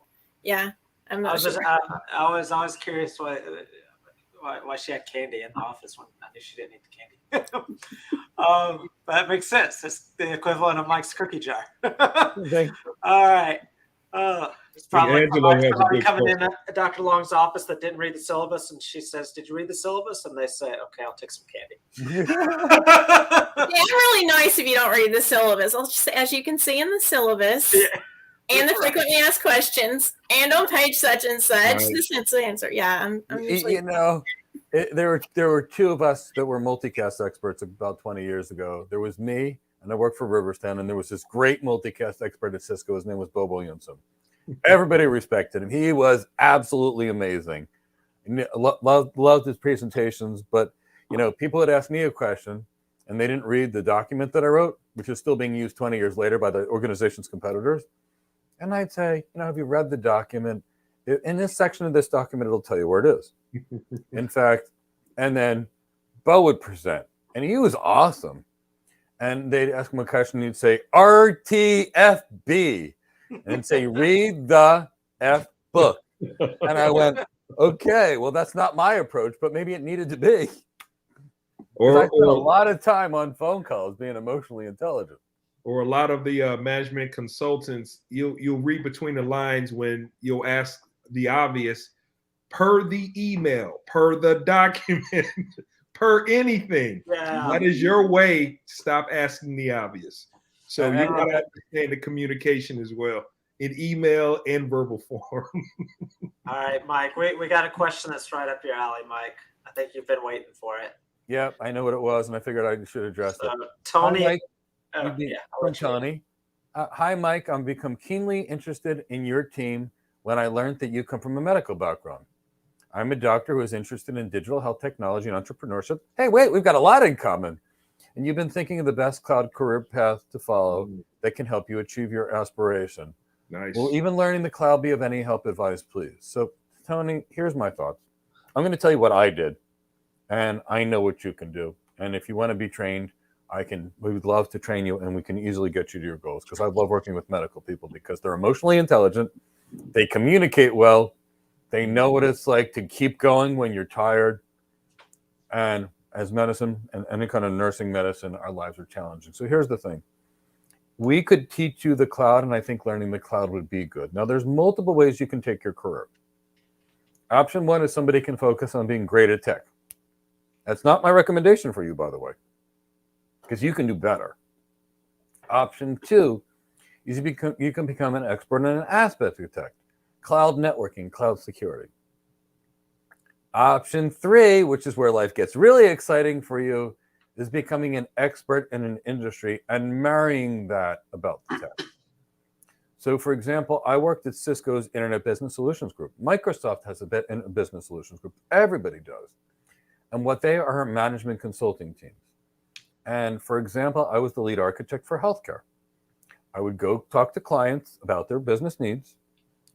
yeah, I'm not sure. I was always curious why she had candy in the office when I knew she didn't eat the candy. But that makes sense. It's the equivalent of Mike's cookie jar. All right. It's probably coming in at Dr. Long's office that didn't read the syllabus, and she says, "Did you read the syllabus?" And they say, "Okay, I'll take some candy." Yeah, I'm really nice if you don't read the syllabus. I'll just say, as you can see in the syllabus, and the frequently asked questions, and on page such and such, this is the answer. Yeah, I'm usually. There were two of us that were multicast experts about 20 years ago. There was me, and I worked for Riverstown, and there was this great multicast expert at Cisco. His name was Bo Williamson. Everybody respected him. He was absolutely amazing. Loved his presentations, but people would ask me a question and they didn't read the document that I wrote, which is still being used 20 years later by the organization's competitors. And I'd say, have you read the document? In this section of this document, it'll tell you where it is. In fact, and then Bo would present, and he was awesome. And they'd ask him a question, and he'd say, RTFB. And say, read the F book. And I went, okay, well, that's not my approach, but maybe it needed to be. Or I spent a lot of time on phone calls being emotionally intelligent. Or a lot of the management consultants, you'll read between the lines when you'll ask the obvious, per the email, per the document, per anything. Yeah. That is your way to stop asking the obvious. So you And- got to understand the communication as well in email and verbal form. All right, Mike, we got a question that's right up your alley, Mike. I think you've been waiting for it. Yep, I know what it was, and I figured I should address So, it. Tony, Hi, Mike. oh, You'd be yeah, I'll from let you- Tony. Hi, Mike. I'm become keenly interested in your team when I learned that you come from a medical background. I'm a doctor who is interested in digital health technology and entrepreneurship. Hey, wait, we've got a lot in common. And you've been thinking of the best cloud career path to follow that can help you achieve your aspiration. Nice. Will even learning the cloud be of any help? Advice, please. So, Tony, here's my thoughts. I'm going to tell you what I did, and I know what you can do. And if you want to be trained, we would love to train you, and we can easily get you to your goals, because I love working with medical people because they're emotionally intelligent, they communicate well, they know what it's like to keep going when you're tired. And as medicine and any kind of nursing medicine, our lives are challenging. So here's the thing. We could teach you the cloud, and I think learning the cloud would be good. Now, there's multiple ways you can take your career. Option one is somebody can focus on being great at tech. That's not my recommendation for you, by the way, because you can do better. Option two is you can become an expert in an aspect of tech, cloud networking, cloud security. Option three, which is where life gets really exciting for you, is becoming an expert in an industry and marrying that about the tech. So, for example, I worked at Cisco's Internet Business Solutions Group. Microsoft has a business solutions group. Everybody does. And what they are management consulting teams. And for example, I was the lead architect for healthcare. I would go talk to clients about their business needs,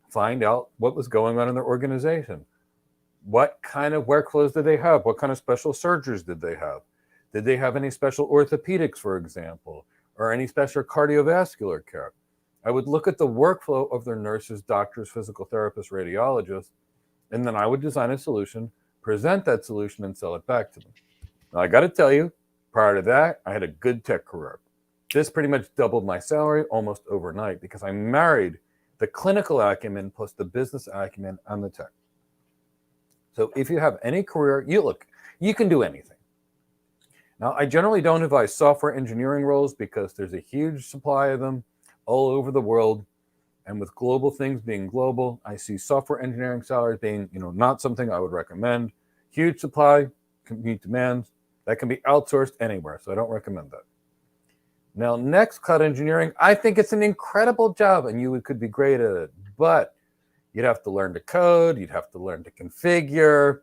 find out what was going on in their organization. What kind of workflows did they have? What kind of special surgeries did they have? Did they have any special orthopedics, for example, or any special cardiovascular care? I would look at the workflow of their nurses, doctors, physical therapists, radiologists, and then I would design a solution, present that solution, and sell it back to them. Now, I got to tell you, prior to that, I had a good tech career. This pretty much doubled my salary almost overnight because I married the clinical acumen plus the business acumen and the tech. So if you have any career, you can do anything. Now, I generally don't advise software engineering roles because there's a huge supply of them all over the world. And with global things being global, I see software engineering salaries being, not something I would recommend. Huge supply, can meet demands. That can be outsourced anywhere, so I don't recommend that. Now, next, cloud engineering. I think it's an incredible job, and you could be great at it. But you'd have to learn to code. You'd have to learn to configure.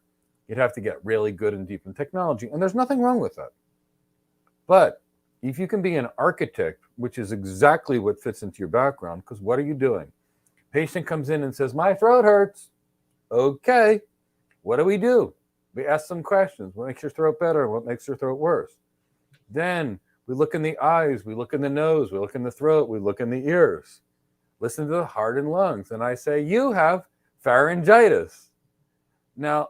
You'd have to get really good and deep in technology, and there's nothing wrong with that. But if you can be an architect, which is exactly what fits into your background, because what are you doing? Patient comes in and says, my throat hurts. Okay, what do? We ask some questions. What makes your throat better? What makes your throat worse? Then we look in the eyes, we look in the nose, we look in the throat, we look in the ears. Listen to the heart and lungs. And I say, you have pharyngitis. Now,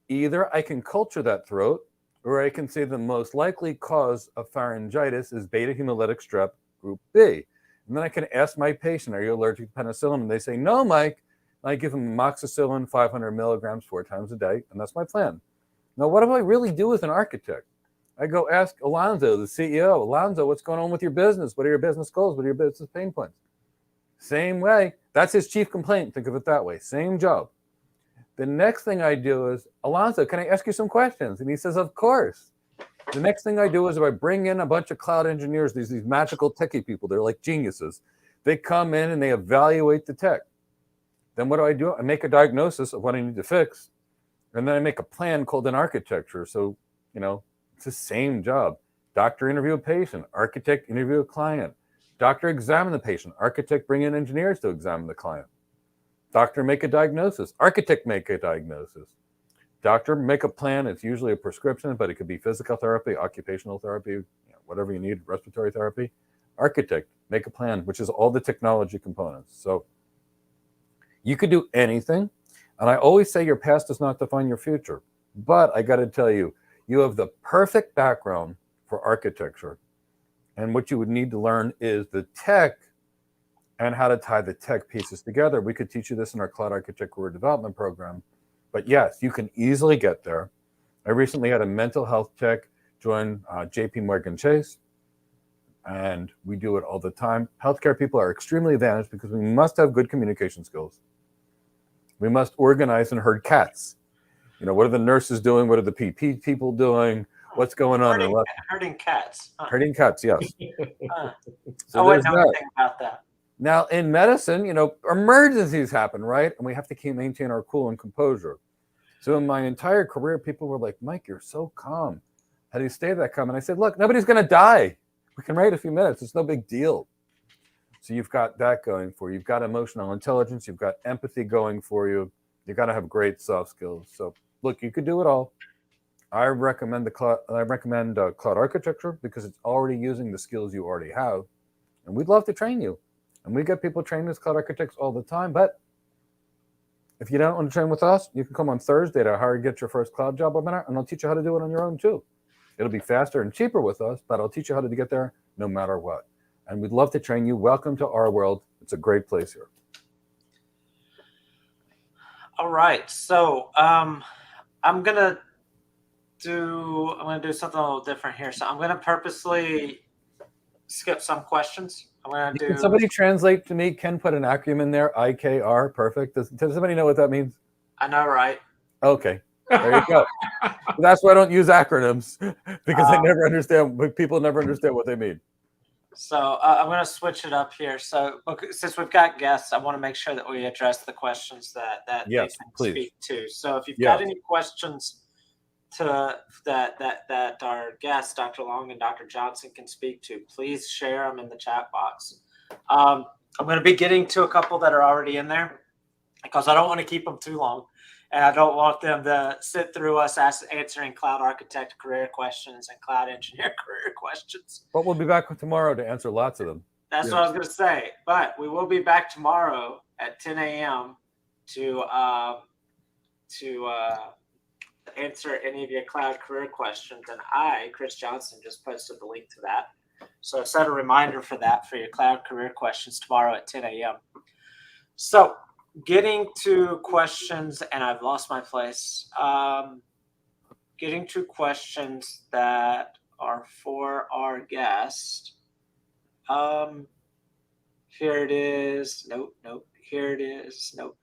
either I can culture that throat, or I can say the most likely cause of pharyngitis is beta hemolytic strep group B. And then I can ask my patient, are you allergic to penicillin? And they say, no, Mike. And I give them amoxicillin 500 milligrams 4 times a day, and that's my plan. Now, what do I really do as an architect? I go ask Elonzo, the CEO, Elonzo, what's going on with your business? What are your business goals? What are your business pain points? Same way. That's his chief complaint. Think of it that way. Same job. The next thing I do is, Elonzo, can I ask you some questions? And he says, of course. The next thing I do is I bring in a bunch of cloud engineers, these magical techie people. They're like geniuses. They come in and they evaluate the tech. Then what do? I make a diagnosis of what I need to fix. And then I make a plan called an architecture. So, it's the same job. Doctor interview a patient, architect interview a client, doctor examine the patient, architect bring in engineers to examine the client. Doctor make a diagnosis, architect make a diagnosis. Doctor make a plan. It's usually a prescription, but it could be physical therapy, occupational therapy, whatever you need, respiratory therapy. Architect make a plan, which is all the technology components. So you could do anything. And I always say your past does not define your future. But I got to tell you, you have the perfect background for architecture. And what you would need to learn is the tech and how to tie the tech pieces together. We could teach you this in our Cloud Architect Career Development Program. But yes, you can easily get there. I recently had a mental health tech join JP Morgan Chase, and we do it all the time. Healthcare people are extremely advantaged because we must have good communication skills. We must organize and herd cats. What are the nurses doing? What are the PP people doing? What's going on? Herding cats. Huh. Herding cats, yes. I wouldn't know anything about that. Now, in medicine, emergencies happen, right? And we have to maintain our cool and composure. So in my entire career, people were like, Mike, you're so calm. How do you stay that calm? And I said, look, nobody's going to die. We can wait a few minutes. It's no big deal. So you've got that going for you. You've got emotional intelligence. You've got empathy going for you. You've got to have great soft skills. So look, you could do it all. I recommend cloud architecture because it's already using the skills you already have. And we'd love to train you. And we get people trained as cloud architects all the time. But if you don't want to train with us, you can come on Thursday to how to get your first cloud job webinar, and I'll teach you how to do it on your own too. It'll be faster and cheaper with us, but I'll teach you how to get there no matter what. And we'd love to train you. Welcome to our world. It's a great place here. All right. So I'm gonna do something a little different here. So I'm gonna purposely skip some questions. Can somebody translate to me? Ken put an acumen there, IKR, perfect. Does somebody know what that means? I know, right? Okay, there you go. That's why I don't use acronyms, because people never understand what they mean. So I'm going to switch it up here. So since we've got guests, I want to make sure that we address the questions that yes, they can speak to. So if you've got any questions that our guests, Dr. Long and Dr. Johnson, can speak to, please share them in the chat box. I'm going to be getting to a couple that are already in there because I don't want to keep them too long. And I don't want them to sit through us answering cloud architect career questions and cloud engineer career questions. But we'll be back tomorrow to answer lots of them. That's what I was going to say. But we will be back tomorrow at 10 a.m. to answer any of your cloud career questions. And Chris Johnson, just posted the link to that. So set a reminder for that for your cloud career questions tomorrow at 10 a.m. So getting to questions, and I've lost my place. Getting to questions that are for our guest. Here it is. Nope. Here it is. Nope.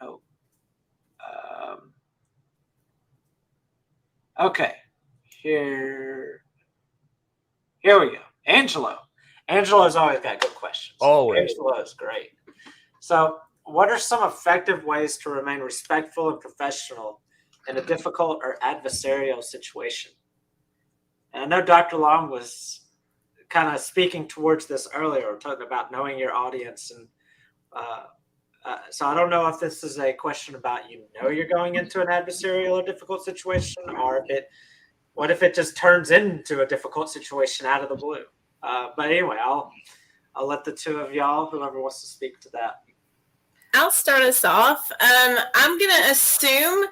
Okay. Here we go. Angelo's always got good questions. Always. Angelo's great. So, what are some effective ways to remain respectful and professional in a difficult or adversarial situation? And I know Dr. Long was kind of speaking towards this earlier, talking about knowing your audience. And so I don't know if this is a question about you're going into an adversarial or difficult situation, or what if it just turns into a difficult situation out of the blue? But anyway, I'll let the two of y'all, whoever wants to speak to that. I'll start us off. I'm going to assume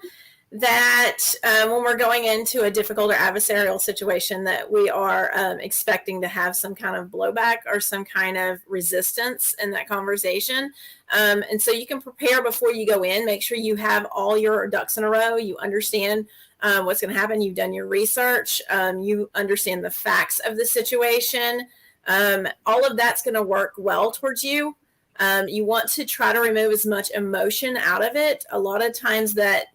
that when we're going into a difficult or adversarial situation that we are expecting to have some kind of blowback or some kind of resistance in that conversation. And so you can prepare before you go in. Make sure you have all your ducks in a row. You understand what's going to happen. You've done your research. You understand the facts of the situation. All of that's going to work well towards you. You want to try to remove as much emotion out of it. A lot of times that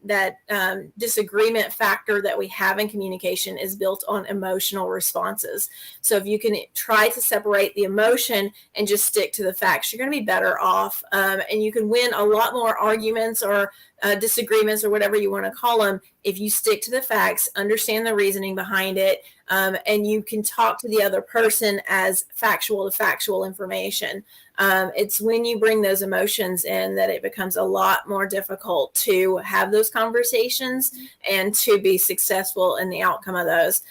disagreement factor that we have in communication is built on emotional responses. So if you can try to separate the emotion and just stick to the facts, you're going to be better off. And you can win a lot more arguments or disagreements or whatever you want to call them if you stick to the facts, understand the reasoning behind it, and you can talk to the other person as factual to factual information. It's when you bring those emotions in that it becomes a lot more difficult to have those conversations and to be successful in the outcome of those.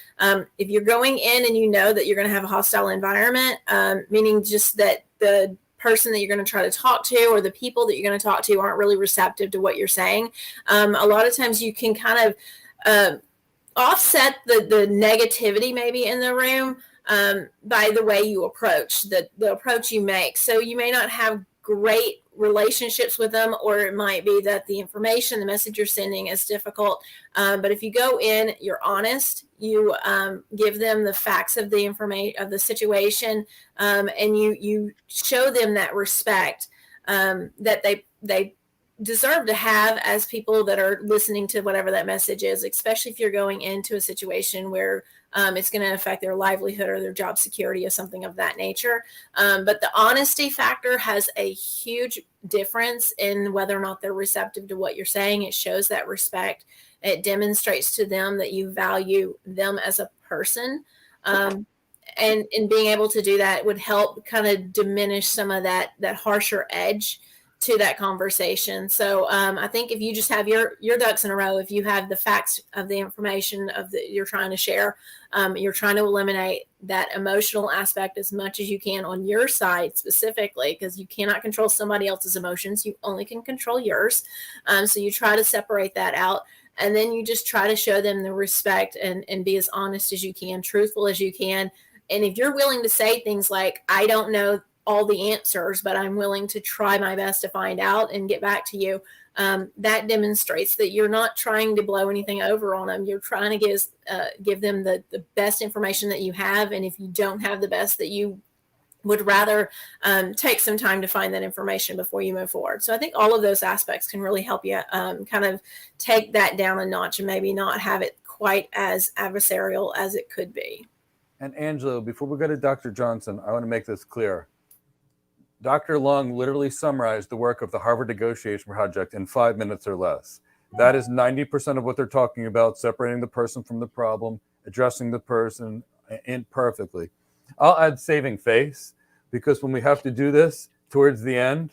If you're going in and you know that you're going to have a hostile environment, meaning just that the person that you're going to try to talk to or the people that you're going to talk to aren't really receptive to what you're saying, a lot of times you can kind of offset the negativity maybe in the room by the way you approach, the approach you make. So you may not have great relationships with them, or it might be that the information, the message you're sending is difficult. But if you go in, you're honest, you give them the facts of the information of the situation, and you show them that respect that they deserve to have as people that are listening to whatever that message is, especially if you're going into a situation where it's going to affect their livelihood or their job security or something of that nature. But the honesty factor has a huge difference in whether or not they're receptive to what you're saying. It shows that respect. It demonstrates to them that you value them as a person. And being able to do that would help kind of diminish some of that harsher edge to that conversation. So I think if you just have your ducks in a row, if you have the facts of the information you're trying to share, you're trying to eliminate that emotional aspect as much as you can on your side specifically, because you cannot control somebody else's emotions. You only can control yours. So you try to separate that out. And then you just try to show them the respect and be as honest as you can, truthful as you can. And if you're willing to say things like, I don't know all the answers, but I'm willing to try my best to find out and get back to you, that demonstrates that you're not trying to blow anything over on them. You're trying to give them the best information that you have. And if you don't have the best, that you would rather take some time to find that information before you move forward. So I think all of those aspects can really help you kind of take that down a notch and maybe not have it quite as adversarial as it could be. And Angelo, before we go to Dr. Johnson, I want to make this clear. Dr. Long literally summarized the work of the Harvard Negotiation Project in 5 minutes or less. That is 90% of what they're talking about, separating the person from the problem, addressing the person imperfectly. I'll add saving face, because when we have to do this towards the end,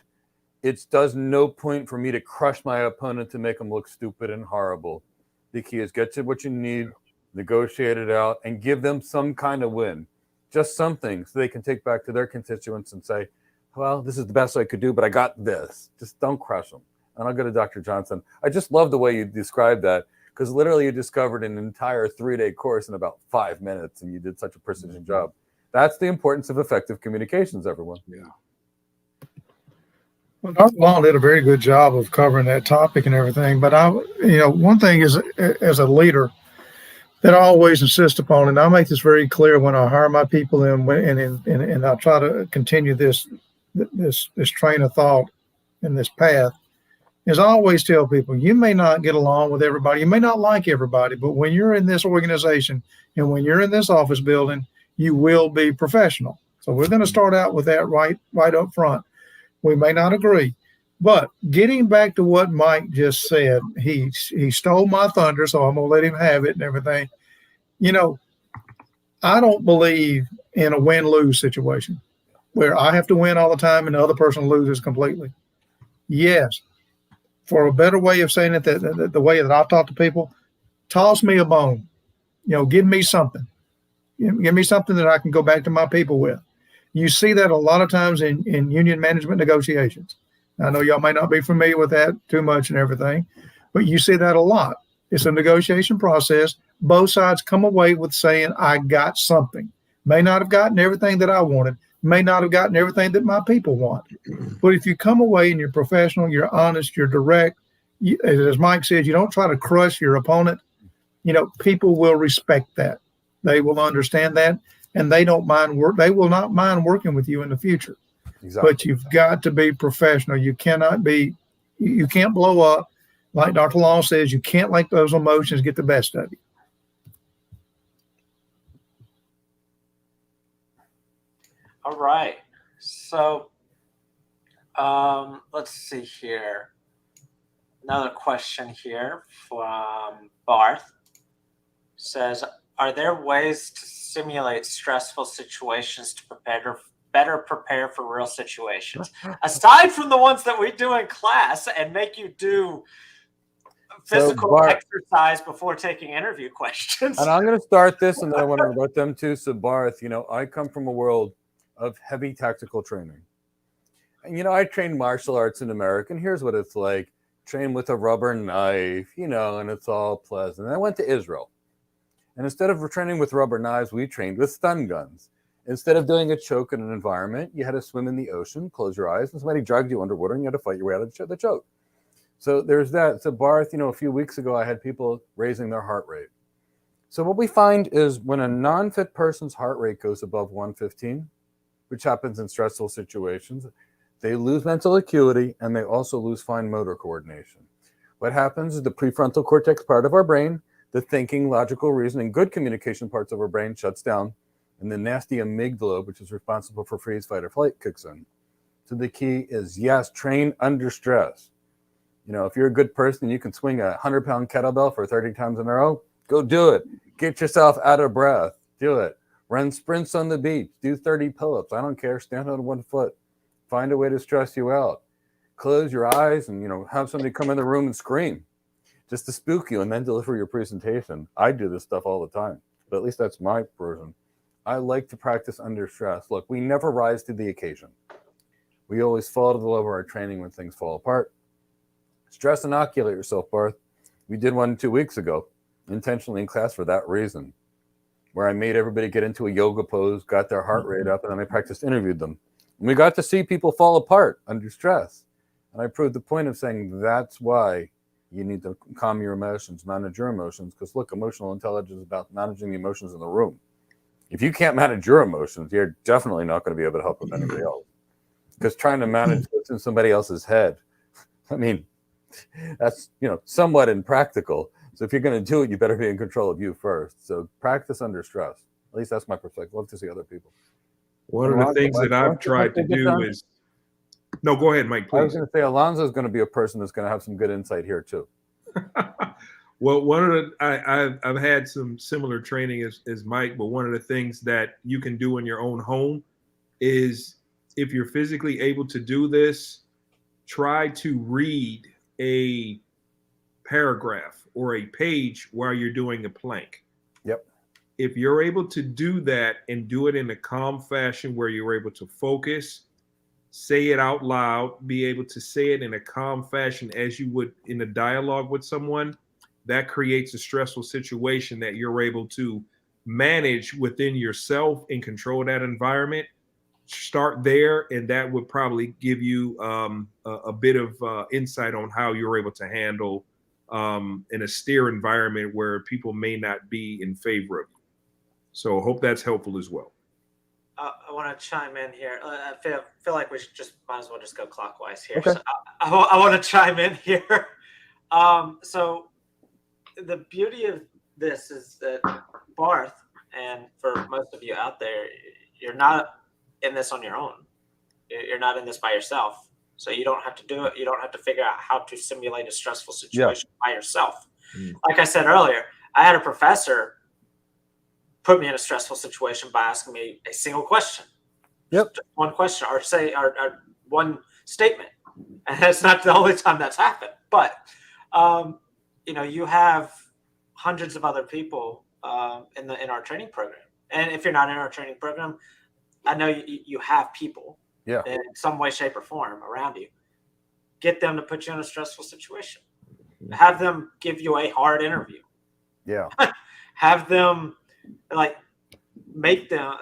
it does no point for me to crush my opponent to make them look stupid and horrible. The key is get to what you need, negotiate it out, and give them some kind of win. Just something so they can take back to their constituents and say, well, this is the best I could do, but I got this. Just don't crush them. And I'll go to Dr. Johnson. I just love the way you described that, because literally you discovered an entire 3-day course in about 5 minutes, and you did such a precision job. That's the importance of effective communications, everyone. Yeah. Well, Dr. Long did a very good job of covering that topic and everything. But one thing is, as a leader, that I always insist upon, and I make this very clear when I hire my people and I try to continue this train of thought and this path, is I always tell people, you may not get along with everybody, you may not like everybody, but when you're in this organization and when you're in this office building, you will be professional. So we're going to start out with that right up front. We may not agree, but getting back to what Mike just said, he stole my thunder, so I'm going to let him have it and everything. I don't believe in a win-lose situation where I have to win all the time and the other person loses completely. Yes, for a better way of saying it, the way that I talk to people, toss me a bone. Give me something. Give me something that I can go back to my people with. You see that a lot of times in union management negotiations. I know y'all may not be familiar with that too much and everything, but you see that a lot. It's a negotiation process. Both sides come away with saying, I got something. May not have gotten everything that I wanted, may not have gotten everything that my people want. But if you come away and you're professional, you're honest, you're direct, as Mike says, you don't try to crush your opponent, people will respect that. They will understand that, and they don't mind they will not mind working with you in the future. Exactly. But you've got to be professional. You can't blow up. Like Dr. Long says, you can't let those emotions get the best of you. All right. So let's see here. Another question here from Barth says, are there ways to simulate stressful situations to better prepare for real situations, aside from the ones that we do in class and make you do physical exercise before taking interview questions? And I'm going to start this, and then I want to let them too. So Barth, I come from a world of heavy tactical training. And, I trained martial arts in America, and here's what it's like. Train with a rubber knife, and it's all pleasant. And I went to Israel. And instead of training with rubber knives, we trained with stun guns. Instead of doing a choke in an environment, you had to swim in the ocean, close your eyes, and somebody dragged you underwater, and you had to fight your way out of the choke. So there's that. So Barth, a few weeks ago, I had people raising their heart rate. So what we find is when a non-fit person's heart rate goes above 115, which happens in stressful situations, they lose mental acuity and they also lose fine motor coordination. What happens is the prefrontal cortex part of our brain, the thinking, logical reasoning, good communication parts of our brain shuts down, and the nasty amygdala, which is responsible for freeze, fight, or flight, kicks in. So the key is, yes, train under stress. If you're a good person, you can swing a 100-pound kettlebell for 30 times in a row, go do it. Get yourself out of breath. Do it. Run sprints on the beach. Do 30 pull-ups. I don't care. Stand on one foot. Find a way to stress you out. Close your eyes and, have somebody come in the room and scream just to spook you and then deliver your presentation. I do this stuff all the time, but at least that's my version. I like to practice under stress. Look, we never rise to the occasion. We always fall to the level of our training when things fall apart. Stress inoculate yourself, Barth. We did one 2 weeks ago, intentionally in class for that reason, where I made everybody get into a yoga pose, got their heart rate up, and then I interviewed them. And we got to see people fall apart under stress. And I proved the point of saying that's why you need to calm your emotions, manage your emotions, because look, emotional intelligence is about managing the emotions in the room. If you can't manage your emotions, you're definitely not going to be able to help with anybody else. Because trying to manage what's in somebody else's head, that's somewhat impractical. So if you're going to do it, you better be in control of you first. So practice under stress. At least that's my perspective. Love to see other people. One of the things that I've tried to do is, no, go ahead, Mike, please. I was going to say, Elonzo is going to be a person that's going to have some good insight here too. Well, I've had some similar training as Mike, but one of the things that you can do in your own home is, if you're physically able to do this, try to read a paragraph or a page while you're doing a plank. Yep. If you're able to do that and do it in a calm fashion where you're able to focus, say it out loud, be able to say it in a calm fashion as you would in a dialogue with someone, that creates a stressful situation that you're able to manage within yourself and control that environment. Start there, and that would probably give you a bit of insight on how you're able to handle in a austere environment where people may not be in favor of you. So I hope that's helpful as well. I want to chime in here. I feel like we might as well just go clockwise here. Okay. So I want to chime in here. So the beauty of this is that Barth, and for most of you out there, you're not in this on your own. You're not in this by yourself. So you don't have to do it. You don't have to figure out how to simulate a stressful situation by yourself. Like I said earlier, I had a professor put me in a stressful situation by asking me a single question. Yep. Just one question, or one statement. And it's not the only time that's happened. But, you have hundreds of other people in our training program. And if you're not in our training program, I know you have people in some way, shape, or form around you. Get them to put you in a stressful situation. Have them give you a hard interview. Yeah. Have them make them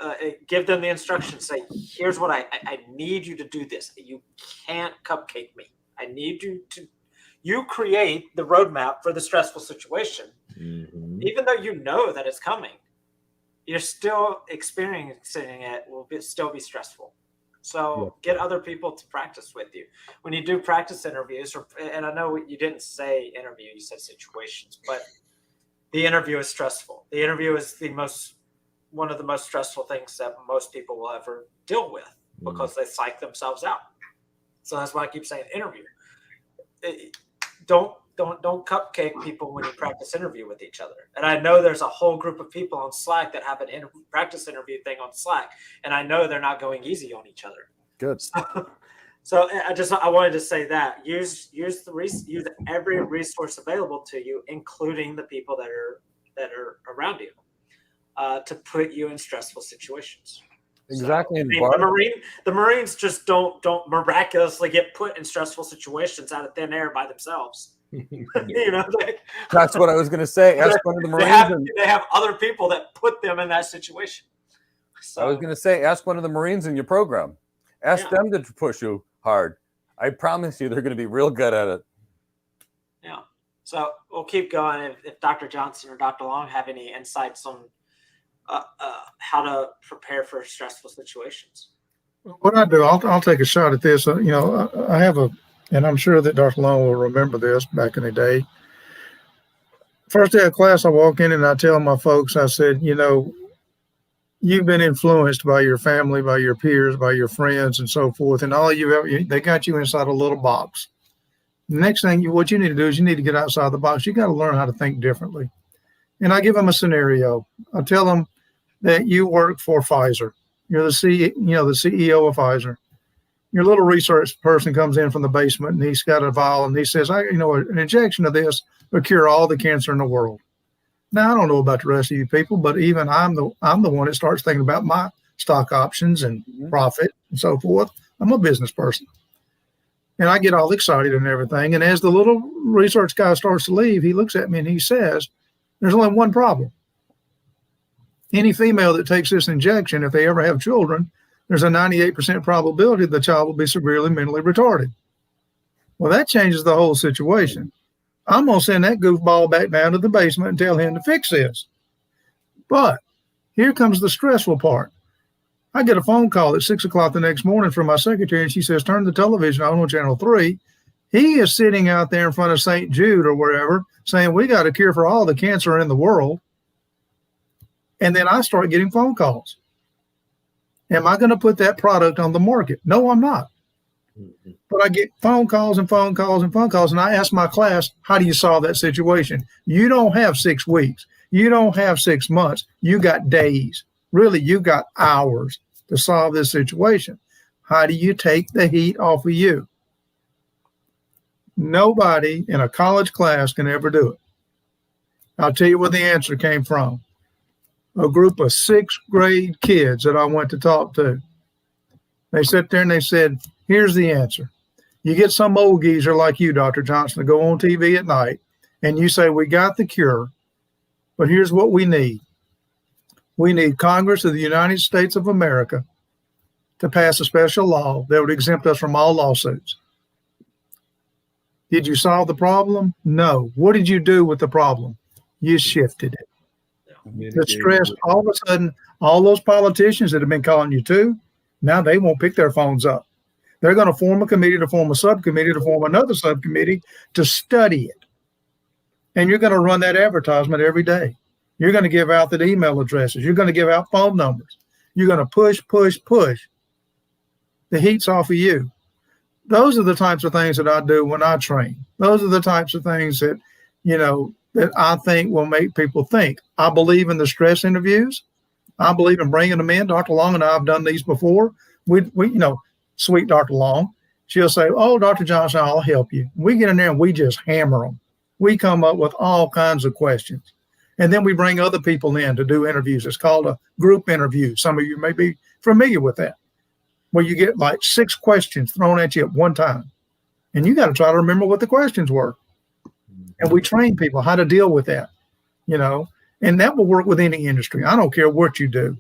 give them the instructions. Say, here's what I need you to do this. You can't cupcake me. I need you create the roadmap for the stressful situation. Mm-hmm. Even though you know that it's coming, you're still experiencing it will still be stressful. So get other people to practice with you. When you do practice interviews, and I know you didn't say interview, you said situations, but the interview is stressful. The interview is one of the most stressful things that most people will ever deal with because they psych themselves out. So that's why I keep saying interview. Don't cupcake people when you practice interview with each other. And I know there's a whole group of people on Slack that have an practice interview thing on Slack, and I know they're not going easy on each other. Good. So I wanted to say that use every resource available to you, including the people that are around you, to put you in stressful situations. Exactly. So, the Marines just don't miraculously get put in stressful situations out of thin air by themselves. That's what I was going to say. Ask one of the Marines. They have other people that put them in that situation. So I was going to say, ask one of the Marines in your program. Ask them to push you hard. I promise you they're going to be real good at it. yeah. So we'll keep going. If Dr. Johnson or Dr. Long have any insights on how to prepare for stressful situations. What I do, I'll take a shot at this. I have and I'm sure that Dr. Long will remember this back in the day. First day of class, I walk in and I tell my folks, I said, you've been influenced by your family, by your peers, by your friends, and so forth. And they got you inside a little box. The next thing, what you need to do is you need to get outside the box. You got to learn how to think differently. And I give them a scenario. I tell them that you work for Pfizer. You're the CEO of Pfizer. Your little research person comes in from the basement and he's got a vial and he says, an injection of this will cure all the cancer in the world. Now, I don't know about the rest of you people, but even I'm the one that starts thinking about my stock options and profit and so forth. I'm a business person. And I get all excited and everything. And as the little research guy starts to leave, he looks at me and he says, there's only one problem. Any female that takes this injection, if they ever have children, there's a 98% probability the child will be severely mentally retarded. Well, that changes the whole situation. I'm going to send that goofball back down to the basement and tell him to fix this. But here comes the stressful part. I get a phone call at 6 o'clock the next morning from my secretary, and she says, turn the television on Channel 3. He is sitting out there in front of St. Jude or wherever saying, we got a cure for all the cancer in the world. And then I start getting phone calls. Am I going to put that product on the market? No, I'm not. But I get phone calls and phone calls and phone calls. And I ask my class, how do you solve that situation? You don't have 6 weeks. You don't have 6 months. You got days. Really, you got hours to solve this situation. How do you take the heat off of you? Nobody in a college class can ever do it. I'll tell you where the answer came from. A group of 6th grade kids that I went to talk to. They sat there and they said, here's the answer. You get some old geezer like you, Dr. Johnson, to go on TV at night, and you say, we got the cure, but here's what we need. We need Congress of the United States of America to pass a special law that would exempt us from all lawsuits. Did you solve the problem? No. What did you do with the problem? You shifted it. The stress, all of a sudden, all those politicians that have been calling you too, now they won't pick their phones up. They're going to form a committee, to form a subcommittee, to form another subcommittee to study it. And you're going to run that advertisement every day. You're going to give out the email addresses. You're going to give out phone numbers. You're going to push. The heat's off of you. Those are the types of things that I do when I train. Those are the types of things that, that I think will make people think. I believe in the stress interviews. I believe in bringing them in. Dr. Long and I have done these before. We sweet Dr. Long, she'll say, oh, Dr. Johnson, I'll help you. We get in there and we just hammer them. We come up with all kinds of questions. And then we bring other people in to do interviews. It's called a group interview. Some of you may be familiar with that, where you get like 6 questions thrown at you at one time. And you got to try to remember what the questions were. And we train people how to deal with that, and that will work with any industry. I don't care what you do.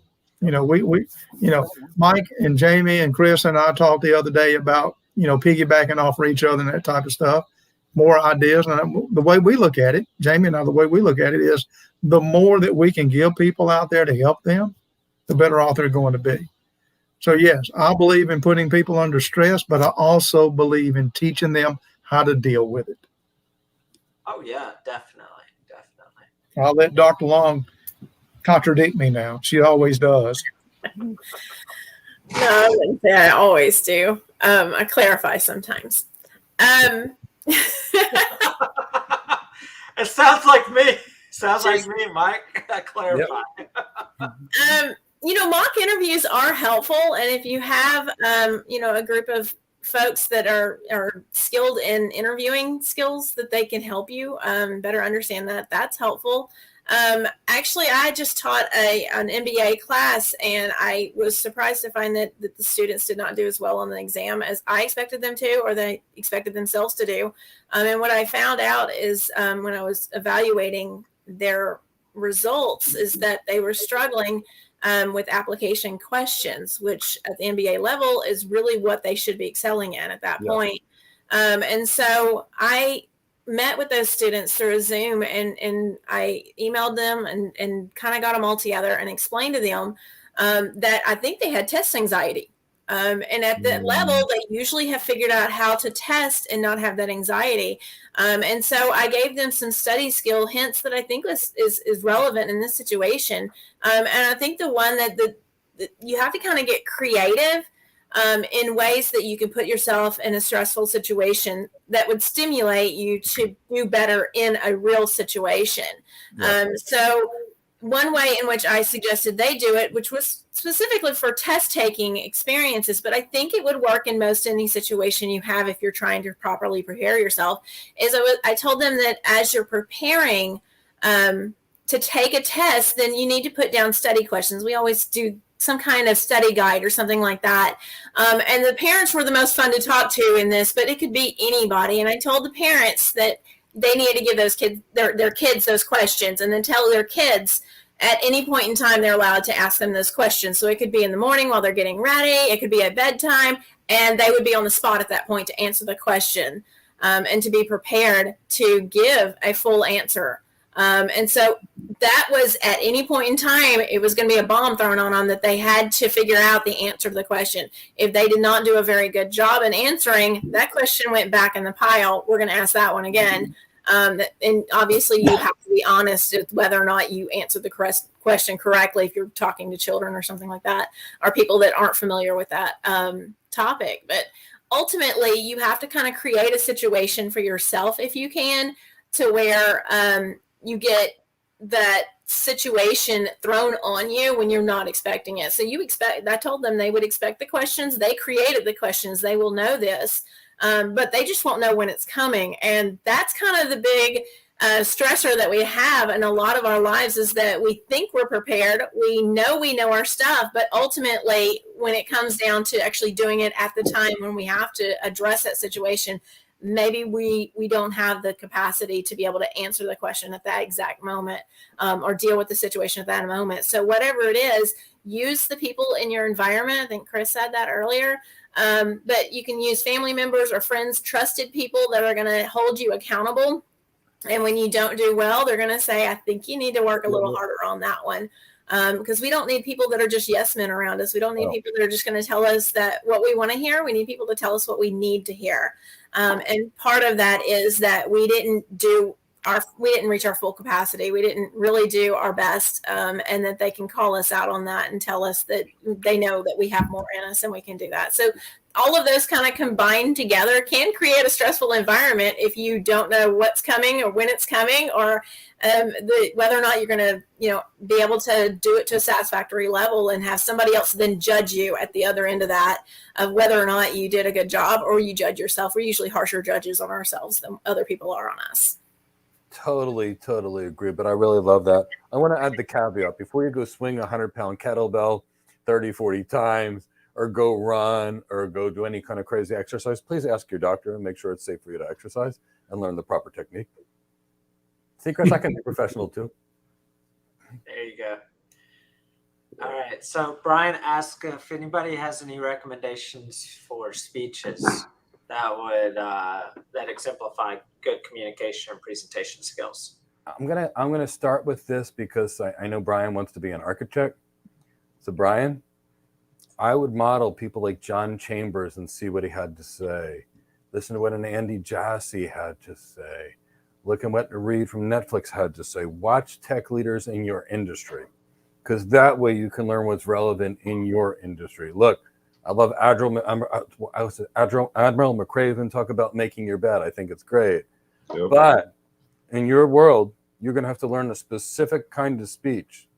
Mike and Jamie and Chris and I talked the other day about, piggybacking off of each other and that type of stuff, more ideas. And the way we look at it, Jamie and I, the way we look at it is the more that we can give people out there to help them, the better off they're going to be. So yes, I believe in putting people under stress, but I also believe in teaching them how to deal with it. Oh yeah, definitely. I'll let Dr. Long contradict me now. She always does. No, I wouldn't say I always do. I clarify sometimes. It sounds like me. Mike. I clarify. Yep. Mock interviews are helpful, and if you have, a group of folks that are skilled in interviewing skills, that they can help you better understand that's helpful. Actually, I just taught an MBA class, and I was surprised to find that the students did not do as well on the exam as I expected them to, or they expected themselves to do. And what I found out is when I was evaluating their results is that they were struggling with application questions, which at the MBA level is really what they should be excelling in at that point. And so I met with those students through a Zoom, and I emailed them and kind of got them all together and explained to them that I think they had test anxiety. And at that level, they usually have figured out how to test and not have that anxiety. And so I gave them some study skill hints that I think is relevant in this situation. And I think the one that you have to kind of get creative in ways that you can put yourself in a stressful situation that would stimulate you to do better in a real situation. So one way in which I suggested they do it, which was specifically for test taking experiences, but I think it would work in most any situation you have if you're trying to properly prepare yourself, is I told them that as you're preparing to take a test, then you need to put down study questions. We always do some kind of study guide or something like that. And the parents were the most fun to talk to in this, but it could be anybody. And I told the parents that they needed to give those kids their kids those questions, and then tell their kids at any point in time they're allowed to ask them those questions. So it could be in the morning while they're getting ready, it could be at bedtime, and they would be on the spot at that point to answer the question and to be prepared to give a full answer. And so that was at any point in time, it was going to be a bomb thrown on them that they had to figure out the answer to the question. If they did not do a very good job in answering, that question went back in the pile. We're going to ask that one again. And obviously you have to be honest with whether or not you answered the question correctly if you're talking to children or something like that, or people that aren't familiar with that topic. But ultimately, you have to kind of create a situation for yourself, if you can, to where you get that situation thrown on you when you're not expecting it. So I told them they would expect the questions. They created the questions. They will know this. But they just won't know when it's coming. And that's kind of the big stressor that we have in a lot of our lives, is that we think we're prepared. We know our stuff, but ultimately when it comes down to actually doing it at the time when we have to address that situation, maybe we don't have the capacity to be able to answer the question at that exact moment or deal with the situation at that moment. So whatever it is, use the people in your environment. I think Chris said that earlier. But you can use family members or friends, trusted people that are going to hold you accountable. And when you don't do well, they're going to say, I think you need to work a little harder on that one. Because we don't need people that are just yes men around us. We don't need people that are just going to tell us that what we want to hear. We need people to tell us what we need to hear. And part of that is that we didn't reach our full capacity. We didn't really do our best, and that they can call us out on that and tell us that they know that we have more in us and we can do that. So all of those kind of combined together can create a stressful environment if you don't know what's coming or when it's coming, or whether or not you're going to, be able to do it to a satisfactory level and have somebody else then judge you at the other end of that, of whether or not you did a good job, or you judge yourself. We're usually harsher judges on ourselves than other people are on us. Totally agree. But I really love that. I want to add the caveat before you go swing a 100-pound kettlebell 30, 40 times, or go run, or go do any kind of crazy exercise. Please ask your doctor and make sure it's safe for you to exercise and learn the proper technique. See, Chris, I can be professional too. There you go. All right. So Brian asked if anybody has any recommendations for speeches that would that exemplify good communication and presentation skills. I'm gonna start with this because I know Brian wants to be an architect. So Brian, I would model people like John Chambers and see what he had to say. Listen to what an Andy Jassy had to say. Look at what Reed from Netflix had to say. Watch tech leaders in your industry, because that way you can learn what's relevant in your industry. Look, I love Admiral McCraven talk about making your bed. I think it's great. Yep. But in your world, you're going to have to learn a specific kind of speech.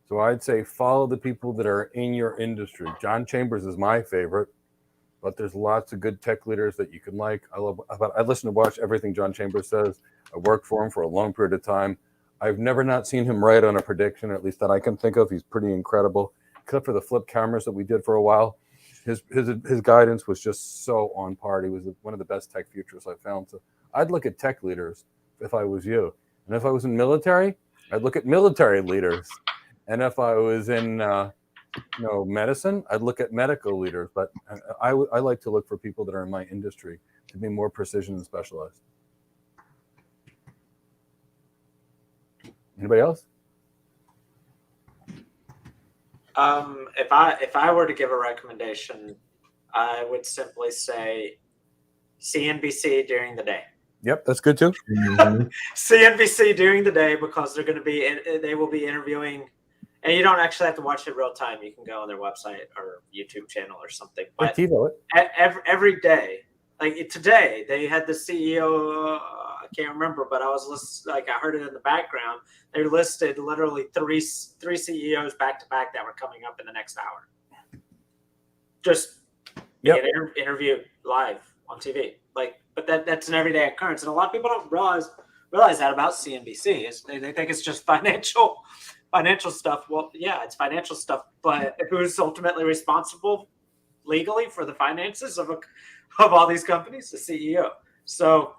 So I'd say follow the people that are in your industry. John Chambers is my favorite, but there's lots of good tech leaders that you can like. I listen to watch everything John Chambers says. I worked for him for a long period of time. I've never not seen him right on a prediction, at least that I can think of. He's pretty incredible, except for the flip cameras that we did for a while. His guidance was just so on par. He was one of the best tech futurists I've found. So I'd look at tech leaders if I was you. And if I was in military, I'd look at military leaders. And if I was in medicine, I'd look at medical leaders. But I like to look for people that are in my industry to be more precision and specialized. Anybody else? If I were to give a recommendation, I would simply say CNBC during the day. Yep, that's good too. CNBC during the day, because they will be interviewing, and you don't actually have to watch it real time. You can go on their website or YouTube channel or something. But every day, like today, they had the CEO. I can't remember, but I heard it in the background. They listed literally three CEOs back to back that were coming up in the next hour. Just interview live on TV. But that's an everyday occurrence, and a lot of people don't realize that about CNBC. They think it's just financial stuff. Well, yeah, it's financial stuff, but who's ultimately responsible legally for the finances of all these companies? The CEO. So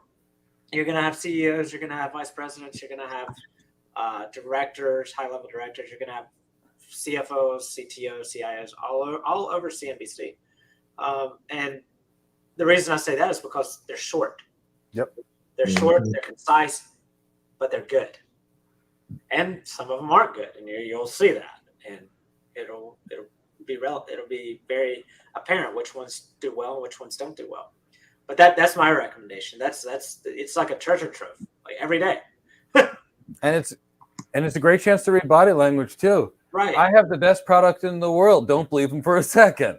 you're going to have CEOs, you're going to have vice presidents, you're going to have directors, high-level directors, you're going to have CFOs, CTOs, CIOs, all over CNBC. And the reason I say that is because they're short. Yep. They're short, they're concise, but they're good. And some of them aren't good, and you'll see that. And it'll be very apparent which ones do well and which ones don't do well. But that's my recommendation. It's like a treasure trove, like every day. And it's a great chance to read body language too. Right. I have the best product in the world. Don't believe them for a second.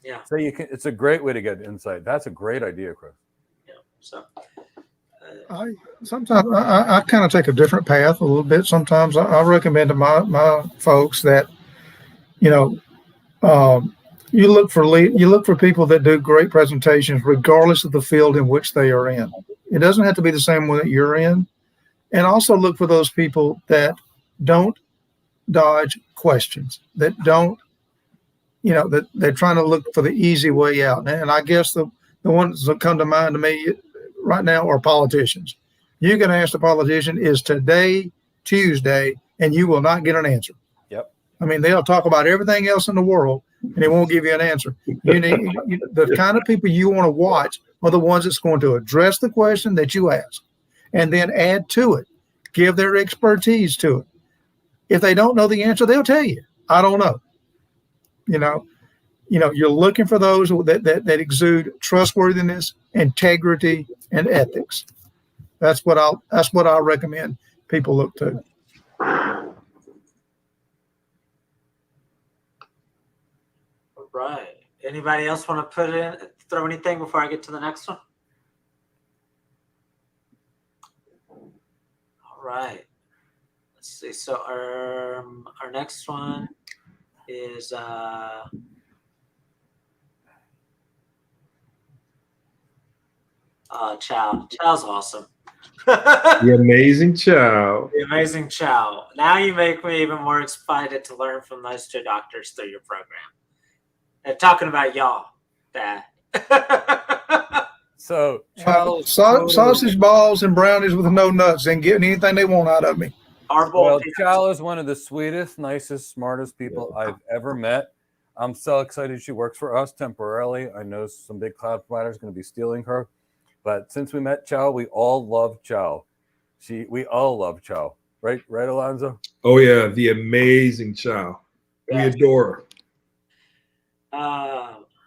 Yeah. So it's a great way to get insight. That's a great idea, Chris. Yeah. So sometimes I kind of take a different path a little bit. Sometimes I recommend to my folks that, you look for people that do great presentations, regardless of the field in which they are in. It doesn't have to be the same one that you're in. And also look for those people that don't dodge questions, that don't, that they're trying to look for the easy way out. And I guess the ones that come to mind to me right now are politicians. You can ask the politician, is today Tuesday? And you will not get an answer. Yep. I mean, they'll talk about everything else in the world, and they won't give you an answer. The kind of people you want to watch are the ones that's going to address the question that you ask and then add to it, give their expertise to it. If they don't know the answer, they'll tell you, I don't know. You're looking for those that exude trustworthiness, integrity, and ethics. That's what I recommend people look to. Right. Anybody else want to throw anything before I get to the next one? All right. Let's see. So our next one is Chow. Chow's awesome. The amazing Chow. The amazing Chow. Now you make me even more excited to learn from those two doctors through your program. They're talking about y'all, Dad. So sausage balls and brownies with no nuts and getting anything they want out of me. Chow is one of the sweetest, nicest, smartest people I've ever met. I'm so excited she works for us temporarily. I know some big cloud providers going to be stealing her. But since we met Chow, we all love Chow. We all love Chow. Right, Elonzo? Oh, yeah. The amazing Chow. We adore her.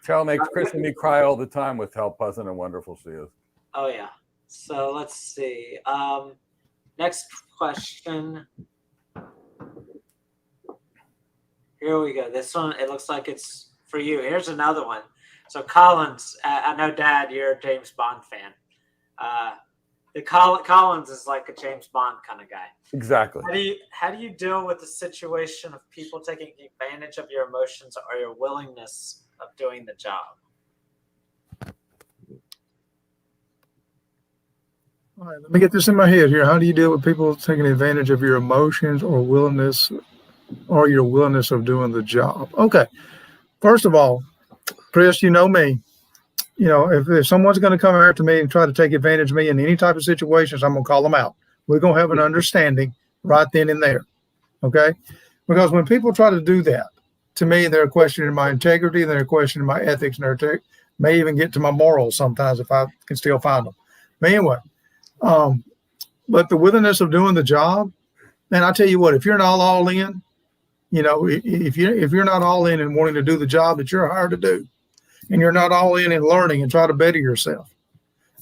Chow makes Chris and me cry all the time with how pleasant and wonderful she is. Oh, yeah. So let's see. Next question. Here we go. This one, it looks like it's for you. Here's another one. So Collins, I know, Dad, you're a James Bond fan. Collins is like a James Bond kind of guy. Exactly. How do you deal with the situation of people taking advantage of your emotions or your willingness of doing the job? All right, let me get this in my head here. How do you deal with people taking advantage of your emotions or your willingness of doing the job? Okay. First of all, Chris, you know me. If someone's going to come after me and try to take advantage of me in any type of situations, I'm going to call them out. We're going to have an understanding right then and there. Okay. Because when people try to do that, to me, they're questioning my integrity, they're questioning my ethics, and they may even get to my morals sometimes if I can still find them. But anyway, but the willingness of doing the job, and I tell you what, if you're not all in, if you're not all in and wanting to do the job that you're hired to do, and you're not all in and learning and try to better yourself,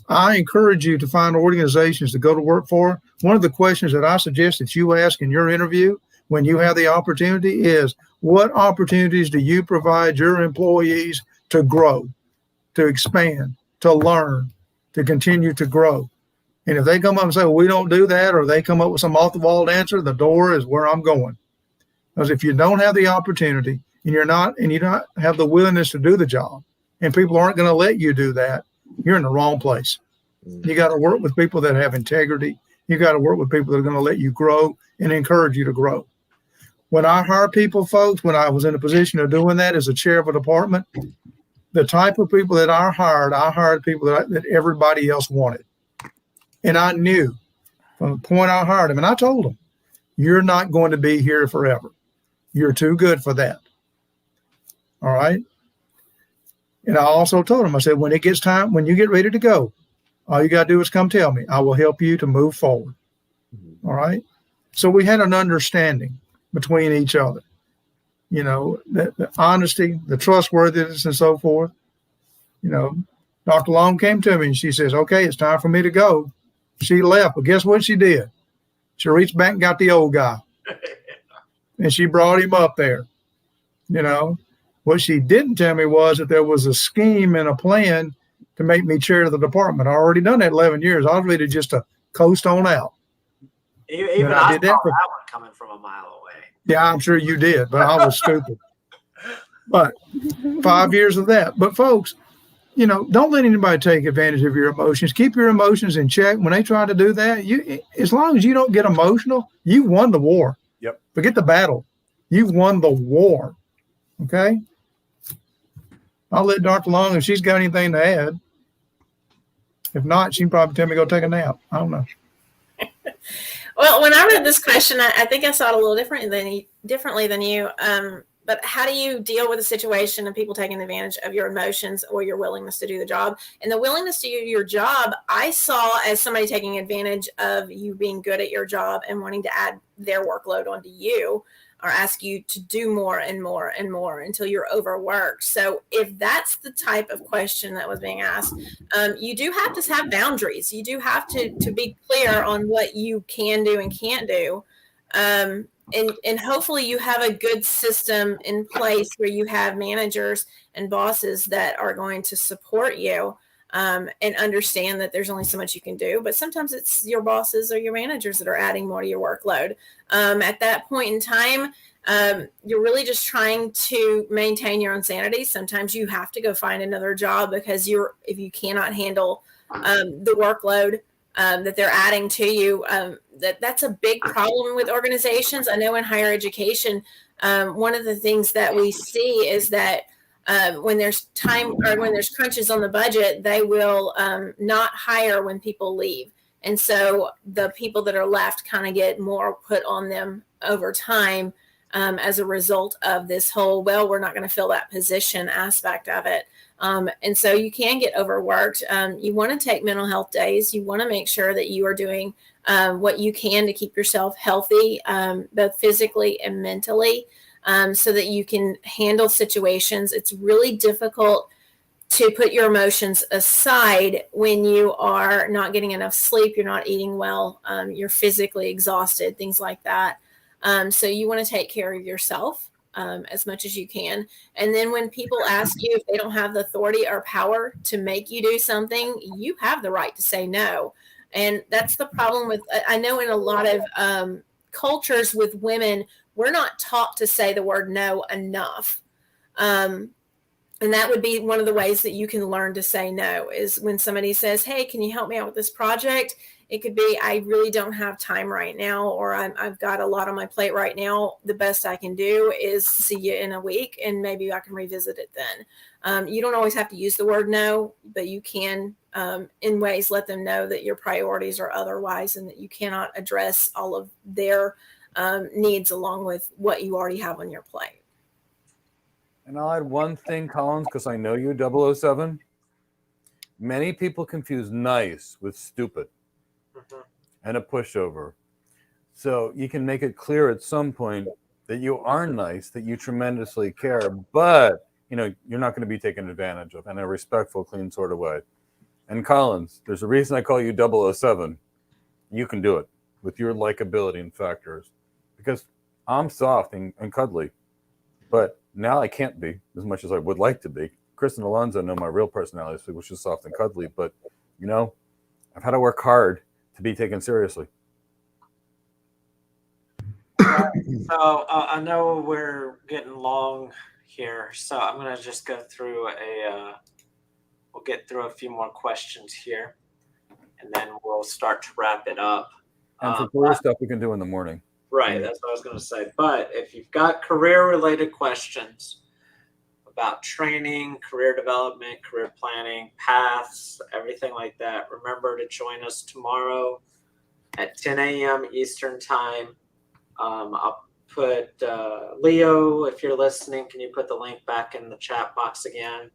I encourage you to find organizations to go to work for. One of the questions that I suggest that you ask in your interview when you have the opportunity is, what opportunities do you provide your employees to grow, to expand, to learn, to continue to grow? And if they come up and say, well, we don't do that, or they come up with some off-the-wall answer, the door is where I'm going. Because if you don't have the opportunity and you don't have the willingness to do the job, and people aren't going to let you do that, you're in the wrong place. You got to work with people that have integrity. You got to work with people that are going to let you grow and encourage you to grow. When I hire people, folks, when I was in a position of doing that as a chair of a department, the type of people that I hired people that everybody else wanted. And I knew from the point I hired them, and I told them, you're not going to be here forever. You're too good for that. All right. And I also told them, I said, when it gets time, when you get ready to go, all you got to do is come tell me. I will help you to move forward. All right. So we had an understanding between each other, the honesty, the trustworthiness, and so forth. Dr. Long came to me and she says, okay, it's time for me to go. She left, but guess what she did? She reached back and got the old guy. And she brought him up there. What she didn't tell me was that there was a scheme and a plan to make me chair of the department. I already done that 11 years. I was ready just to coast on out. Even I did that one coming from a mile away. Yeah, I'm sure you did, but I was stupid. But 5 years of that. But folks, don't let anybody take advantage of your emotions. Keep your emotions in check. When they try to do that, as long as you don't get emotional, you won the war. Yep. Forget the battle. You've won the war. Okay? I'll let Dr. Long, if she's got anything to add. If not, she can probably tell me to go take a nap. I don't know. Well, when I read this question, I think I saw it a little differently than you. But how do you deal with a situation of people taking advantage of your emotions or your willingness to do the job? And the willingness to do your job, I saw as somebody taking advantage of you being good at your job and wanting to add their workload onto you, or ask you to do more and more and more until you're overworked. So if that's the type of question that was being asked, you do have to have boundaries. You do have to be clear on what you can do and can't do. And hopefully you have a good system in place where you have managers and bosses that are going to support you and understand that there's only so much you can do. But sometimes it's your bosses or your managers that are adding more to your workload. At that point in time, you're really just trying to maintain your own sanity. Sometimes you have to go find another job because if you cannot handle the workload that they're adding to you, that's a big problem with organizations. I know in higher education, one of the things that we see is that when there's time or when there's crunches on the budget, they will not hire when people leave. And so the people that are left kind of get more put on them over time as a result of this whole, we're not going to fill that position aspect of it. And so you can get overworked. You want to take mental health days. You want to make sure that you are doing what you can to keep yourself healthy, both physically and mentally, so that you can handle situations. It's really difficult to put your emotions aside when you are not getting enough sleep, you're not eating well, you're physically exhausted, things like that. So you want to take care of yourself as much as you can. And then when people ask you if they don't have the authority or power to make you do something, you have the right to say no. And that's the problem with, I know in a lot of cultures with women, we're not taught to say the word no enough. And that would be one of the ways that you can learn to say no is when somebody says, hey, can you help me out with this project? It could be, I really don't have time right now, or I've got a lot on my plate right now. The best I can do is see you in a week and maybe I can revisit it then. You don't always have to use the word no, but you can in ways let them know that your priorities are otherwise and that you cannot address all of their needs along with what you already have on your plate. And I'll add one thing, Collins, because I know you, 007. Many people confuse nice with stupid and a pushover. So you can make it clear at some point that you are nice, that you tremendously care, but you're not going to be taken advantage of in a respectful, clean sort of way. And Collins, there's a reason I call you 007. You can do it with your likability and factors, because I'm soft and cuddly, but now I can't be as much as I would like to be. Chris and Elonzo know my real personality, which is soft and cuddly, but I've had to work hard to be taken seriously. So I know we're getting long here, so I'm going to just go through we'll get through a few more questions here, and then we'll start to wrap it up. And for career stuff we can do in the morning. Right, that's what I was going to say. But if you've got career-related questions about training, career development, career planning, paths, everything like that, remember to join us tomorrow at 10 a.m. Eastern Time. I'll put Leo, if you're listening, can you put the link back in the chat box again?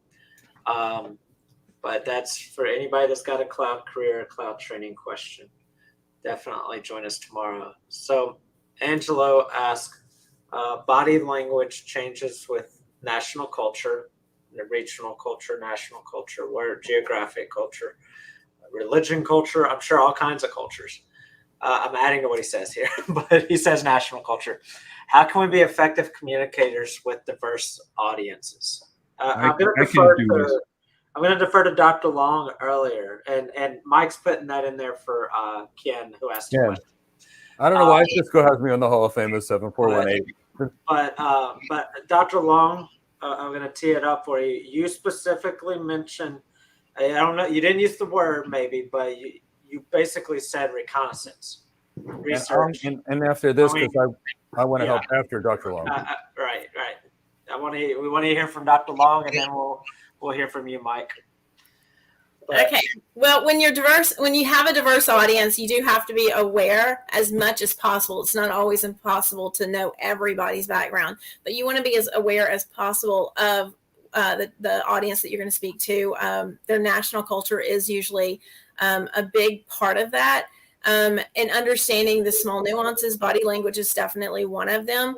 But that's for anybody that's got a cloud career, cloud training question. Definitely join us tomorrow. So Angelo asked, body language changes with national culture, regional culture, national culture, where geographic culture, religion culture, I'm sure all kinds of cultures. I'm adding to what he says here, but he says national culture. How can we be effective communicators with diverse audiences? I'm going to defer to Dr. Long earlier, and Mike's putting that in there for Ken, who asked a question. I don't know why Cisco has me on the Hall of Fame as 7418. But Dr. Long, I'm going to tee it up for you. You specifically mentioned, I don't know, you didn't use the word maybe, but you basically said reconnaissance, research. And after this, because I want to help after Dr. Long. Right. We want to hear from Dr. Long, and then we'll hear from you, Mike. Okay. Well, when you have a diverse audience, you do have to be aware as much as possible. It's not always impossible to know everybody's background, but you want to be as aware as possible of the audience that you're going to speak to. Their national culture is usually a big part of that. And understanding the small nuances, body language is definitely one of them.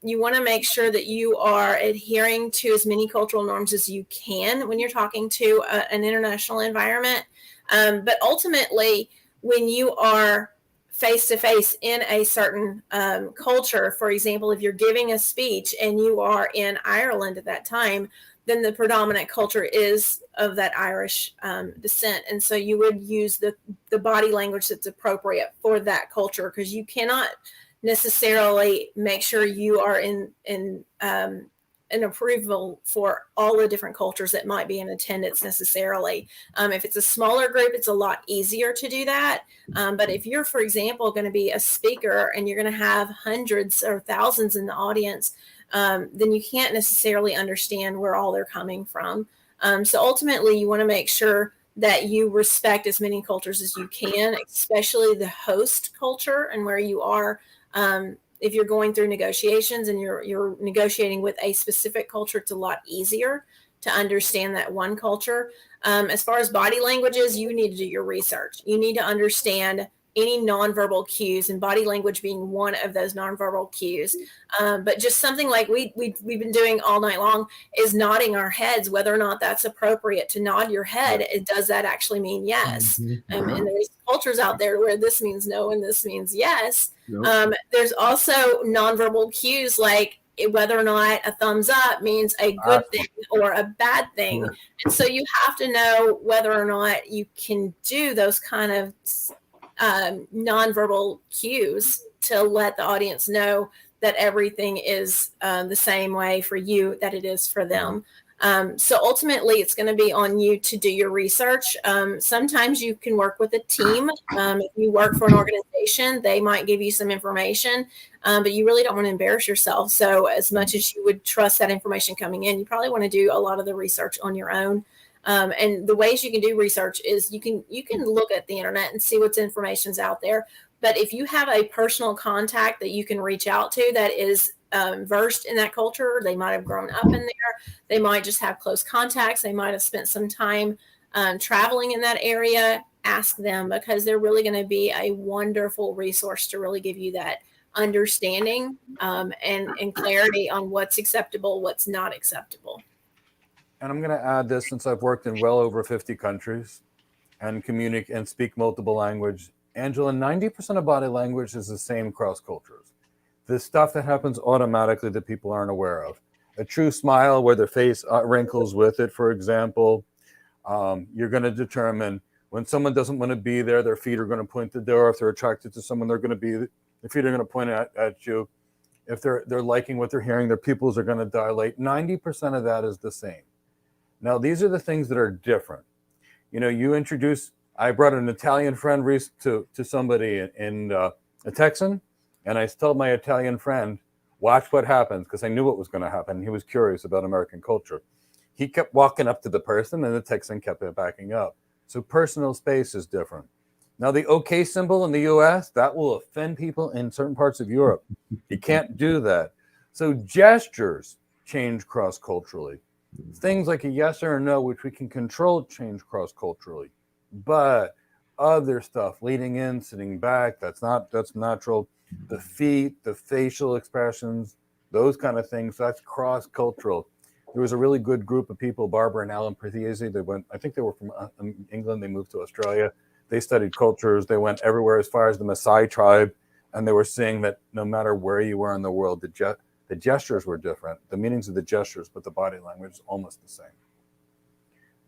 You want to make sure that you are adhering to as many cultural norms as you can when you're talking to an international environment. But ultimately, when you are face to face in a certain culture, for example, if you're giving a speech and you are in Ireland at that time, then the predominant culture is of that Irish descent. And so you would use the body language that's appropriate for that culture, because you cannot necessarily make sure you are in an approval for all the different cultures that might be in attendance necessarily. If it's a smaller group, it's a lot easier to do that. But if you're, for example, going to be a speaker and you're going to have hundreds or thousands in the audience, then you can't necessarily understand where all they're coming from. So ultimately, you want to make sure that you respect as many cultures as you can, especially the host culture and where you are. If you're going through negotiations and you're negotiating with a specific culture, it's a lot easier to understand that one culture. As far as body languages, you need to do your research. You need to understand any nonverbal cues, and body language being one of those nonverbal cues. But just something like we've been doing all night long is nodding our heads, whether or not that's appropriate to nod your head. Does that actually mean yes? And there's cultures out there where this means no and this means yes. There's also nonverbal cues like whether or not a thumbs up means a good thing or a bad thing. And so you have to know whether or not you can do those kind of nonverbal cues to let the audience know that everything is the same way for you that it is for them. So ultimately, it's going to be on you to do your research. Sometimes you can work with a team. If you work for an organization, they might give you some information, but you really don't want to embarrass yourself. So as much as you would trust that information coming in, you probably want to do a lot of the research on your own. And the ways you can do research is you can look at the internet and see what's information's out there. But if you have a personal contact that you can reach out to that is versed in that culture, they might have grown up in there, they might just have close contacts, they might have spent some time traveling in that area, ask them, because they're really going to be a wonderful resource to really give you that understanding and clarity on what's acceptable, what's not acceptable. And I'm going to add this, since I've worked in well over 50 countries and communicate and speak multiple language, Angela, 90% of body language is the same cross cultures. The stuff that happens automatically that people aren't aware of. A true smile where their face wrinkles with it, for example. You're going to determine when someone doesn't want to be there, their feet are going to point the door. If they're attracted to someone, their feet are going to point at you. If they're liking what they're hearing, their pupils are going to dilate. 90% of that is the same. Now, these are the things that are different. I brought an Italian friend to somebody in a Texan, and I told my Italian friend, watch what happens, because I knew what was going to happen. He was curious about American culture. He kept walking up to the person, and the Texan kept backing up. So personal space is different. Now, the OK symbol in the US, that will offend people in certain parts of Europe. You can't do that. So gestures change cross-culturally. Things like a yes or a no, which we can control, change cross-culturally. But other stuff, leaning in, sitting back, that's natural. The feet, the facial expressions, those kind of things, that's cross-cultural. There was a really good group of people, Barbara and Alan Perthiesi. I think they were from England. They moved to Australia. They studied cultures. They went everywhere as far as the Maasai tribe. And they were seeing that no matter where you were in the world, the gestures were different. The meanings of the gestures, but the body language is almost the same.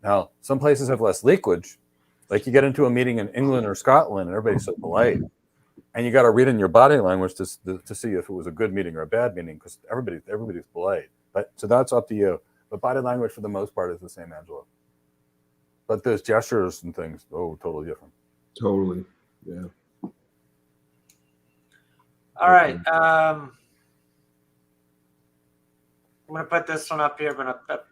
Now, some places have less leakage. Like you get into a meeting in England or Scotland and everybody's so polite. And you got to read in your body language to see if it was a good meeting or a bad meeting, because everybody's polite. So that's up to you. But body language, for the most part, is the same, Angela. But those gestures and things, totally different. Totally, yeah. All right. I'm going to put this one up here, but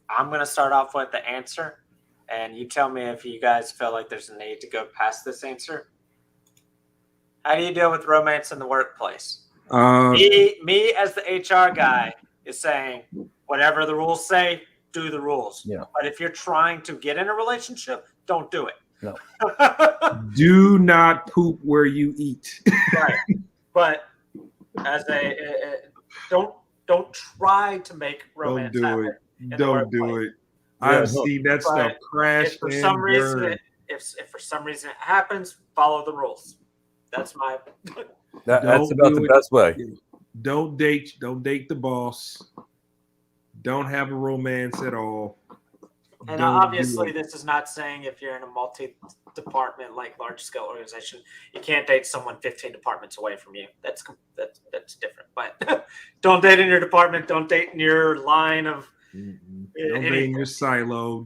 I'm going to start off with the answer, and you tell me if you guys feel like there's a need to go past this answer. How do you deal with romance in the workplace? Me as the HR guy is saying, whatever the rules say, do the rules. Yeah. But if you're trying to get in a relationship, don't do it. No. Do not poop where you eat. Right. But as don't try to make romance happen. Don't do it. I've seen that stuff crash. If for some reason it happens, follow the rules. That's my. That's about the best way. Don't date the boss. Don't have a romance at all. And obviously, this is not saying if you're in a multi-department, like large-scale organization, you can't date someone 15 departments away from you. That's different. But don't date in your department. Don't date in your line of. Don't date in your silo.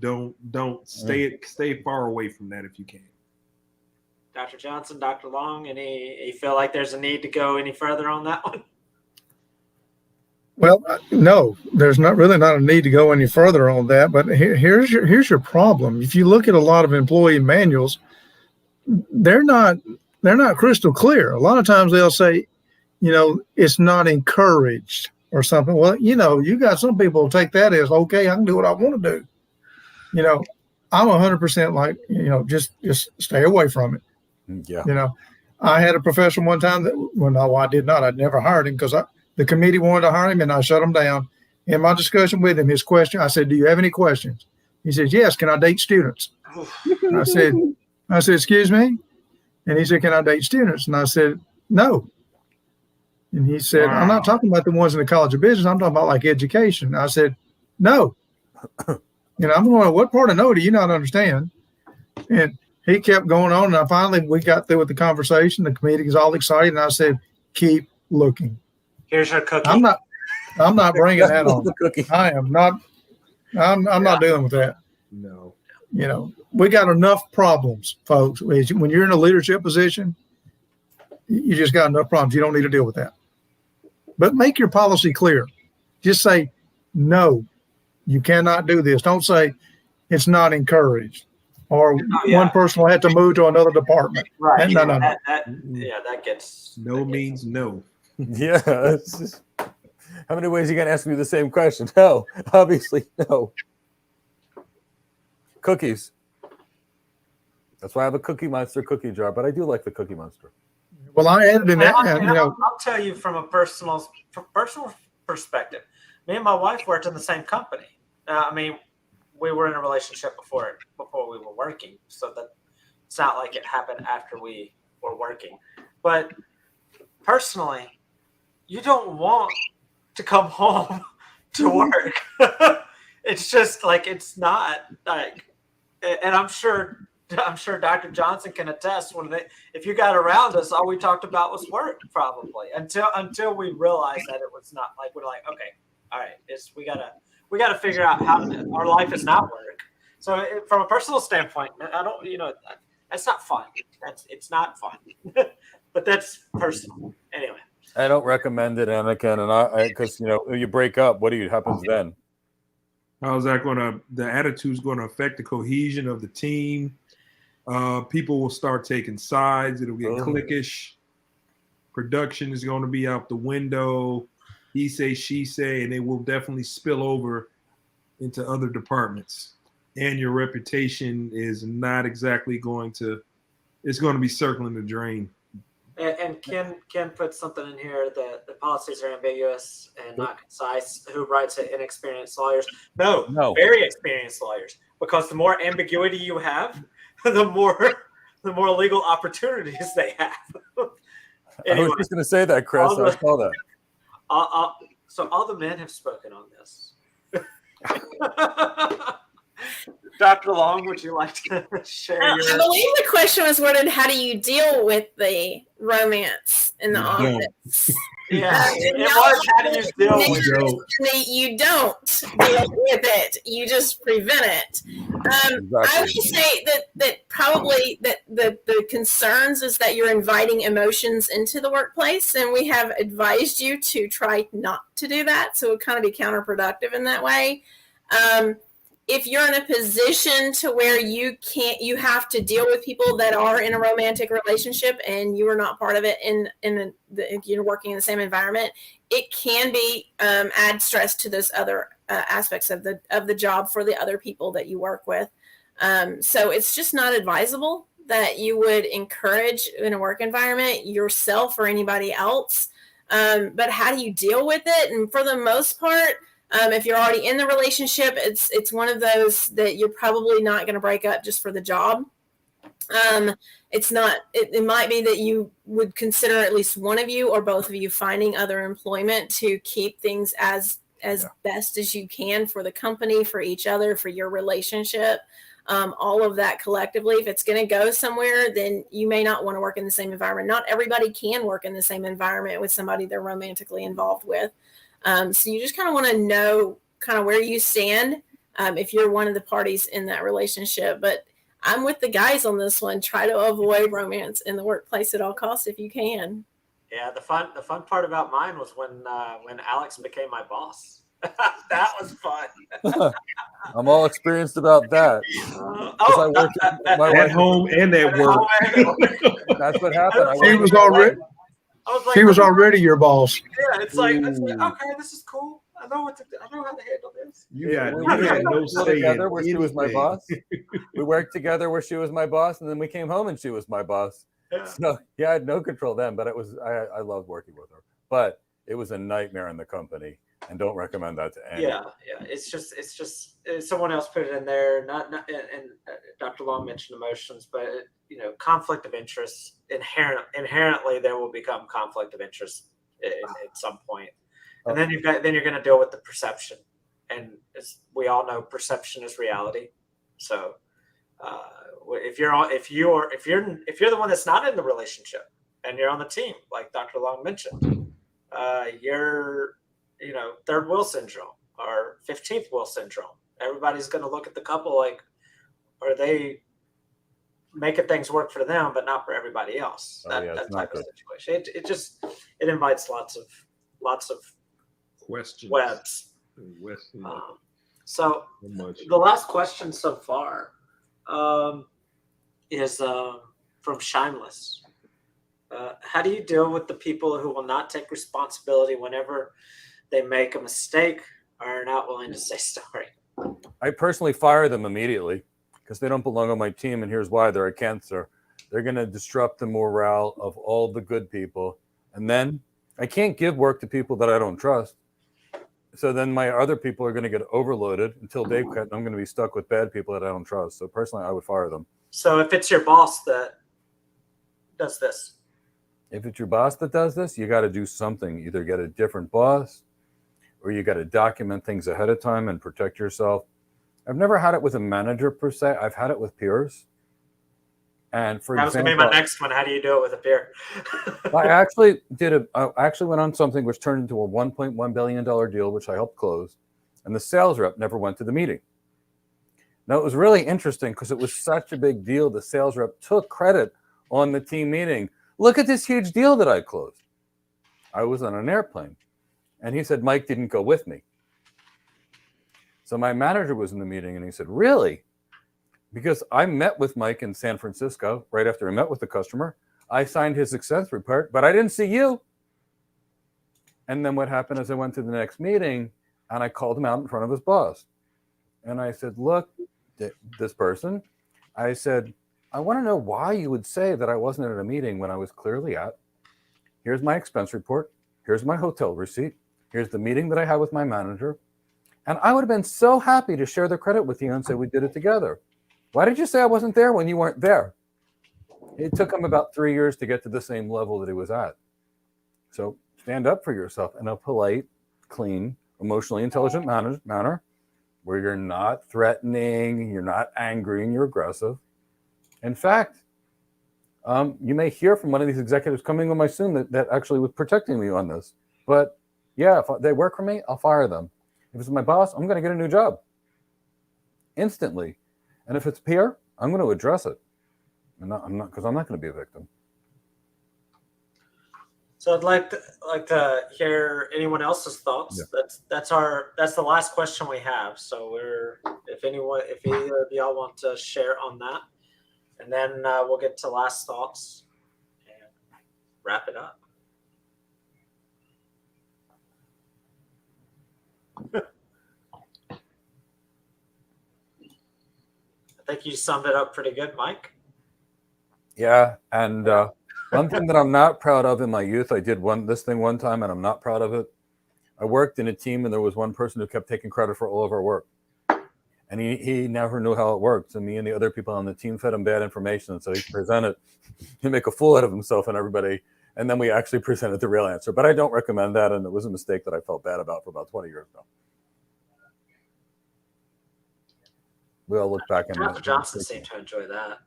Don't stay far away from that if you can. Dr. Johnson, Dr. Long, you feel like there's a need to go any further on that one? Well, no, there's not a need to go any further on that. But here's your problem. If you look at a lot of employee manuals, they're not crystal clear. A lot of times they'll say, it's not encouraged or something. Well, you got some people who take that as, okay, I can do what I want to do. I'm 100% like, just stay away from it. Yeah. I had a professor one time no, I did not. I'd never hired him because the committee wanted to hire him and I shut him down. In my discussion with him, his question, I said, do you have any questions? He says, yes. Can I date students? I said, excuse me? And he said, can I date students? And I said, no. And he said, wow. I'm not talking about the ones in the College of Business. I'm talking about like education. I said, no. I'm going, what part of no do you not understand? And he kept going on. And finally, we got through with the conversation. The committee was all excited. And I said, keep looking. Here's your cookie. I'm not bringing that on. I am not. I'm not dealing with that. No. We got enough problems, folks. When you're in a leadership position, you just got enough problems. You don't need to deal with that. But make your policy clear. Just say, no, you cannot do this. Don't say it's not encouraged. or one person will have to move to another department. Right. No. That gets No means no. Yeah. It's just, how many ways are you going to ask me the same question? No, obviously no. Cookies. That's why I have a Cookie Monster cookie jar, but I do like the Cookie Monster. Well, I added in that. I'll tell you from a personal perspective. Me and my wife worked in the same company. I mean, we were in a relationship before we were working, so that it's not like it happened after we were working. But personally, you don't want to come home to work. It's just like, it's not like, and I'm sure Dr. Johnson can attest, if you got around us, all we talked about was work, probably until we realized that it was not, like, we're like, okay, all right, we gotta figure out how our life is not work. So from a personal standpoint, I don't, that's not fun. It's not fun, but that's personal. Anyway, I don't recommend it, Anakin, and because you break up, what happens then? How's that the attitude's going to affect the cohesion of the team? People will start taking sides. It'll get cliquish. Production is going to be out the window. He say, she say, and it will definitely spill over into other departments. And your reputation is not exactly it's going to be circling the drain. And Ken put something in here that the policies are ambiguous and not concise. Who writes it? Inexperienced lawyers? No, very experienced lawyers. Because the more ambiguity you have, the more legal opportunities they have. Anyway, I was just going to say that, Chris. I saw that. So all the men have spoken on this. Dr. Long, would you like to share your... I believe the question was worded, how do you deal with the romance in the office? Yeah, it was, how do you deal with it? You don't deal with it. You just prevent it. Exactly. I would say that probably the concerns is that you're inviting emotions into the workplace, and we have advised you to try not to do that. So it would kind of be counterproductive in that way. If you're in a position to where you have to deal with people that are in a romantic relationship and you are not part of it you're working in the same environment, it can be add stress to those other aspects of the job for the other people that you work with. So it's just not advisable that you would encourage in a work environment yourself or anybody else. But how do you deal with it? And for the most part, if you're already in the relationship, it's one of those that you're probably not going to break up just for the job. It might be that you would consider at least one of you or both of you finding other employment to keep things as best as you can for the company, for each other, for your relationship. All of that collectively. If it's going to go somewhere, then you may not want to work in the same environment. Not everybody can work in the same environment with somebody they're romantically involved with. So you just kind of want to know kind of where you stand if you're one of the parties in that relationship. But I'm with the guys on this one. Try to avoid romance in the workplace at all costs if you can. Yeah, the fun part about mine was when Alex became my boss. That was fun. I'm all experienced about that. At home and at work. That's what happened. He was already your boss. Yeah, it's like okay, this is cool. I know how to handle this. We worked together where she was my boss. We worked together where she was my boss, and then we came home and she was my boss. Yeah. So I had no control then, but I loved working with her. But it was a nightmare in the company, and don't recommend that to anyone. Yeah. It's just someone else put it in there. And Dr. Long mentioned emotions, but conflict of interest inherently there will become conflict of interest at some point. And then you're going to deal with the perception, and as we all know, perception is reality. So if you're the one that's not in the relationship and you're on the team, like Dr. Long mentioned, you're third wheel syndrome or 15th wheel syndrome. Everybody's going to look at the couple like, are they making things work for them, but not for everybody else? That type of situation. It invites lots of questions. Webs. So the last question so far is from Shameless. How do you deal with the people who will not take responsibility whenever they make a mistake or are not willing to say sorry? I personally fire them immediately because they don't belong on my team, and here's why: they're a cancer. They're going to disrupt the morale of all the good people, and then I can't give work to people that I don't trust. So then my other people are going to get overloaded until they quit. I'm going to be stuck with bad people that I don't trust. So personally, I would fire them. So if it's your boss that does this, if it's your boss that does this, you got to do something. Either get a different boss, or you got to document things ahead of time and protect yourself. I've never had it with a manager per se. I've had it with peers. And for that was example, going to be my next one. How do you do it with a peer? I actually went on something which turned into a $1.1 billion deal, which I helped close. And the sales rep never went to the meeting. Now, it was really interesting because it was such a big deal. The sales rep took credit on the team meeting. Look at this huge deal that I closed. I was on an airplane. And he said, Mike didn't go with me. So my manager was in the meeting and he said, really? Because I met with Mike in San Francisco right after I met with the customer. I signed his success report, but I didn't see you. And then what happened is I went to the next meeting and I called him out in front of his boss. And I said, look, this person, I said, I want to know why you would say that I wasn't at a meeting when I was clearly at. Here's my expense report. Here's my hotel receipt. Here's the meeting that I had with my manager. And I would have been so happy to share the credit with you and say we did it together. Why did you say I wasn't there when you weren't there? It took him about 3 years to get to the same level that he was at. So stand up for yourself in a polite, clean, emotionally intelligent manner where you're not threatening, you're not angry, and you're aggressive. In fact, you may hear from one of these executives coming on my Zoom that actually was protecting me on this. But yeah, if they work for me, I'll fire them. If it's my boss, I'm going to get a new job instantly. And if it's peer, I'm going to address it. I'm not going to be a victim. So I'd like to hear anyone else's thoughts. Yeah. That's the last question we have. So if either of y'all want to share on that, and then we'll get to last thoughts and wrap it up. I think you summed it up pretty good, Mike. Yeah, and one thing that I'm not proud of in my youth, I did this thing one time, and I'm not proud of it. I worked in a team, and there was one person who kept taking credit for all of our work. And he never knew how it worked. So me and the other people on the team fed him bad information. So he presented, he'd make a fool out of himself and everybody. And then we actually presented the real answer. But I don't recommend that. And it was a mistake that I felt bad about for about 20 years ago. We all look back and Dr. Johnson seemed to enjoy that.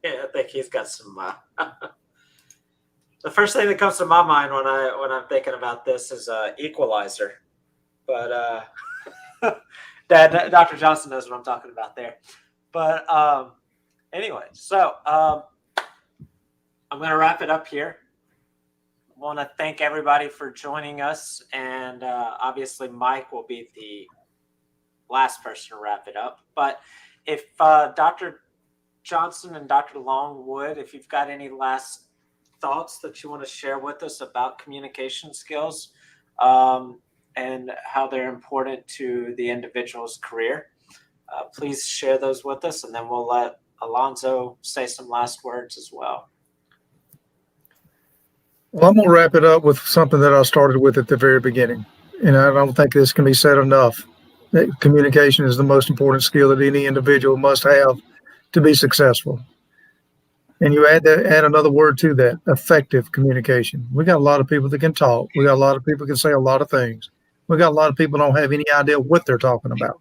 I think he's got some. The first thing that comes to my mind when I'm thinking about this is Equalizer, but Dr. Johnson knows what I'm talking about there. But anyway, so I'm going to wrap it up here. I want to thank everybody for joining us, and obviously Mike will be the last person to wrap it up. But if Dr. Johnson and Dr. Long would, if you've got any last thoughts that you want to share with us about communication skills and how they're important to the individual's career, please share those with us, and then we'll let Elonzo say some last words as well. Well, I'm going to wrap it up with something that I started with at the very beginning. And I don't think this can be said enough. That communication is the most important skill that any individual must have to be successful. And you add another word to that, effective communication. We got a lot of people that can talk. We got a lot of people that can say a lot of things. We got a lot of people don't have any idea what they're talking about.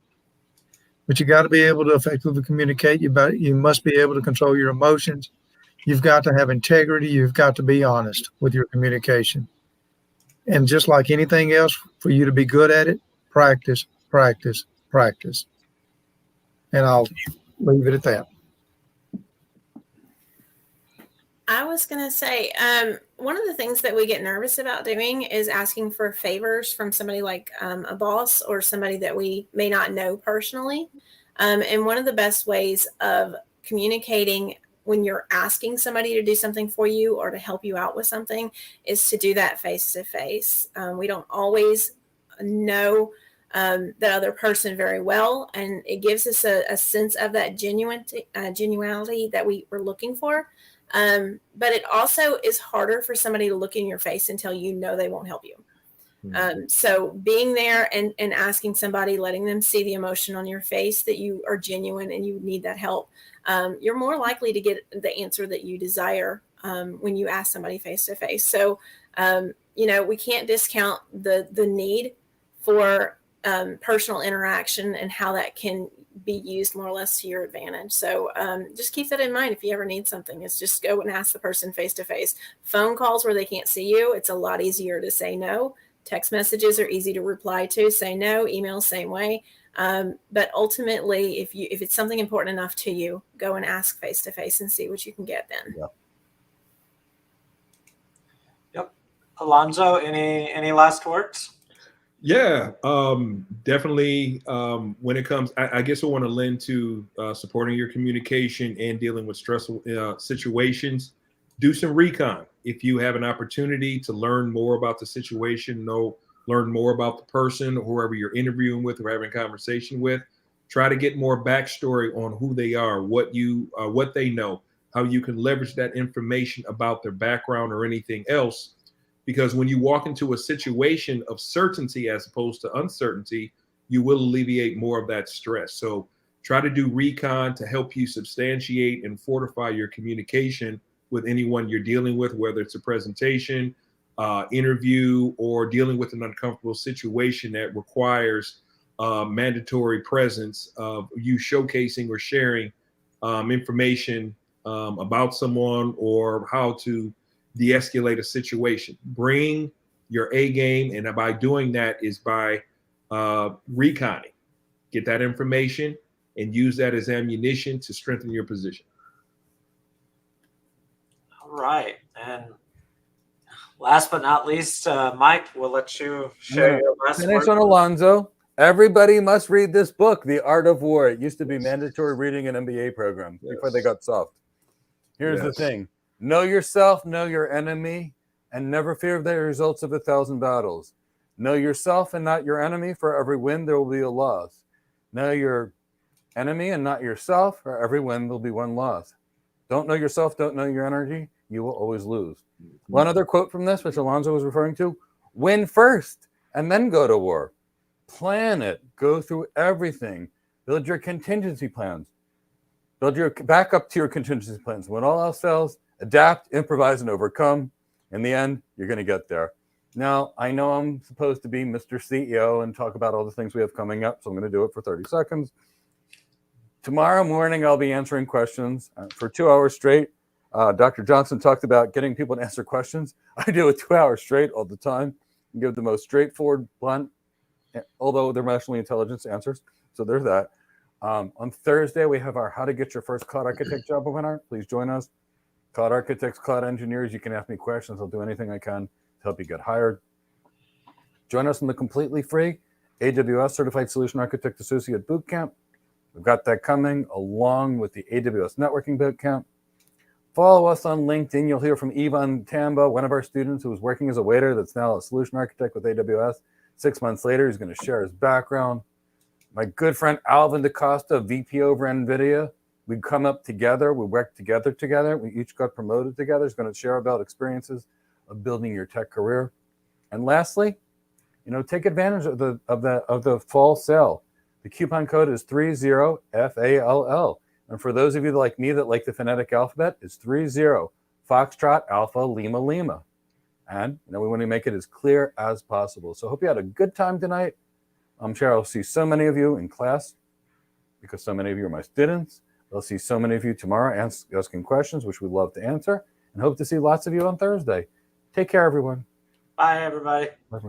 But you got to be able to effectively communicate. You must be able to control your emotions. You've got to have integrity. You've got to be honest with your communication. And just like anything else, for you to be good at it, practice, practice, practice. And I'll leave it at that. I was going to say, one of the things that we get nervous about doing is asking for favors from somebody like a boss or somebody that we may not know personally. And one of the best ways of communicating when you're asking somebody to do something for you or to help you out with something is to do that face to face. We don't always know the other person very well, and it gives us a sense of that genuality that we were looking for. But it also is harder for somebody to look in your face and tell you no, they won't help you. So being there and asking somebody, letting them see the emotion on your face that you are genuine and you need that help, you're more likely to get the answer that you desire when you ask somebody face to face. So, we can't discount the need for personal interaction and how that can be used more or less to your advantage. So just keep that in mind. If you ever need something, is just go and ask the person face to face. Phone calls where they can't see you, it's a lot easier to say no. Text messages are easy to reply to, say no. Emails, same way. But ultimately, if it's something important enough to you, go and ask face to face and see what you can get then. Yep. Elonzo, any last words? Yeah, definitely. When it comes, I guess I want to lend to supporting your communication and dealing with stressful situations. Do some recon. If you have an opportunity to learn more about the situation, learn more about the person or whoever you're interviewing with or having a conversation with, try to get more backstory on who they are, what they know, how you can leverage that information about their background or anything else. Because when you walk into a situation of certainty as opposed to uncertainty, you will alleviate more of that stress. So try to do recon to help you substantiate and fortify your communication with anyone you're dealing with, whether it's a presentation, interview, or dealing with an uncomfortable situation that requires mandatory presence of you showcasing or sharing information about someone or how to de-escalate a situation. Bring your A game, and by doing that is by reconning. Get that information and use that as ammunition to strengthen your position. All right. And last but not least, Mike, we'll let you share your last finish word. on Elonzo. Everybody must read this book, The Art of War. It used to be mandatory reading in MBA programs before they got soft. Here's the thing. Know yourself, know your enemy, and never fear the results of 1,000 battles. Know yourself and not your enemy. For every win, there will be a loss. Know your enemy and not yourself. For every win, there will be one loss. Don't know yourself, don't know your energy. You will always lose. One other quote from this, which Elonzo was referring to: win first and then go to war. Plan it. Go through everything. Build your contingency plans. Build your backup to your contingency plans. When all else fails, adapt, improvise, and overcome. In the end, you're going to get there. Now, I know I'm supposed to be Mr. CEO and talk about all the things we have coming up, so I'm going to do it for 30 seconds. Tomorrow morning, I'll be answering questions for 2 hours straight. Dr. Johnson talked about getting people to answer questions. I do it 2 hours straight all the time and give the most straightforward, blunt, although they're emotionally intelligence answers. So there's that. On Thursday, we have our How to Get Your First Cloud Architect Job webinar. Please join us. Cloud architects, cloud engineers, you can ask me questions. I'll do anything I can to help you get hired. Join us in the completely free AWS Certified Solution Architect Associate Bootcamp. We've got that coming along with the AWS Networking Bootcamp. Follow us on LinkedIn. You'll hear from Ivan Tamba, one of our students who was working as a waiter that's now a solution architect with AWS. 6 months later, he's going to share his background. My good friend Alvin DaCosta, VP over NVIDIA. We come up together. We work together. We each got promoted together. He's going to share about experiences of building your tech career. And lastly, take advantage of the fall sale. The coupon code is 30FALL. And for those of you like me that like the phonetic alphabet, it's 30 Foxtrot Alpha Lima Lima. And we want to make it as clear as possible. So I hope you had a good time tonight. I'm sure I'll see so many of you in class because so many of you are my students. I'll see so many of you tomorrow asking questions, which we'd love to answer, and hope to see lots of you on Thursday. Take care, everyone. Bye, everybody. Bye.